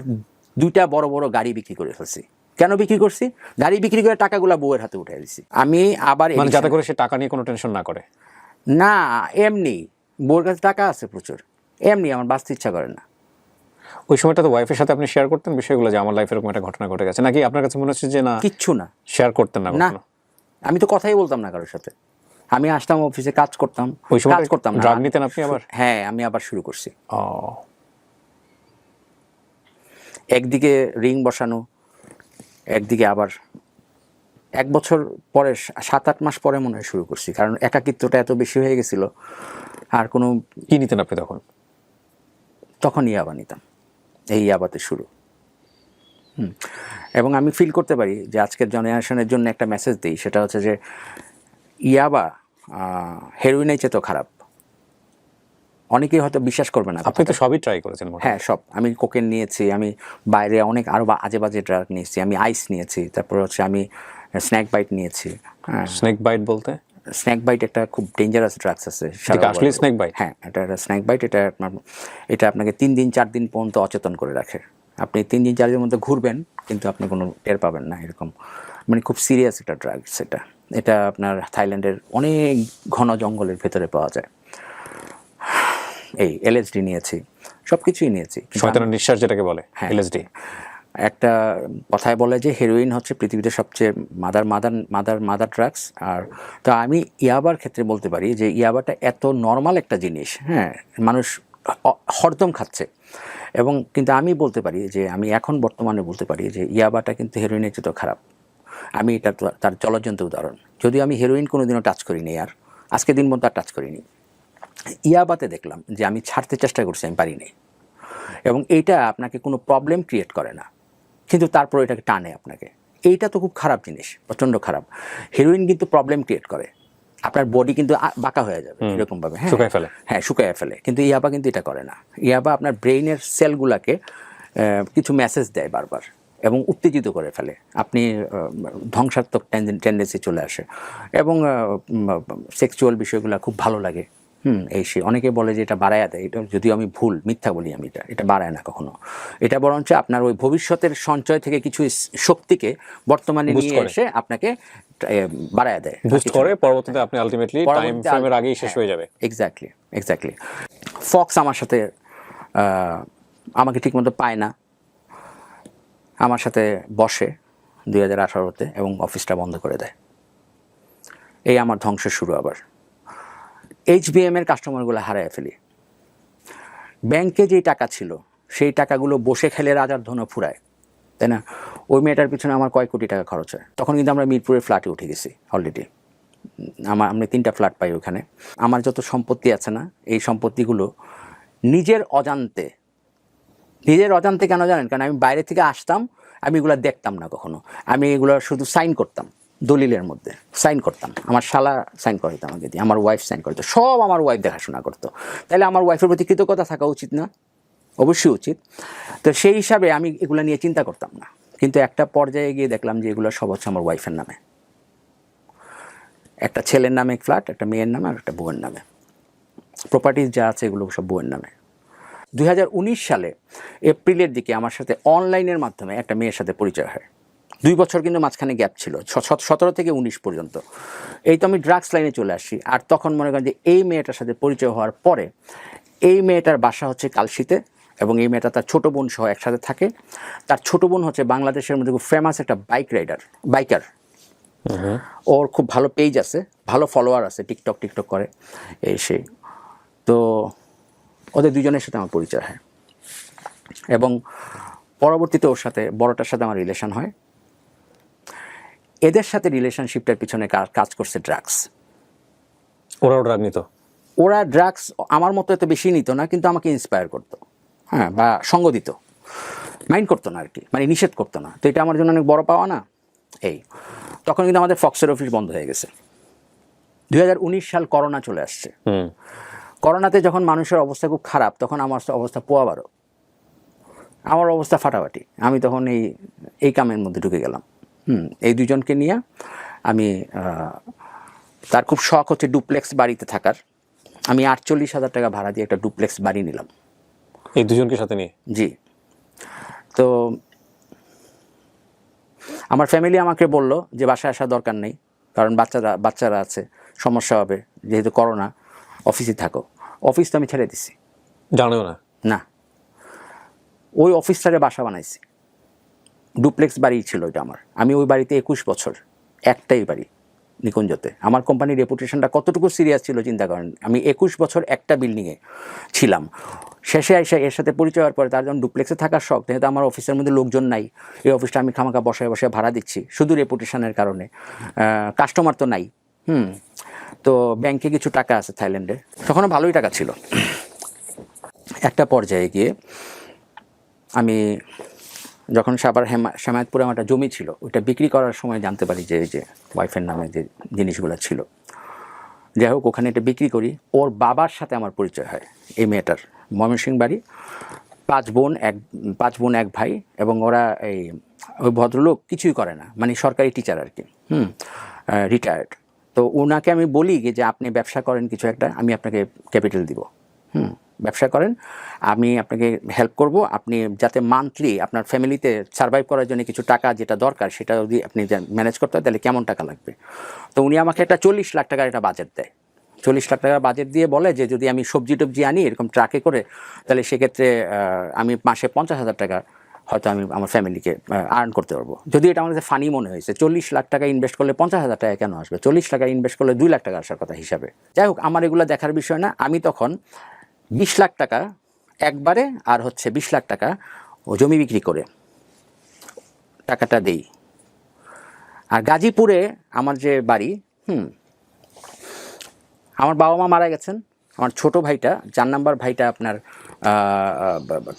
A: 2টা বড় বড় গাড়ি বিক্রি করে ফেলছি। কেন বিক্রি করছি? গাড়ি বিক্রি করে টাকাগুলো বউয়ের হাতে উঠে দিছি। আমি আবার
B: যাতে করে সে টাকা নিয়ে কোনো টেনশন না করে।
A: না, এমনি বউয়ের কাছে টাকা আছে প্রচুর, এমনি আমার বাঁচতে ইচ্ছা করে না।
B: ওই সময়টা তো ওয়াইফের সাথে আপনি শেয়ার করতেন বিষয়গুলো, যে আমার লাইফে এরকম একটা ঘটনা ঘটে গেছে, নাকি আপনার কাছে মনে হচ্ছে যে না
A: কিচ্ছু না,
B: শেয়ার করতেন না?
A: না, আমি তো কথাই বলতাম না কারোর সাথে। আমি আসতাম অফিসে, কাজ করতাম,
B: ওই সময়
A: কাজ করতাম না।
B: ড্রাগ নিতেন আপনি আবার?
A: হ্যাঁ, আমি আবার শুরু করছি। একদিকে রিং বসানো, একদিকে আবার 1 বছর পরে, 7-8 মাস পরে মনে হয় শুরু করছি, কারণ একাকিত্বটা এত বেশি হয়ে গেছিল। আর কোনো
B: কি নিতেন আপনি
A: তখন ইয়াবা নিতাম। এই ইয়াবাতে শুরু। এবং আমি ফিল করতে পারি যে আজকের জেনারেশনের জন্য একটা মেসেজ দিই, সেটা হচ্ছে যে ইয়াবা হেরোইনের চেয়ে তো খারাপ। অনেকেই হয়তো বিশ্বাস করবে না।
B: আপনি তো সবই ট্রাই করেছেন।
A: হ্যাঁ, সব। আমি কোকেন নিয়েছি, আমি বাইরে অনেক আরও আজে বাজে ড্রাগ নিয়েছি, আমি আইস নিয়েছি, তারপর হচ্ছে আমি স্ন্যাক বাইট নিয়েছি।
B: স্নেক বাইট বলতে?
A: স্ন্যাক বাইট একটা খুব ডেঞ্জারাস ড্রাগস আছে।
B: আসলে স্নেক বাইট?
A: হ্যাঁ, এটা স্ন্যাক বাইট। এটা আপনাকে 3 দিন 4 দিন পর্যন্ত অচেতন করে রাখে। আপনি 3 দিন 4 দিনের মধ্যে ঘুরবেন, কিন্তু আপনি কোনো টের পাবেন না, এরকম। মানে খুব সিরিয়াস একটা ড্রাগস এটা। এটা আপনার থাইল্যান্ডের অনেক ঘন জঙ্গলের ভেতরে পাওয়া যায়। এই এলএসডি নিয়েছি, সব কিছুই নিয়েছি।
B: শয়তানের নিঃশ্বাস যেটাকে বলে,
A: হ্যাঁ,
B: এলএসডি।
A: একটা কথায় বলে যে হেরোইন হচ্ছে পৃথিবীতে সবচেয়ে মাদার ড্রাগস। আর তো আমি ইয়াবার ক্ষেত্রে বলতে পারি যে ইয়াবাটা এত নর্মাল একটা জিনিস, হ্যাঁ, মানুষ হরদম খাচ্ছে। এবং কিন্তু আমি বলতে পারি যে আমি এখন বর্তমানে বলতে পারি যে ইয়াবাটা কিন্তু হেরোইনের চেয়ে খারাপ। আমি এটা তার জলজ্জন্ত উদাহরণ। যদিও আমি হেরোইন কোনোদিনও টাচ করিনি, আর আজকে দিন পর্যন্ত আর টাচ করিনি। ইয়াবাতে দেখলাম যে আমি ছাড়তে চেষ্টা করছি, আমি পারিনি। এবং এইটা আপনাকে কোনো প্রবলেম ক্রিয়েট করে না, কিন্তু তারপর এটাকে টানে আপনাকে। এইটা তো খুব খারাপ জিনিস, প্রচণ্ড খারাপ। হেরোইন কিন্তু প্রবলেম ক্রিয়েট করে, আপনার বডি কিন্তু বাঁকা হয়ে যাবে এরকমভাবে, হ্যাঁ, শুকায় ফেলে। হ্যাঁ, শুকায় ফেলে। কিন্তু ইয়াবা কিন্তু এটা করে না। ইয়াবা আপনার ব্রেইনের সেলগুলোকে কিছু মেসেজ দেয় বারবার, এবং উত্তেজিত করে ফেলে। আপনি ধ্বংসাত্মক টেন্ডেন্সি চলে আসে, এবং সেক্সুয়াল বিষয়গুলো খুব ভালো লাগে। এই সে অনেকে বলে যে এটা বাড়ায় দেয়। এটা যদিও আমি মিথ্যা বলি, আমি এটা বাড়ায় না কখনো। এটা বরঞ্চ আপনার ওই ভবিষ্যতের সঞ্চয় থেকে কিছু শক্তিকে বর্তমানে নিয়ে এসে আপনাকে বাড়ায় দেয়,
B: বুস্ট করে। পরবর্তীতে আপনি আলটিমেটলি টাইম ফ্রেমের আগেই শেষ হয়ে যাবে।
A: এক্স্যাক্টলি। ফক্স আমার সাথে আমাকে ঠিকমতো পায় না, আমার সাথে বসে 2018-তে, এবং অফিসটা বন্ধ করে দেয়। এই আমার ধ্বংসের শুরু। আবার HBM-এর কাস্টমারগুলো হারায় ফেলি। ব্যাংকে যেই টাকা ছিল সেই টাকাগুলো বসে খেলে রাজার ধন ফুরায়, তাই না? ওই মেয়েটার পিছনে আমার কয়েক কোটি টাকা খরচ হয়। তখন কিন্তু আমরা মিরপুরের ফ্ল্যাটে উঠে গেছি অলরেডি। আমি 3টা ফ্ল্যাট পাই ওখানে। আমার যত সম্পত্তি আছে না, এই সম্পত্তিগুলো নিজের অজান্তে কেন জানেন? কারণ আমি বাইরে থেকে আসতাম, আমি এগুলো দেখতাম না কখনো। আমি এগুলো শুধু সাইন করতাম, দলিলের মধ্যে সাইন করতাম। আমার শালা সাইন করাইতো আমাকে দিয়ে, আমার ওয়াইফ সাইন করতো, সব আমার ওয়াইফ দেখাশোনা করতো। তাহলে আমার ওয়াইফের প্রতি কৃতজ্ঞতা থাকা উচিত না? অবশ্যই উচিত। তো সেই হিসাবে আমি এগুলো নিয়ে চিন্তা করতাম না, কিন্তু একটা পর্যায়ে গিয়ে দেখলাম যে এগুলো সব হচ্ছে আমার ওয়াইফের নামে। একটা ছেলের নামে ফ্ল্যাট, একটা মেয়ের নামে, আর একটা বউয়ের নামে। প্রপার্টিজ যা আছে এগুলো সব বউয়ের নামে। 2019 সালে এপ্রিলের দিকে আমার সাথে অনলাইনের মাধ্যমে একটা মেয়ের সাথে পরিচয় হয়। 2 বছর কিন্তু মাঝখানে গ্যাপ ছিল, 17 থেকে 19 পর্যন্ত। এই তো আমি ড্রাগস লাইনে চলে আসি। আর তখন মনে করেন যে এই মেয়েটার সাথে পরিচয় হওয়ার পরে, এই মেয়েটার বাসা হচ্ছে কালশিতে, এবং এই মেয়েটা তার ছোটো বোন সহ একসাথে থাকে। তার ছোটো বোন হচ্ছে বাংলাদেশের মধ্যে খুব ফেমাস একটা বাইকার। ওর খুব ভালো পেজ আছে, ভালো ফলোয়ার আছে, টিকটক করে এই সেই। তো ওদের দুজনের সাথে আমার পরিচয় হয়, এবং পরবর্তীতে ওর সাথে বড়টার সাথে আমার রিলেশন হয়। এদের সাথে রিলেশনশিপটার পিছনে কাজ করছে ড্রাগস।
B: ওরাও ড্রাগ নিত?
A: ওরা ড্রাগস আমার মতো এত বেশি নিত না, কিন্তু আমাকে ইন্সপায়ার করতো, হ্যাঁ, বা সঙ্গ দিত, মাইন্ড করতো না আর কি, মানে নিষেধ করতো না। তো এটা আমার জন্য অনেক বড় পাওয়া না। এই তখন কিন্তু আমাদের ফক্সের অফিস বন্ধ হয়ে গেছে। 2019 সাল করোনা চলে আসছে। করোনাতে যখন মানুষের অবস্থা খুব খারাপ, তখন আমার অবস্থা পোয়াবারও, আমার অবস্থা ফাটাফাটি। আমি তখন এই কামের মধ্যে ঢুকে গেলাম। এই দুজনকে নিয়ে আমি, তার খুব শখ হচ্ছে ডুপ্লেক্স বাড়িতে থাকার। আমি 48,000 টাকা ভাড়া দিয়ে একটা ডুপ্লেক্স বাড়ি নিলাম
B: এই দুজনকে সাথে নিয়ে।
A: জি। তো আমার ফ্যামিলি আমাকে বলল যে বাসায় আসার দরকার নেই, কারণ বাচ্চারা আছে, সমস্যা হবে, যেহেতু করোনা, অফিসে থাকো। অফিস তো আমি ছেড়ে দিছি।
B: জানেও না?
A: না, ওই অফিসটারে বাসা বানাইছি। ডুপ্লেক্স বাড়ি ছিল এটা আমার। আমি ওই বাড়িতে 21 বছর, একটাই বাড়ি নিকুঞ্জতে। আমার কোম্পানির রেপুটেশনটা কতটুকু সিরিয়াস ছিল চিন্তা করেন। আমি 21 বছর একটা বিল্ডিংয়ে ছিলাম। শেষে এসে এর সাথে পরিচয় হওয়ার পরে তার যখন ডুপ্লেক্সে থাকার শখ, যেহেতু আমার অফিসের মধ্যে লোকজন নাই, এই অফিসটা আমি খামাখা বসায় ভাড়া দিচ্ছি শুধু রেপুটেশনের কারণে। কাস্টমার তো নাই। তো ব্যাংকে কিছু টাকা আছে থাইল্যান্ডে, তখনও ভালোই টাকা ছিল। একটা পর্যায়ে গিয়ে আমি যখন শ্যামায়তপুরে আমার একটা জমি ছিল, ওইটা বিক্রি করার সময় জানতে পারি যে এই যে ওয়াইফের নামে যে জিনিসগুলো ছিল, যাই হোক ওখানে এটা বিক্রি করি। ওর বাবার সাথে আমার পরিচয় হয় এই মেয়েটার। ময়মনসিংহ বাড়ি, 5 বোন 1 ভাই, এবং ওরা ওই ভদ্রলোক কিছুই করে না, মানে সরকারি টিচার আর কি, রিটায়ার্ড। তো ওনাকে আমি বলি যে আপনি ব্যবসা করেন কিছু একটা, আমি আপনাকে ক্যাপিটাল দিব, ব্যবসা করেন, আমি আপনাকে হেল্প করব, আপনি যাতে মান্থলি আপনার ফ্যামিলিতে সার্ভাইভ করার জন্য কিছু টাকা যেটা দরকার সেটা যদি আপনি ম্যানেজ করতে হয় তাহলে কেমন টাকা লাগবে। তো উনি আমাকে একটা 40 লাখ টাকার একটা বাজেট দেয়। 40 লাখ টাকার বাজেট দিয়ে বলে যে যদি আমি সবজি টবজি আনি এরকম ট্রাকে করে, তাহলে সেক্ষেত্রে আমি মাসে 50,000 টাকা হয়তো আমি আমার ফ্যামিলিকে আর্ন করতে পারবো। যদি এটা আমার কাছে ফানি মনে হয়েছে, 40 লাখ টাকা ইনভেস্ট করলে 50,000 টাকা কেন আসবে, 40 টাকা ইনভেস্ট করলে 2 লাখ টাকা আসার কথা হিসাবে। যাই হোক, আমার এগুলো দেখার বিষয় না। আমি তখন 20 লাখ টাকা একবারে, আর হচ্ছে 20 লাখ টাকা ও জমি বিক্রি করে টাকাটা দেই। আর গাজীপুরে আমার যে বাড়ি, আমার বাবা মা মারা গেছেন, আমার ছোট ভাইটা 4 নাম্বার ভাইটা আপনার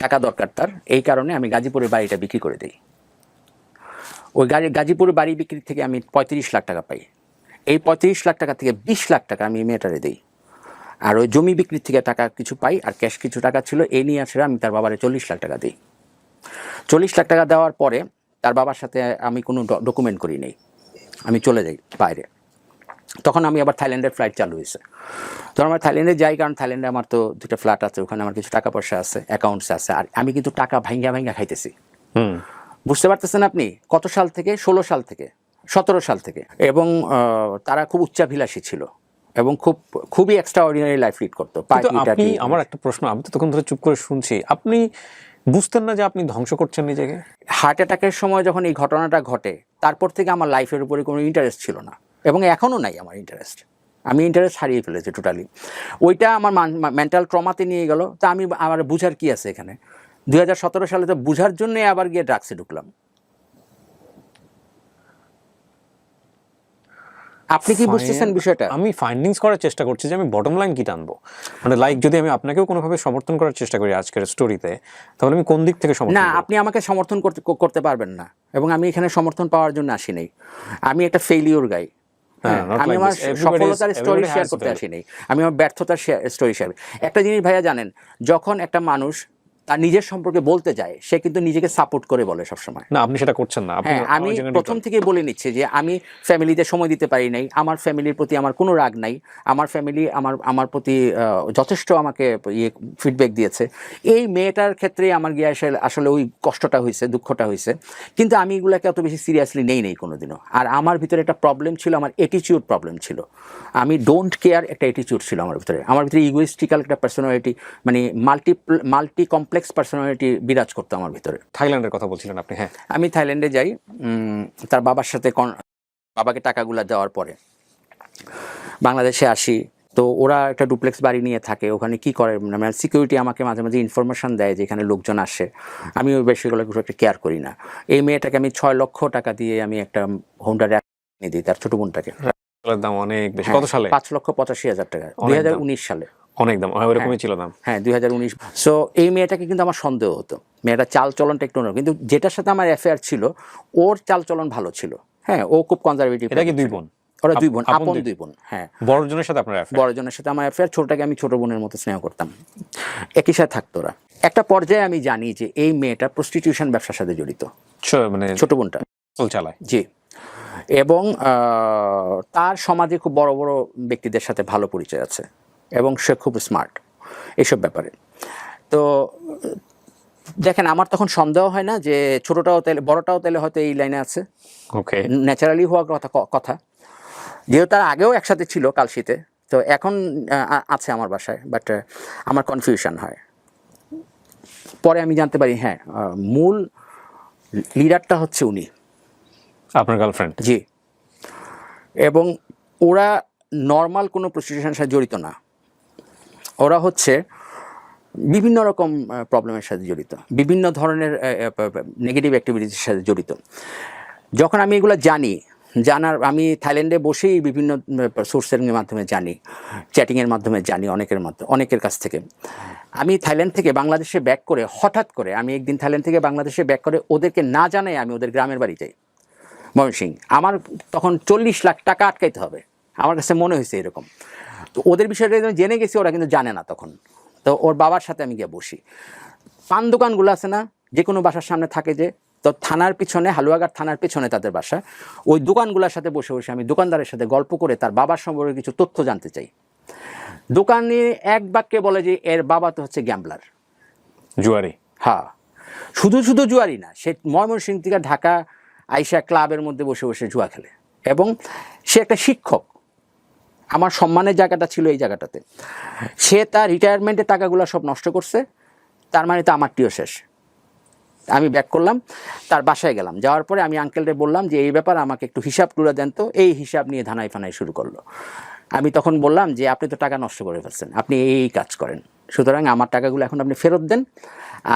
A: টাকা দরকার তার, এই কারণে আমি গাজীপুরের বাড়িটা বিক্রি করে দিই। ওই গাজীপুরের বাড়ি বিক্রি থেকে আমি 35 লাখ টাকা পাই। এই 35 লাখ টাকা থেকে 20 লাখ টাকা আমি মেয়েটারে দিই, আর ওই জমি বিক্রির থেকে টাকা কিছু পাই, আর ক্যাশ কিছু টাকা ছিল, এই নিয়ে আসলে আমি তার বাবারে 40 লাখ টাকা দিই। 40 লাখ টাকা দেওয়ার পরে তার বাবার সাথে আমি কোনো ডকুমেন্ট করি নেই, আমি চলে যাই বাইরে। তখন আমি আবার থাইল্যান্ডের ফ্লাইট চালু হয়েছে, তো আমার থাইল্যান্ডে যাই, কারণ থাইল্যান্ডে আমার তো 2টা ফ্ল্যাট আছে, ওখানে আমার কিছু টাকা পয়সা আছে, অ্যাকাউন্টস আছে, আর আমি কিন্তু টাকা ভাঙ্গা খাইতেছি। বুঝতে পারতেছেন আপনি? কত সাল থেকে? 16 সাল থেকে, 17 সাল থেকে। এবং তারা খুব উচ্চাভিলাষী ছিল এবং খুবই এক্সট্রাঅর্ডিনারি লাইফ লিড করতো।
B: আমার একটা প্রশ্ন, আমি তো তখন ধরে চুপ করে শুনছি, আপনি বুঝতেন না যে আপনি ধ্বংস করছেন নিজেকে?
A: হার্ট অ্যাটাকের সময় যখন এই ঘটনাটা ঘটে, তারপর থেকে আমার লাইফের উপরে কোনো ইন্টারেস্ট ছিল না, এবং এখনও নাই আমার ইন্টারেস্ট। আমি ইন্টারেস্ট হারিয়ে ফেলেছি টোটালি। ওইটা আমার মেন্টাল ট্রমাতে নিয়ে গেল। তা আমি আমার বুঝার কি আছে এখানে? 2017 সালে তো বুঝার জন্যে আবার গিয়ে ড্রাগসে ঢুকলাম। আপনি কি বুঝতেছেন বিষয়টা?
B: আমি ফাইন্ডিংস করার চেষ্টা করছি যে আমি বটম লাইন কি টানবো, মানে লাইক যদি আমি আপনাকেও কোনোভাবে সমর্থন করার চেষ্টা করি আজকের স্টোরিতে, তাহলে আমি কোন দিক থেকে সমর্থন?
A: না, আপনি আমাকে সমর্থন করতে পারবেন না, এবং আমি এখানে সমর্থন পাওয়ার জন্য আসি নাই। আমি একটা ফেলিওর গাই। আমি আমার সফলতার স্টোরি শেয়ার করতে আসি নাই, আমি আমার ব্যর্থতার স্টোরি শেয়ার। একটা জিনিস ভাইয়া জানেন, যখন একটা মানুষ তার নিজের সম্পর্কে বলতে যায়, সে কিন্তু নিজেকে সাপোর্ট করে বলে সবসময়।
B: না, আপনি সেটা করছেন না।
A: হ্যাঁ, আমি প্রথম থেকে বলে নিচ্ছি যে আমি ফ্যামিলিতে সময় দিতে পারি নাই, আমার ফ্যামিলির প্রতি আমার কোনো রাগ নাই, আমার ফ্যামিলি আমার প্রতি যথেষ্ট আমাকে ফিডব্যাক দিয়েছে। এই মেয়েটার ক্ষেত্রে আমার গিয়ে আসলে ওই কষ্টটা হয়েছে, দুঃখটা হয়েছে, কিন্তু আমি এগুলোকে অত বেশি সিরিয়াসলি নেই কোনোদিনও। আর আমার ভিতরে একটা প্রবলেম ছিল, আমার অ্যাটিটিউড প্রবলেম ছিল, আমি ডোন্ট কেয়ার একটা অ্যাটিটিউড ছিল আমার ভিতরে ইগোইস্টিক্যাল একটা পার্সোনালিটি, মানে মাল্টি কমপ্লেক্স পার্সোনালিটি বিরাজ করতো আমার ভিতরে।
B: থাইল্যান্ডের কথা বলছিলেন আপনি? হ্যাঁ,
A: আমি থাইল্যান্ডে যাই তার বাবার সাথে, বাবাকে টাকাগুলো দেওয়ার পরে বাংলাদেশে আসি। তো ওরা একটা ডুপ্লেক্স বাড়ি নিয়ে থাকে, ওখানে কি করে মানে সিকিউরিটি আমাকে মাঝে মাঝে ইনফরমেশন দেয় যে এখানে লোকজন আসে, আমি ওই বিষয়গুলো খুব একটা কেয়ার করি না। এই মেয়েটাকে আমি 6 লক্ষ টাকা দিয়ে আমি একটা হোন্ডা নিয়ে দিই, তার ছোট বোনটাকে।
B: দাম অনেক বেশি। কত সালে?
A: 5,85,000 টাকা, 2019 সালে।
B: অনেক দাম, ওরকমই ছিল দাম।
A: হ্যাঁ, 2019। সো এই মেয়েটাকে কিন্তু আমার সন্দেহ হতো, মেয়েটা চাল চলনটা একটু অন্য, কিন্তু যেটার সাথে আমার অ্যাফেয়ার ছিল ওর চাল চলন ভালো ছিল। হ্যাঁ, ও খুব কনজারভেটিভ।
B: এটা কি 2 বোন?
A: ওরা 2 বোন, আপন 2 বোন। হ্যাঁ,
B: বড়জনের সাথে আপনার অ্যাফেয়ার?
A: বড়জনের সাথে আমার অ্যাফেয়ার, ছোটটাকে আমি ছোট বোনের মতো স্নেহ করতাম, একই সাথে থাকতো ওরা। একটা পর্যায়ে আমি জানি যে এই মেয়েটা প্রস্টিটিউশন ব্যবসার সাথে জড়িত,
B: মানে
A: ছোট বোনটা
B: চালায়।
A: জি, এবং তার সমাজে খুব বড় বড় ব্যক্তিদের সাথে ভালো পরিচয় আছে এবং সে খুব স্মার্ট এইসব ব্যাপারে। তো দেখেন, আমার তখন সন্দেহ হয় না যে ছোটটাও তাহলে বড়টাও তাহলে হয়তো এই লাইনে আছে।
B: ওকে,
A: ন্যাচারালি হওয়ার কথা, যেহেতু তার আগেও একসাথে ছিল কালশিতে, তো এখন আছে আমার বাসায়, বাট আমার কনফিউশন হয়। পরে আমি জানতে পারি হ্যাঁ, মূল লিডারটা হচ্ছে উনি,
B: আপনার গার্লফ্রেন্ড।
A: জি, এবং ওরা নর্মাল কোনো প্রস্টিটিউশনের সাথে জড়িত না, ওরা হচ্ছে বিভিন্ন রকম প্রবলেমের সাথে জড়িত, বিভিন্ন ধরনের নেগেটিভ অ্যাক্টিভিটিসের সাথে জড়িত। যখন আমি এগুলো আমি থাইল্যান্ডে বসেই বিভিন্ন সোর্সের মাধ্যমে জানি, চ্যাটিংয়ের মাধ্যমে জানি, অনেকের কাছ থেকে। আমি থাইল্যান্ড থেকে বাংলাদেশে ব্যাক করে, হঠাৎ করে আমি একদিন থাইল্যান্ড থেকে বাংলাদেশে ব্যাক করে ওদেরকে না জানাই আমি ওদের গ্রামের বাড়ি যাই, ময়মনসিংহ। আমার তখন 40 লাখ টাকা আটকাইতে হবে, আমার কাছে মনে হয়েছে এরকম। তো ওদের বিষয়টা জেনে গেছি, ওরা কিন্তু জানে না তখন। তো ওর বাবার সাথে আমি গিয়ে বসি, পান দোকানগুলো আছে না, যে কোনো বাসার সামনে থাকে, যে তো থানার পিছনে, হালুয়াঘাট থানার পিছনে তাদের বাসা, ওই দোকানগুলোর সাথে বসে বসে আমি দোকানদারের সাথে গল্প করে তার বাবার সম্পর্কে কিছু তথ্য জানতে চাই। দোকানে এক বাক্যে বলে যে এর বাবা তো হচ্ছে গ্যাম্বলার,
B: জুয়ারি।
A: হ্যাঁ, শুধু জুয়ারি না, সে ময়মনসিংহ থেকে ঢাকা আইসা ক্লাবের মধ্যে বসে বসে জুয়া খেলে, এবং সে একটা শিক্ষক। আমার সম্মানের জায়গাটা ছিল এই জায়গাটাতে, সে তার রিটায়ারমেন্টের টাকাগুলো সব নষ্ট করছে, তার মানে তো আমারটিও শেষ। আমি ব্যাক করলাম, তার বাসায় গেলাম, যাওয়ার পরে আমি আঙ্কেলরে বললাম যে এই ব্যাপার, আমাকে একটু হিসাব তুলে দেন তো। এই হিসাব নিয়ে ধানাই ফানাই শুরু করলো। আমি তখন বললাম যে আপনি তো টাকা নষ্ট করে ফেলছেন, আপনি এই কাজ করেন, সুতরাং আমার টাকাগুলো এখন আপনি ফেরত দেন,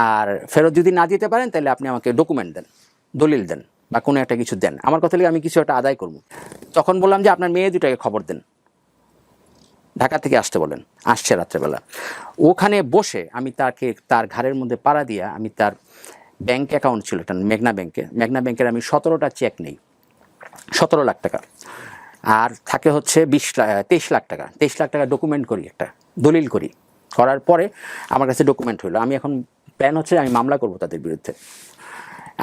A: আর ফেরত যদি না দিতে পারেন তাহলে আপনি আমাকে ডকুমেন্ট দেন, দলিল দেন, বা কোনো একটা কিছু দেন, আমার কথা আমি কিছু একটা আদায় করবো। তখন বললাম যে আপনার মেয়ে দুটাকে খবর দেন, ঢাকা থেকে আসতে বলেন, আসছে রাত্রেবেলা। ওখানে বসে আমি তার ঘাড়ের মধ্যে পাড়া দিয়া আমি তার ব্যাঙ্ক অ্যাকাউন্ট ছিল একটা মেঘনা ব্যাংকের আমি 17টা চেক নেই, 17 লাখ টাকা, আর থাকে হচ্ছে 23 লাখ টাকা। 23 লাখ টাকা ডকুমেন্ট করি, একটা দলিল করার পরে আমার কাছে ডকুমেন্ট হলো। আমি এখন প্ল্যান হচ্ছে আমি মামলা করব তাদের বিরুদ্ধে।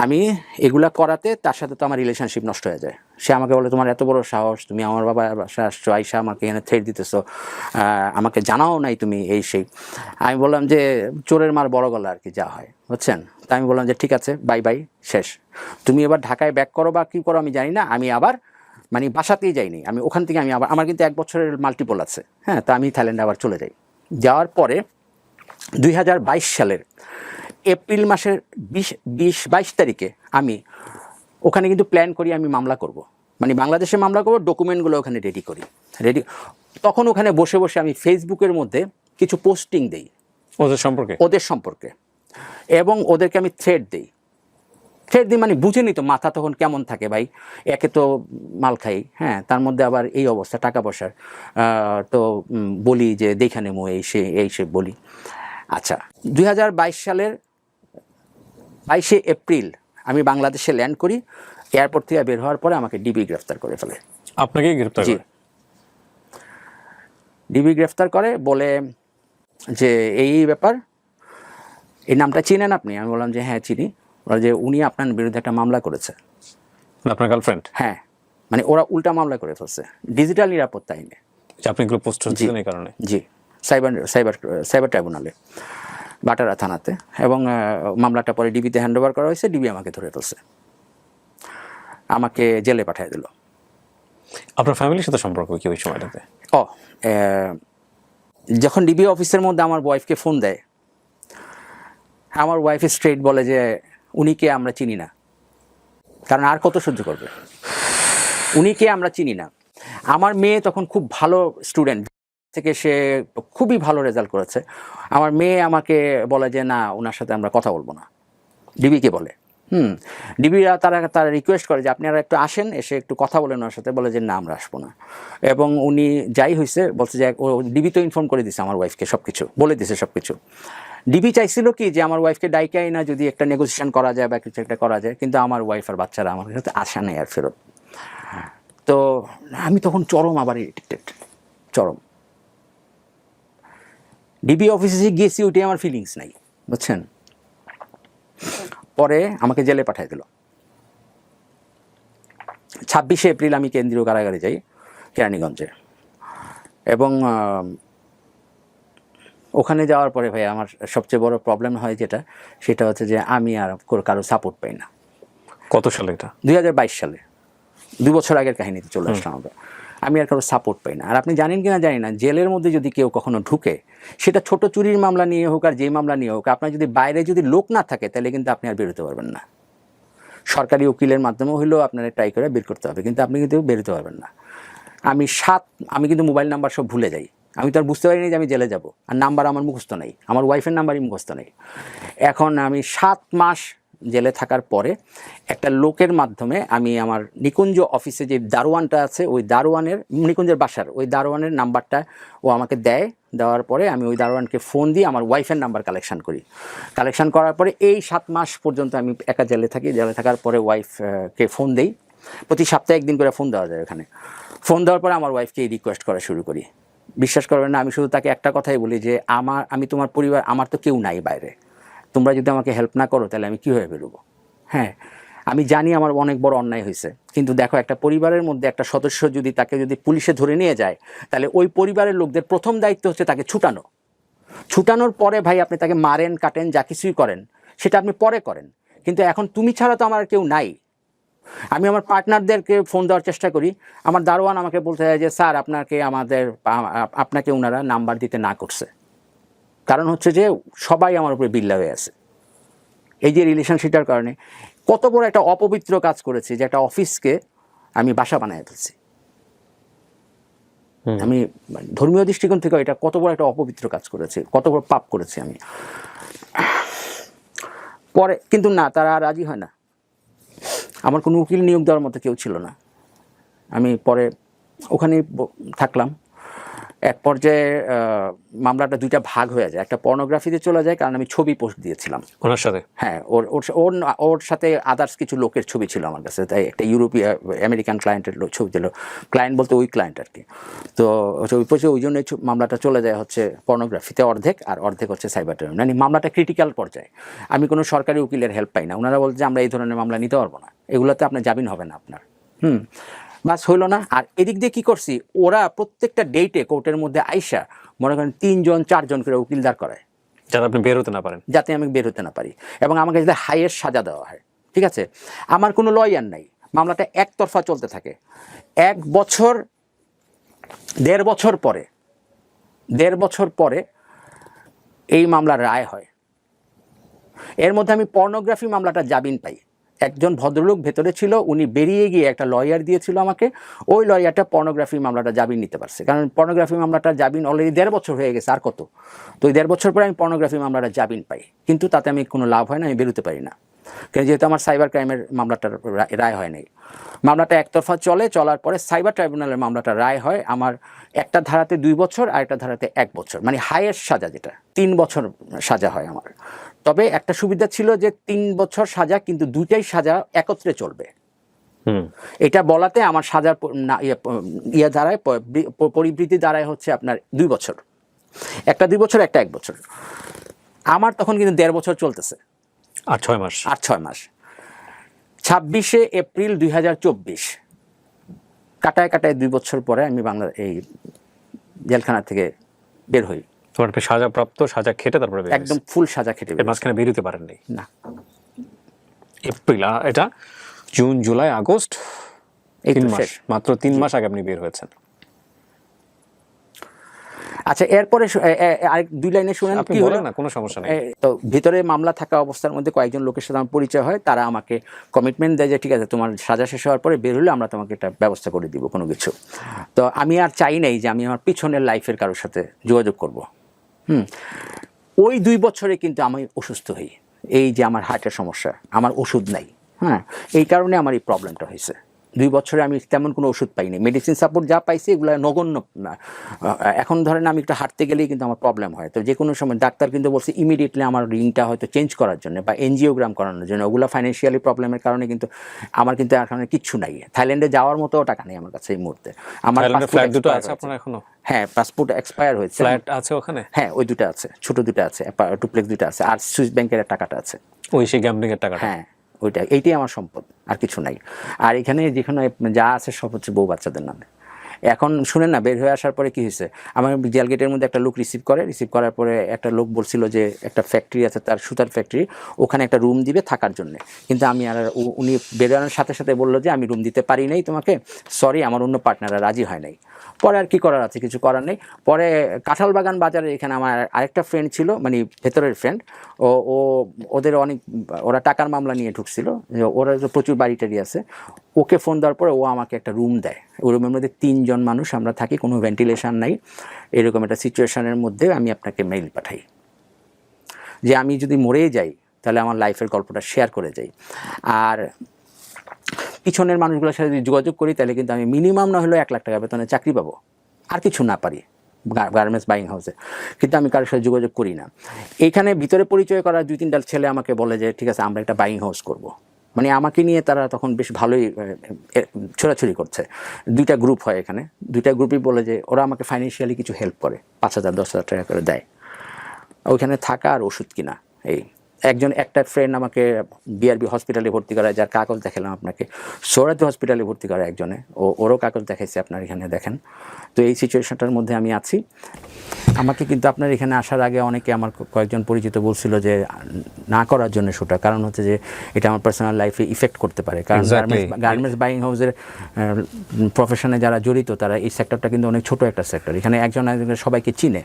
A: আমি এগুলা করাতে তার সাথে তো আমার রিলেশনশিপ নষ্ট হয়ে যায়। সে আমাকে বলে তোমার এত বড় সাহস, তুমি আমার বাবা বাসায় আসছো, আইসা আমাকে এখানে থ্রেট দিতেছো, আমাকে জানাও নাই তুমি, এই সেই। আমি বললাম যে চোরের মার বড় গলা আর কি, যা হয়, বুঝছেন। তা আমি বললাম যে ঠিক আছে, বাই বাই, শেষ। তুমি এবার ঢাকায় ব্যাক করো বা কী করো আমি জানি না, আমি আবার মানে বাসাতেই যাইনি, আমি ওখান থেকে আমি আবার, আমার কিন্তু 1 বছরের মাল্টিপল আছে, হ্যাঁ। তা আমি থাইল্যান্ডে আবার চলে যাই। যাওয়ার পরে 2022 সালের এপ্রিল মাসের 22 তারিখে আমি ওখানে কিন্তু প্ল্যান করি আমি মামলা করব, মানে বাংলাদেশে মামলা করব, ডকুমেন্টগুলো ওখানে রেডি। তখন ওখানে বসে বসে আমি ফেসবুকের মধ্যে কিছু পোস্টিং দেই ওদের সম্পর্কে, এবং ওদেরকে আমি থ্রেড দিই মানে বুঝে নিত মাথা তখন কেমন থাকে ভাই, একে তো মাল খাই, হ্যাঁ, তার মধ্যে আবার এই অবস্থা টাকা পয়সার, তো বলি যে দেখে নেবো, এই সে বলি। আচ্ছা, 2022 সালের 22শে এপ্রিল আমি বাংলাদেশে ল্যান্ড করি। এয়ারপোর্ট থেকে বের হওয়ার পরে আমাকে ডিবি গ্রেফতার করে ফেলে।
B: আপনাকেই গ্রেফতার করে?
A: ডিবি গ্রেফতার করে, বলে যে এই ব্যাপার, এই নামটা চিনেন আপনি? আমি বললাম যে হ্যাঁ চিনি। ওরা যে উনি আপনার বিরুদ্ধে একটা মামলা করেছে।
B: আপনার গার্লফ্রেন্ড?
A: হ্যাঁ, মানে ওরা উল্টা মামলা করে ফেলছে ডিজিটাল নিরাপত্তা আইনে।
B: আপনি এগুলো পোস্ট করছেন এই কারণে?
A: জি, সাইবার সাইবার সাইবার ট্রাইব্যুনালে বাটারা থানাতে, এবং মামলাটা পরে ডিবিতে হ্যান্ড ওভার করা হয়েছে। ডিবি আমাকে ধরে ফেলছে, আমাকে জেলে পাঠিয়ে দিল।
B: আপনার ফ্যামিলির সাথে সম্পর্ক কি ওই সময়টাতে?
A: ও, যখন ডিবি অফিসের মধ্যে আমার ওয়াইফকে ফোন দেয়, আমার ওয়াইফ স্ট্রেট বলে যে উনি কে আমরা চিনি না। কারণ আর কত সহ্য করবে? উনি কে আমরা চিনি না। আমার মেয়ে তখন খুব ভালো স্টুডেন্ট থেকে, সে খুবই ভালো রেজাল্ট করেছে। আমার মেয়ে আমাকে বলে যে না, ওনার সাথে আমরা কথা বলবো না। ডিবিকে বলে। ডিবিরা তারা রিকোয়েস্ট করে যে আপনারা একটু আসেন, এসে একটু কথা বলেন ওনার সাথে। বলে যে না, আমরা আসবো না। এবং উনি যাই হয়েছে বলছে যে ও ডিবি তো ইনফর্ম করে দিছে আমার ওয়াইফকে, সব কিছু বলে দিছে সব কিছু। ডিবি চাইছিল কি যে আমার ওয়াইফকে ডাইকাই না, যদি একটা নেগোসিয়েশন করা যায় বা কিছু একটা করা যায়, কিন্তু আমার ওয়াইফ আর বাচ্চারা আমার সাথে আসা নেই আর ফেরত। তো আমি তখন চরম আবার ইরিটেটেড, চরম। ডিবি অফিসে যে গিয়েছি ওইটাই আমার ফিলিংস নাই, বুঝছেন। পরে আমাকে জেলে পাঠিয়ে দিল। 26শে এপ্রিল আমি কেন্দ্রীয় কারাগারে যাই কেরানীগঞ্জে। এবং ওখানে যাওয়ার পরে ভাই আমার সবচেয়ে বড় প্রবলেম হয় যেটা, সেটা হচ্ছে যে আমি আর কারো সাপোর্ট পাই না।
B: কত সালে এটা?
A: 2022 সালে, 2 বছর আগের কাহিনীতে চলে আসলাম আমরা। আমি আর কারো সাপোর্ট পাই না। আর আপনি জানেন কিনা জানি না, জেলের মধ্যে যদি কেউ কখনো ঢুকে, সেটা ছোট চুরির মামলা নিয়ে হোক আর যেই মামলা নিয়ে হোক, আপনার যদি বাইরে যদি লোক না থাকে, তাহলে কিন্তু আপনি আর বেরোতে পারবেন না। সরকারি উকিলের মাধ্যমেও হলেও আপনারা ট্রাই করে বের করতে হবে, কিন্তু আপনি কিন্তু বেরোতে পারবেন না। আমি কিন্তু মোবাইল নাম্বার সব ভুলে যাই। আমি তো আর বুঝতে পারিনি যে আমি জেলে যাব, আর নাম্বার আমার মুখস্থ নেই, আমার ওয়াইফের নাম্বারই মুখস্থ নেই। এখন আমি 7 মাস জেলে থাকার পরে একটা লোকের মাধ্যমে আমি আমার নিকুঞ্জ অফিসে যে দারোয়ানটা আছে, ওই দারোয়ানের, নিকুঞ্জের বাসার ওই দারোয়ানের নাম্বারটা ও আমাকে দেওয়ার পরে আমি ওই দারোয়ানকে ফোন দিয়ে আমার ওয়াইফের নাম্বার কালেকশন করি। কালেকশন করার পরে এই 7 মাস পর্যন্ত আমি একা জেলে থাকি। জেলে থাকার পরে ওয়াইফকে ফোন দেই, প্রতি সপ্তাহে 1 দিন করে ফোন দেওয়া যায় ওখানে। ফোন দেওয়ার পরে আমার ওয়াইফকে রিকোয়েস্ট করা শুরু করি। বিশ্বাস করবেন না, আমি শুধু তাকে একটা কথাই বলি যে আমি তোমার পরিবার, আমার তো কেউ নাই বাইরে, তোমরা যদি আমাকে হেল্প না করো তাহলে আমি কীভাবে বেরোবো। হ্যাঁ, আমি জানি আমার অনেক বড় অন্যায় হয়েছে, কিন্তু দেখো, একটা পরিবারের মধ্যে একটা সদস্য যদি তাকে যদি পুলিশে ধরে নিয়ে যায়, তাহলে ওই পরিবারের লোকদের প্রথম দায়িত্ব হচ্ছে তাকে ছুটানোর পরে ভাই আপনি তাকে মারেন, কাটেন, যা কিছুই করেন সেটা আপনি পরে করেন, কিন্তু এখন তুমি ছাড়া তো আমার কেউ নাই। আমি আমার পার্টনারদেরকে ফোন দেওয়ার চেষ্টা করি। আমার দারোয়ান আমাকে বলতে হয় যে স্যার, আপনাকে ওনারা নাম্বার দিতে না করছে। কারণ হচ্ছে যে সবাই আমার উপরে বিল্লা হয়ে আছে। এই যে রিলেশনশিপটার কারণে কত বড় একটা অপবিত্র কাজ করেছি, যে একটা অফিসকে আমি বাসা বানায় ফেলছি। আমি ধর্মীয় দৃষ্টিকোণ থেকে এটা কত বড় একটা অপবিত্র কাজ করেছি, কত বড় পাপ করেছি আমি। পরে কিন্তু না, তারা আর রাজি হয় না। আমার কোনো উকিল নিয়োগ দেওয়ার মতো কেউ ছিল না। আমি পরে ওখানেই থাকলাম। এক পর্যায়ে মামলাটা 2টা ভাগ হয়ে যায়, একটা পর্নোগ্রাফিতে চলে যায়, কারণ আমি ছবি পোস্ট দিয়েছিলাম
B: ওনার সাথে।
A: হ্যাঁ, ওর সাথে আদার্স কিছু লোকের ছবি ছিল আমার কাছে, তাই একটা আমেরিকান ক্লায়েন্টের ছবি ছিল। ক্লায়েন্ট বলতে ওই ক্লায়েন্ট আর কি। তো ওই জন্যই মামলাটা চলে যায় হচ্ছে পর্নোগ্রাফিতে অর্ধেক, আর অর্ধেক হচ্ছে সাইবার টেরর। মানে মামলাটা ক্রিটিক্যাল পর্যায়ে। আমি কোনো সরকারি উকিলের হেল্প পাই না। ওনারা বলছে যে আমরা এই ধরনের মামলা নিতে পারবো না, এগুলোতে আপনার জামিন হবে না আপনার। বাস হইল না। আর এদিক দিয়ে কী করছি, ওরা প্রত্যেকটা ডেটে কোর্টের মধ্যে আইসা মনে করেন 3 জন 4 জন করে উকিল দাঁড় করায়,
B: যাতে আপনি বের হতে না পারেন,
A: যাতে আমি বের হতে না পারি, এবং আমাকে যাতে হাইয়েস্ট সাজা দেওয়া হয়। ঠিক আছে, আমার কোনো লয়ার নাই। মামলাটা একতরফা চলতে থাকে। 1 বছর 1.5 বছর পরে এই মামলার রায় হয়। এর মধ্যে আমি পর্নোগ্রাফি মামলাটা জামিন পাই। একজন ভদ্রলোক ভেতরে ছিল, উনি বেরিয়ে গিয়ে একটা লয়ার দিয়েছিল আমাকে। ওই লয়ারটা পর্নোগ্রাফি মামলাটা জামিন নিতে পারছে, কারণ পর্নোগ্রাফি মামলাটা জামিন অলরেডি 1.5 বছর হয়ে গেছে, আর কত। তো ওই 1.5 বছর পরে আমি পর্নোগ্রাফি মামলাটা জামিন পাই, কিন্তু তাতে আমি কোনো লাভ হয় না, আমি বেরোতে পারি না, কারণ যেহেতু আমার সাইবার ক্রাইমের মামলাটার রায় হয় নাই। মামলাটা একতরফা চলার পরে সাইবার ট্রাইব্যুনালের মামলাটা রায় হয় আমার একটা ধারাতে 2 বছর আর একটা ধারাতে 1 বছর, মানে হাইয়েস্ট সাজা যেটা 3 বছর সাজা হয় আমার। তবে একটা সুবিধা ছিল যে 3 বছর সাজা, কিন্তু 2টাই সাজা একত্রে চলবে। এটা বলাতে আমার সাজার দাঁড়ায়, পরিবৃত্তি দাঁড়ায় হচ্ছে আপনার 2 বছর, একটা 2 বছর, একটা 1 বছর। আমার তখন কিন্তু 1.5 বছর চলতেছে,
B: 8-6 মাস।
A: 8-6 মাস। 26শে এপ্রিল 2024 কাটায় কাটায় 2 বছর পরে আমি এই জেলখানা থেকে বের হই।
B: তোমার একটা সাজাপ্রাপ্ত, সাজা খেটে তারপরে বের
A: একদম ফুল সাজা খেটে
B: এর মাঝখানে বেরোতে পারেননি?
A: না।
B: এপ্রিল, এটা জুন, জুলাই, আগস্ট,
A: এই
B: 3
A: তো
B: মাস,
A: শেষ।
B: মাত্র 3 মাস আগে আপনি বের হয়েছেন।
A: আচ্ছা, এরপরে আরেক 2 লাইনে শুনেন
B: আপনি
A: কি হলো
B: বলেন না, কোনো সমস্যা নেই।
A: তো ভিতরে মামলা থাকা অবস্থার মধ্যে কয়েকজন লোকের সাথে আমার পরিচয় হয়, তারা আমাকে কমিটমেন্ট দেয় যে ঠিক আছে তোমার সাজা শেষ হওয়ার পরে বের হলে আমরা তোমাকে একটা ব্যবস্থা করে দিব কোনো কিছু। তো আমি আর চাই নাই যে আমি আমার পিছনের লাইফের কারোর সাথে যোগাযোগ করব। ওই 2 বছরে কিন্তু আমি অসুস্থ হই, এই যে আমার হার্টের সমস্যা, আমার ওষুধ নাই। হ্যাঁ, এই কারণে আমার এই প্রবলেমটা হয়েছে। 2 বছরে আমি তেমন কোনো ওষুধ পাইনি, মেডিসিন সাপোর্ট যা পাইছি এগুলো নগণ্য। এখন ধরেন আমি একটু হাঁটতে গেলেই কিন্তু আমার প্রবলেম হয়, তো যে কোনো সময় ডাক্তার কিন্তু বলছে ইমিডিয়েটলি আমার রিংটা হয়তো চেঞ্জ করার জন্য বা এনজিওগ্রাম করানোর জন্য। ওগুলো ফাইন্যান্সিয়ালি প্রবলেমের কারণে কিন্তু আমার কিন্তু এখানে কিচ্ছু নাই, থাইল্যান্ডে যাওয়ার মতো টাকা নেই আমার কাছে এই মুহূর্তে। আমার
B: ফ্ল্যাট দুটো আছে আপনার এখনো?
A: হ্যাঁ, পাসপোর্ট এক্সপায়ার হয়েছে।
B: ফ্ল্যাট আছে ওখানে?
A: হ্যাঁ, ওই 2টা আছে, ছোট 2টা আছে, ডুপ্লেক্স 2টা আছে, আর সুইস ব্যাংকের টাকাটা আছে।
B: ওই সেই গ্যাম্বলিং এর টাকাটা?
A: হ্যাঁ, এইটাই আমার সম্পদ, আর কিছু নাই। আর এখানে যেখানে যা আছে সব হচ্ছে বউ বাচ্চাদের নামে। এখন শুনেন না, বের হয়ে আসার পরে কি হয়েছে, আমার জেল গেটের মধ্যে একটা লোক রিসিভ করার পরে একটা লোক বলছিল যে একটা ফ্যাক্টরি আছে তার, সুতার ফ্যাক্টরি, ওখানে একটা রুম দিবে থাকার জন্য। কিন্তু আমি আর উনি বেরোনোর সাথে সাথে বললো যে আমি রুম দিতে পারি নাই তোমাকে, সরি, আমার অন্য পার্টনাররা রাজি হয় নাই। পরে আর কি করার আছে, কিছু করার নেই। পরে কাঁঠালবাগান বাজারে এখানে আমার আরেকটা ফ্রেন্ড ছিল, মানে ভেতরের ফ্রেন্ড, ওদের ওরা টাকার মামলা নিয়ে ঢুকছিল, ওরা তো প্রচুর বাড়ি টাড়ি আছে। ওকে ফোন দেওয়ার পরে ও আমাকে একটা রুম দেয়। ওই রুমের মধ্যে 3 জন মানুষ আমরা থাকি, কোনো ভেন্টিলেশন নাই। এরকম একটা সিচুয়েশনের মধ্যে আমি আপনাকে মেইল পাঠাই যে আমি যদি মরেই যাই তাহলে আমার লাইফের গল্পটা শেয়ার করে যাই। আর পিছনের মানুষগুলোর সাথে যদি যোগাযোগ করি তাহলে কিন্তু আমি মিনিমাম না হলেও 1 লাখ টাকা বেতনে চাকরি পাবো, আর কিছু না পারি গার্মেন্টস বাইং হাউসে। কিন্তু আমি কারোর সাথে যোগাযোগ করি না। এইখানে ভিতরে পরিচয় করা 2-3টা ছেলে আমাকে বলে যে ঠিক আছে আমরা একটা বাইং হাউস করব। মানে আমাকে নিয়ে তারা তখন বেশ ভালোই ছোড়াছুড়ি করছে। 2টা গ্রুপ হয় এখানে, 2টা গ্রুপই বলে যে ওরা আমাকে ফাইন্যান্সিয়ালি কিছু হেল্প করে, 5,000-10,000 টাকা করে দেয় ওইখানে থাকা আর ওষুধ কিনা। একটা ফ্রেন্ড আমাকে বিআরবি হসপিটালে ভর্তি করায়, যার কাগজ দেখালাম আপনাকে। সোহরাওয়ার্দী হসপিটালে ভর্তি করা একজনে, ওরও কাগজ দেখাইছে, আপনার এখানে দেখেন। তো এই সিচুয়েশনটার মধ্যে আমি আছি। আমাকে কিন্তু আপনার এখানে আসার আগে অনেকে, আমার কয়েকজন পরিচিত বলছিল যে না করার জন্য শুটা, কারণ হচ্ছে যে এটা আমার পার্সোনাল লাইফে ইফেক্ট করতে পারে। কারণ গার্মেন্টস বাইং হাউসের প্রফেশনে যারা জড়িত তারা এই সেক্টরটা কিন্তু অনেক ছোট একটা সেক্টর, এখানে একজন সবাইকে চিনে।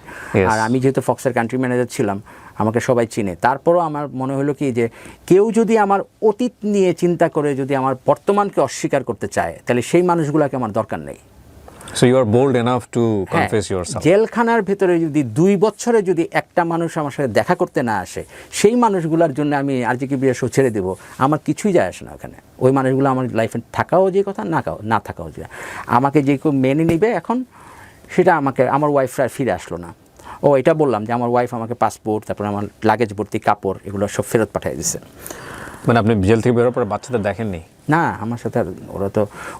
A: আর আমি যেহেতু ফক্সের কান্ট্রি ম্যানেজার ছিলাম, আমাকে সবাই চিনে। তারপরও আমার মনে হলো কি যে কেউ যদি আমার অতীত নিয়ে চিন্তা করে যদি আমার বর্তমানকে অস্বীকার করতে চায় তাহলে সেই মানুষগুলোকে আমার দরকার নেই।
B: So you are bold enough to confess yourself.
A: জেলখানার ভেতরে যদি 2 বছরে যদি একটা মানুষ আমার সাথে দেখা করতে না আসে, সেই মানুষগুলোর জন্য আমি আরজিকে বিয়ে শো ছেড়ে দেবো, আমার কিছুই যায় আসে না ওখানে। ওই মানুষগুলো আমার লাইফে থাকাও যে কথা, না থাকাও যে, আমাকে যে কেউ মেনে নেবে এখন, সেটা আমাকে, আমার ওয়াইফরা ফিরে আসলো না। এটা বললাম যে আমার ওয়াইফ আমাকে পাসপোর্ট, তারপরে আমার লাগেজ ভর্তি কাপড়, এগুলো সব ফেরত পাঠিয়ে দিচ্ছে।
B: মানে আপনি জেল থেকে বেরোর পরে বাচ্চাদের দেখেননি?
A: না, আমার সাথে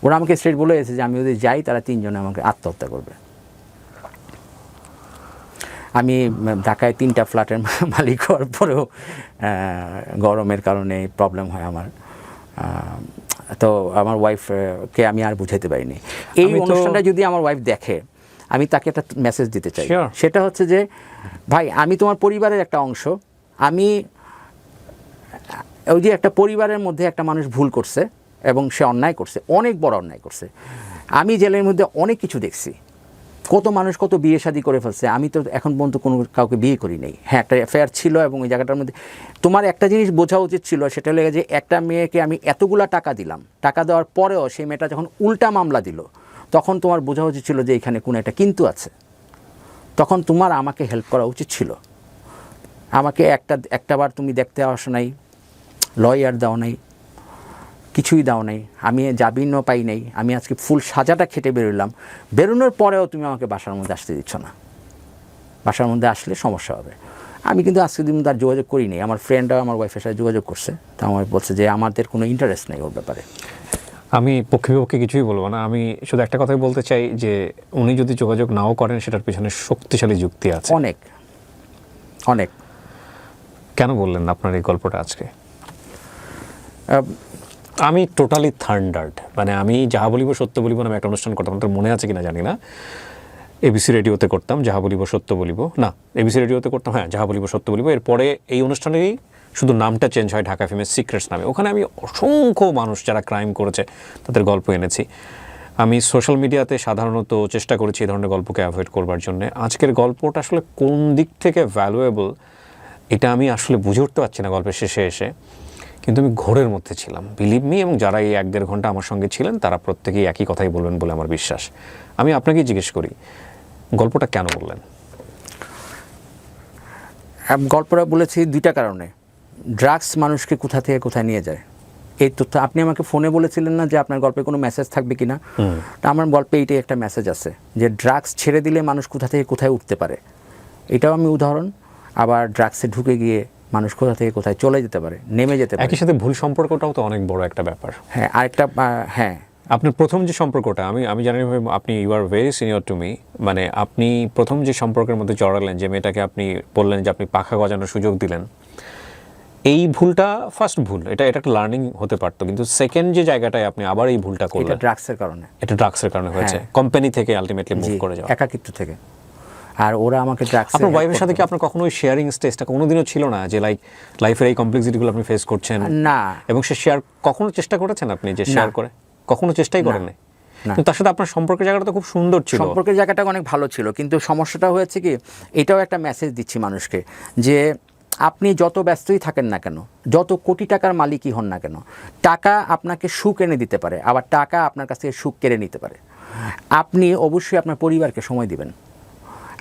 A: ওরা আমাকে স্ট্রেট বলে গেছে যে আমি যদি যাই তারা 3 জনে আমাকে আত্মহত্যা করবে। আমি ঢাকায় 3টা ফ্ল্যাটের মালিক হওয়ার পরেও গরমের কারণে প্রবলেম হয় আমার। তো আমার ওয়াইফকে আমি আর বুঝাইতে পারিনি। এই অনুষ্ঠানটা যদি আমার ওয়াইফ দেখে, আমি তাকে একটা মেসেজ দিতে চাই। সেটা হচ্ছে যে ভাই, আমি তোমার পরিবারের একটা অংশ। আমি ওই যে একটা পরিবারের মধ্যে একটা মানুষ ভুল করছে এবং সে অন্যায় করছে, অনেক বড় অন্যায় করছে। আমি জেলের মধ্যে অনেক কিছু দেখছি, কত মানুষ কত বিয়ে শাদী করে ফেলছে। আমি তো এখন পর্যন্ত কোনো কাউকে বিয়ে করি নাই। হ্যাঁ, একটা অ্যাফেয়ার ছিল, এবং ওই জায়গাটার মধ্যে তোমার একটা জিনিস বোঝা উচিত ছিল, সেটা লেগে যে একটা মেয়েকে আমি এতগুলা টাকা দিলাম, টাকা দেওয়ার পরেও সেই মেয়েটা যখন উল্টা মামলা দিল, তখন তোমার বোঝা উচিত ছিল যে এখানে কোনো একটা কিন্তু আছে। তখন তোমার আমাকে হেল্প করা উচিত ছিল। আমাকে একটাবার তুমি দেখতে আসো নাই, লয়ার দাও নাই, কিছুই দাও নাই, আমি জামিনও পাই নাই। আমি আজকে ফুল সাজাটা খেটে বেরোলাম, বেরোনোর পরেও তুমি আমাকে বাসার মধ্যে আসতে দিচ্ছ না। বাসার মধ্যে আসলে সমস্যা হবে। আমি কিন্তু আজকে দিন তার যোগাযোগ করিনি। আমার ফ্রেন্ডরা আমার ওয়াইফের সাথে যোগাযোগ করছে, তা আমার বলছে যে আমাদের কোনো ইন্টারেস্ট নেই ওর ব্যাপারে।
B: আমি পক্ষে বিপক্ষে কিছুই বলবো না, আমি শুধু একটা কথাই বলতে চাই যে উনি যদি যোগাযোগ নাও করেন, সেটার পিছনে শক্তিশালী যুক্তি আছে,
A: অনেক অনেক।
B: কেন বললেন আপনার এই গল্পটা আজকে? আমি টোটালি থান্ডার্ড, মানে আমি যাহা বলিব সত্য বলিব নামে একটা অনুষ্ঠান করতাম, তোর মনে আছে কিনা জানি না, এবিসি রেডিওতে করতাম, যাহা বলিব সত্য বলিব, না এবিসি রেডিওতে করতাম, হ্যাঁ যাহা বলিব সত্য বলিব। এরপরে এই অনুষ্ঠানেরই শুধু নামটা চেঞ্জ হয় ঢাকা ফেমেস সিক্রেটস নামে। ওখানে আমি অসংখ্য মানুষ যারা ক্রাইম করেছে তাদের গল্প এনেছি। আমি সোশ্যাল মিডিয়াতে সাধারণত চেষ্টা করেছি এই ধরনের গল্পকে অ্যাভয়েড করবার জন্য। আজকের গল্পটা আসলে কোন দিক থেকে ভ্যালুয়েবল এটা আমি আসলে বুঝে উঠতে পারছি না গল্পের শেষে এসে, কিন্তু আমি ঘোরের মধ্যে ছিলাম, বিলিভ মি। এবং যারা এই 1-1.5 ঘন্টা আমার সঙ্গে ছিলেন তারা প্রত্যেকেই একই কথাই বলবেন বলে আমার বিশ্বাস। আমি আপনাকেই জিজ্ঞেস করি, গল্পটা কেন বললেন?
A: গল্পটা বলেছি দুইটা কারণে। ড্রাগস মানুষকে কোথা থেকে কোথায় নিয়ে যায় এই তথ্য আপনি আমাকে ফোনে বলেছিলেন না যে আপনার গল্পে কোনো মেসেজ থাকবে কিনা, তা আমার গল্পে এইটাই একটা মেসেজ আছে যে ড্রাগস ছেড়ে দিলে মানুষ কোথা থেকে কোথায় উঠতে পারে, এটাও আমি উদাহরণ। আবার ড্রাগসে ঢুকে গিয়ে মানুষ কোথা থেকে কোথায় চলে যেতে পারে, নেমে যেতে পারে।
B: একই সাথে ভুল সম্পর্কটাও তো অনেক বড় একটা ব্যাপার।
A: হ্যাঁ, আরেকটা হ্যাঁ,
B: আপনার প্রথম যে সম্পর্কটা, আমি জানি আপনি you are very senior to me, মানে আপনি প্রথম যে সম্পর্কের মধ্যে জড়ালেন, যে মেয়েটাকে আপনি বললেন যে আপনি পাখা গজানোর সুযোগ দিলেন, এই ভুলটা ফার্স্ট ভুল, এটা একটা লার্নিং হতে পারতো, কিন্তু সেকেন্ড যে জায়গাটায় আপনি আবার এই ভুলটা করলেন,
A: এটা ড্রাগসের কারণে।
B: এটা ড্রাগসের কারণে হয়েছে, কোম্পানি থেকে আলটিমেটলি মুভ করে যাওয়া,
A: একাকিত্ব থেকে। আর ওরা আমাকে ড্রাগস।
B: আপনার ওয়াইফের সাথে কি আপনার কখনো ওই শেয়ারিং স্টেজটা কোনোদিনও ছিল না, যে লাইফের এই কমপ্লেক্সিটিগুলো আপনি ফেস করছেন?
A: না।
B: এবং সে শেয়ার কখনো চেষ্টা করেছেন আপনি যে শেয়ার করে? কখনো চেষ্টাই করেন নাই? কিন্তু তার সাথে আপনার সম্পর্কের জায়গাটা তো খুব সুন্দর ছিল।
A: সম্পর্কের জায়গাটা অনেক ভালো ছিল, কিন্তু সমস্যাটা হয়েছে কি, এটাও একটা মেসেজ দিচ্ছি মানুষকে যে আপনি যত ব্যস্তই থাকেন না কেন, যত কোটি টাকার মালিকই হন না কেন, টাকা আপনাকে সুখ এনে দিতে পারে, আবার টাকা আপনার কাছ থেকে সুখ কেড়ে নিতে পারে। আপনি অবশ্যই আপনার পরিবারকে সময় দিবেন।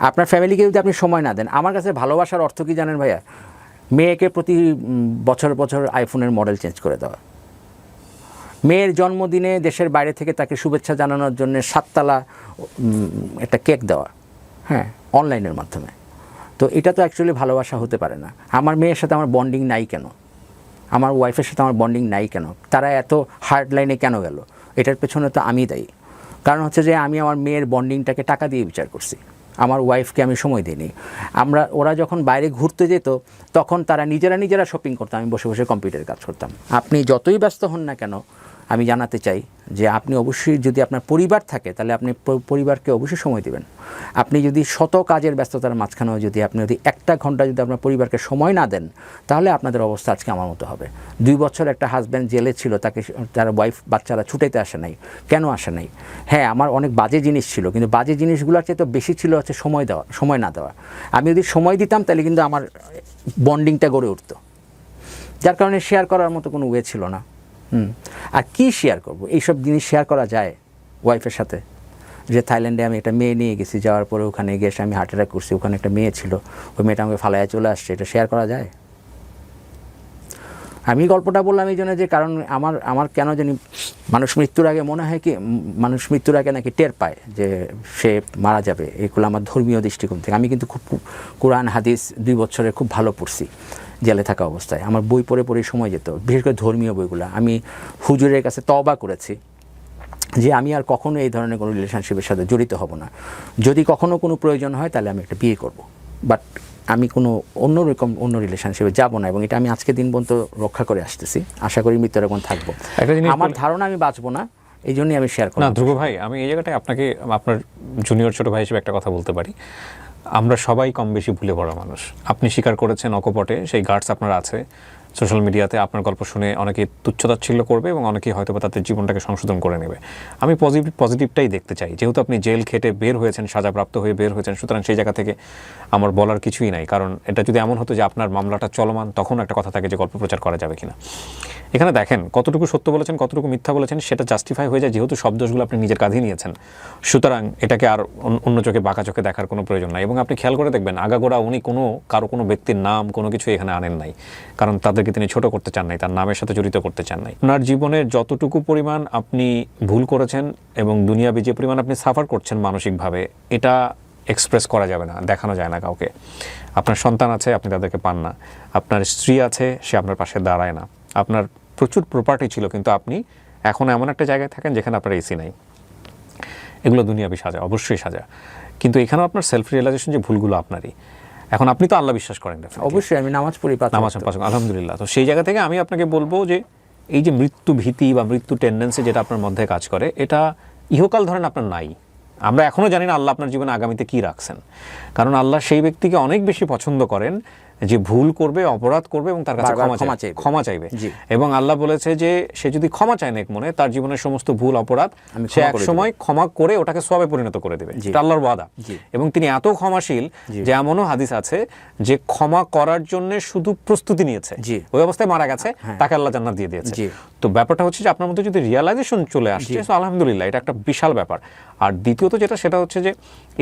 A: আপনার ফ্যামিলিকে যদি আপনি সময় না দেন, আমার কাছে ভালোবাসার অর্থ কি জানেন ভাইয়া? মেয়েকে প্রতি বছর বছর আইফোনের মডেল চেঞ্জ করে দেওয়া, মেয়ের জন্মদিনে দেশের বাইরে থেকে তাকে শুভেচ্ছা জানানোর জন্য 7 তলা একটা কেক দেওয়া, হ্যাঁ, অনলাইনের মাধ্যমে। তো এটা তো অ্যাকচুয়ালি ভালোবাসা হতে পারে না। আমার মেয়ের সাথে আমার বন্ডিং নাই কেন, আমার ওয়াইফের সাথে আমার বন্ডিং নাই কেন, তারা এত হার্ড লাইনে কেন গেল? এটার পেছনে তো আমি দায়ী। কারণ হচ্ছে যে আমি আমার মেয়ের বন্ডিংটাকে টাকা দিয়ে বিচার করছি, আমার ওয়াইফকে আমি সময় দিইনি। ওরা যখন বাইরে ঘুরতে যেত তখন তারা নিজেরা শপিং করতো, আমি বসে বসে কম্পিউটারে কাজ করতাম। আপনি যতই ব্যস্ত হন না কেন, আমি জানাতে চাই যে আপনি অবশ্যই, যদি আপনার পরিবার থাকে তাহলে আপনি পরিবারকে অবশ্যই সময় দিবেন। আপনি যদি শত কাজের ব্যস্ততার মাঝখানেও যদি 1 ঘন্টা যদি আপনার পরিবারকে সময় না দেন, তাহলে আপনাদের অবস্থা আজকে আমার মতো হবে। 2 বছর একটা হাজব্যান্ড জেলে ছিল, তাকে তার ওয়াইফ বাচ্চারা ছুটাইতে আসে নাই, কেন আসে নাই? হ্যাঁ, আমার অনেক বাজে জিনিস ছিল, কিন্তু বাজে জিনিসগুলোর চেয়ে তো বেশি ছিল হচ্ছে সময় না দেওয়া। আমি যদি সময় দিতাম তাহলে কিন্তু আমার বন্ডিংটা গড়ে উঠতো, যার কারণে শেয়ার করার মতো কোনো ওয়ে ছিল না। আর কি শেয়ার করব? এইসব জিনিস শেয়ার করা যায় ওয়াইফের সাথে? যে থাইল্যান্ডে আমি একটা মেয়ে নিয়ে গেছি, যাওয়ার পরে ওখানে গিয়ে আমি হার্ট অ্যাটাক করছি, ওখানে একটা মেয়ে ছিল, ওই মেয়েটা আমাকে ফালাইয়া চলে আসছে, এটা শেয়ার করা যায়? আমি গল্পটা বললাম এই জন্য যে কারণ আমার কেন জানি মানুষ মৃত্যুর আগে মনে হয় কি, মানুষ মৃত্যুর আগে নাকি টের পায় যে সে মারা যাবে। এগুলো আমার ধর্মীয় দৃষ্টিকোণ থেকে। আমি কিন্তু খুব কোরআন হাদিস 2 বছরে খুব ভালো পড়ছি জেলে থাকা অবস্থায়। আমার বই পড়ে সময় যেত, বিশেষ করে ধর্মীয় বইগুলো। আমি হুজুরের কাছে তওবা করেছি যে আমি আর কখনো এই ধরনের কোনো রিলেশনশিপের সাথে জড়িত হব না। যদি কখনো কোনো প্রয়োজন হয় তাহলে আমি একটা বিয়ে করব, বাট আমি কোনো অন্য রিলেশনশিপে যাব না। এবং এটা আমি আজকে দিন পর্যন্ত রক্ষা করে আসতেছি। আশা করি মৃত্যুর এখন থাকবো। আমার ধারণা আমি বাঁচবো না, এই জন্যই আমি শেয়ার করি।
B: না ধ্রুব ভাই, আমি এই জায়গাটায় আপনাকে আপনার জুনিয়র ছোট ভাই হিসেবে একটা কথা বলতে পারি। আমরা সবাই কম বেশি ভুলে পড়া মানুষ। আপনি স্বীকার করেছেন অকপটে, সেই গার্ডস আপনার আছে। সোশ্যাল মিডিয়াতে আপনার গল্প শুনে অনেকে তুচ্ছতাচ্ছিল্য করবে এবং অনেকেই হয়তো বা তাদের জীবনটাকে সংশোধন করে নেবে। আমি পজিটিভটাই দেখতে চাই। যেহেতু আপনি জেল খেটে বের হয়েছেন, সাজাপ্রাপ্ত হয়ে বের হয়েছেন, সুতরাং সেই জায়গা থেকে আমার বলার কিছুই নাই। কারণ এটা যদি এমন হতো যে আপনার মামলাটা চলমান, তখন একটা কথা থাকে যে গল্প প্রচার করা যাবে কিনা। এখানে দেখেন কতটুকু সত্য বলেছেন, কতটুকু মিথ্যা বলেছেন, সেটা জাস্টিফাই হয়ে যায় যেহেতু সব দোষগুলো আপনি নিজের কাঁধে নিয়েছেন। সুতরাং এটাকে আর অন্য চোখে বাঁকা চোখে দেখার কোনো প্রয়োজন নাই। এবং আপনি খেয়াল করে দেখবেন আগাগোড়া উনি কারো কোনো ব্যক্তির নাম কোনো কিছু এখানে আনেন নাই, কারণ তাদেরকে তিনি ছোট করতে চান নাই, তার নামের সাথে জড়িত করতে চান নাই। আপনার জীবনের যতটুকু পরিমাণ আপনি ভুল করেছেন এবং দুনিয়াবি যে পরিমাণ আপনি সাফার করছেন মানসিকভাবে, এটা এক্সপ্রেস করা যাবে না, দেখানো যায় না কাউকে। আপনার সন্তান আছে, আপনি তাদেরকে পান না। আপনার স্ত্রী আছে, সে আপনার পাশে দাঁড়ায় না। আপনার প্রচুর প্রপার্টি ছিল, কিন্তু আপনি এখন এমন একটা জায়গায় থাকেন যেখানে আপনার এসি নাই। এগুলো দুনিয়াবি সাজা, অবশ্যই সাজা, কিন্তু এখানেও আপনার সেলফ রিয়েলাইজেশন যে ভুলগুলো আপনারই। এখন আপনি তো আল্লাহ বিশ্বাস করেন definitely।
A: অবশ্যই আমি নামাজ পড়ি পাঁচ
B: নামাজ
A: ওয়াক্ত।
B: পাঁচ ওয়াক্ত, আলহামদুলিল্লাহ। তো সেই জায়গা থেকে আমি আপনাকে বলবো যে এই যে মৃত্যু ভীতি বা মৃত্যু টেন্ডেন্সি যেটা আপনার মধ্যে কাজ করে, এটা ইহকাল ধরেন আপনার নাই। আমরা এখনো জানি না আল্লাহ আপনার জীবনে আগামীতে কি রাখছেন, কারণ আল্লাহ সেই ব্যক্তিকে অনেক বেশি পছন্দ করেন যে ভুল করবে, অপরাধ করবে এবং তার কাছে
A: বারবার
B: ক্ষমা চাইবে।
A: জি।
B: এবং আল্লাহ বলেছে যে সে যদি ক্ষমা চায় নেক মনে, তার জীবনের সমস্ত ভুল অপরাধ
A: আমি
B: সে
A: ক্ষমা
B: এক
A: করে
B: সময় ক্ষমা করে ওটাকে সওয়াবে পরিণত করে দেবে।
A: জি।
B: এটা আল্লাহর ওয়াদা।
A: জি।
B: এবং তিনি এত ক্ষমাশীল যে এমনও হাদিস আছে যে ক্ষমা করার জন্য শুধু প্রস্তুতি নিয়েছে,
A: জি।
B: ওই অবস্থায় মারা গেছে, তাকে আল্লাহ জান্নাত দিয়ে দিয়েছে।
A: জি।
B: তো ব্যাপারটা হচ্ছে যে আপনার মধ্যে যদি রিয়ালাইজেশন চলে আসছে, তো আলহামদুলিল্লাহ, এটা একটা বিশাল ব্যাপার। আর দ্বিতীয়ত যেটা, সেটা হচ্ছে যে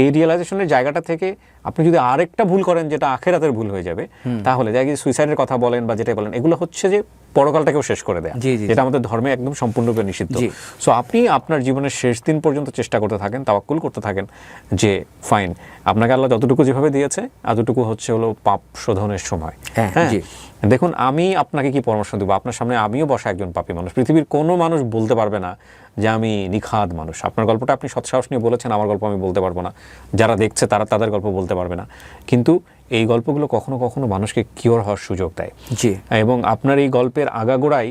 B: এই রিয়ালাইজেশনের জায়গাটা থেকে আপনি যদি আরেকটা ভুল করেন যেটা আখেরাতের ভুল হয়ে যাবে, তাহলে যাই সুইসাইডের কথা বলেন বা যেটাই বলেন, এগুলো হচ্ছে যে পরকালটাকেও শেষ করে দেয়,
A: জি, জি,
B: যেটা আমাদের ধর্মে একদম সম্পূর্ণরূপে নিষিদ্ধ।
A: জি।
B: সো আপনি আপনার জীবনের শেষ দিন পর্যন্ত চেষ্টা করতে থাকেন, তাওয়াক্কুল করতে থাকেন যে ফাইন, আপনাকে আল্লাহ যতটুকু যেভাবে দিয়েছে এতটুকু হচ্ছে হলো পাপ শোধনের সময়।
A: হ্যাঁ, জি।
B: দেখুন, আমি আপনাকে কি পরামর্শ দেব, আপনার সামনে আমিও বসা একজন পাপী মানুষ। পৃথিবীর কোনো মানুষ বলতে পারবে না যে আমি নিখাদ মানুষ। আপনার গল্পটা আপনি সৎসাহস নিয়ে বলেছেন, আমার গল্প আমি বলতে পারবো না, যারা দেখছে তারা তাদের গল্প বলতে পারবে না, কিন্তু এই গল্পগুলো কখনো কখনো মানুষকে কিওর হওয়ার সুযোগ দেয়।
A: জি।
B: এবং আপনার এই গল্পের আগাগোড়াই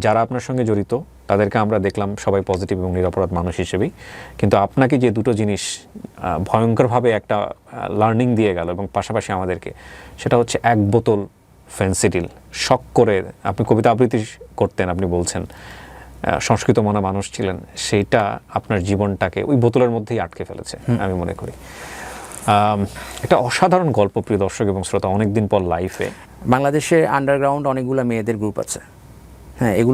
B: যারা আপনার সঙ্গে জড়িত তাদেরকে আমরা দেখলাম সবাই পজিটিভ এবং নিরপরাধ মানুষ হিসেবেই, কিন্তু আপনাকে যে দুটো জিনিস ভয়ঙ্করভাবে একটা লার্নিং দিয়ে গেল এবং পাশাপাশি আমাদেরকে, সেটা হচ্ছে 1 বোতল ফেন্সিডিল শক করে আপনি কবিতা আবৃত্তি করতেন, আপনি বলছেন সংস্কৃত মনা মানুষ ছিলেন, সেইটা আপনার জীবনটাকে ওই বোতলের মধ্যেই আটকে ফেলেছে আমি মনে করি। একটা অসাধারণ গল্প, প্রিয় দর্শক এবং শ্রোতা, অনেকদিন পর লাইফে।
A: বাংলাদেশে আন্ডারগ্রাউন্ড অনেকগুলো মেয়েদের গ্রুপ আছে, হ্যাঁ, এগুলো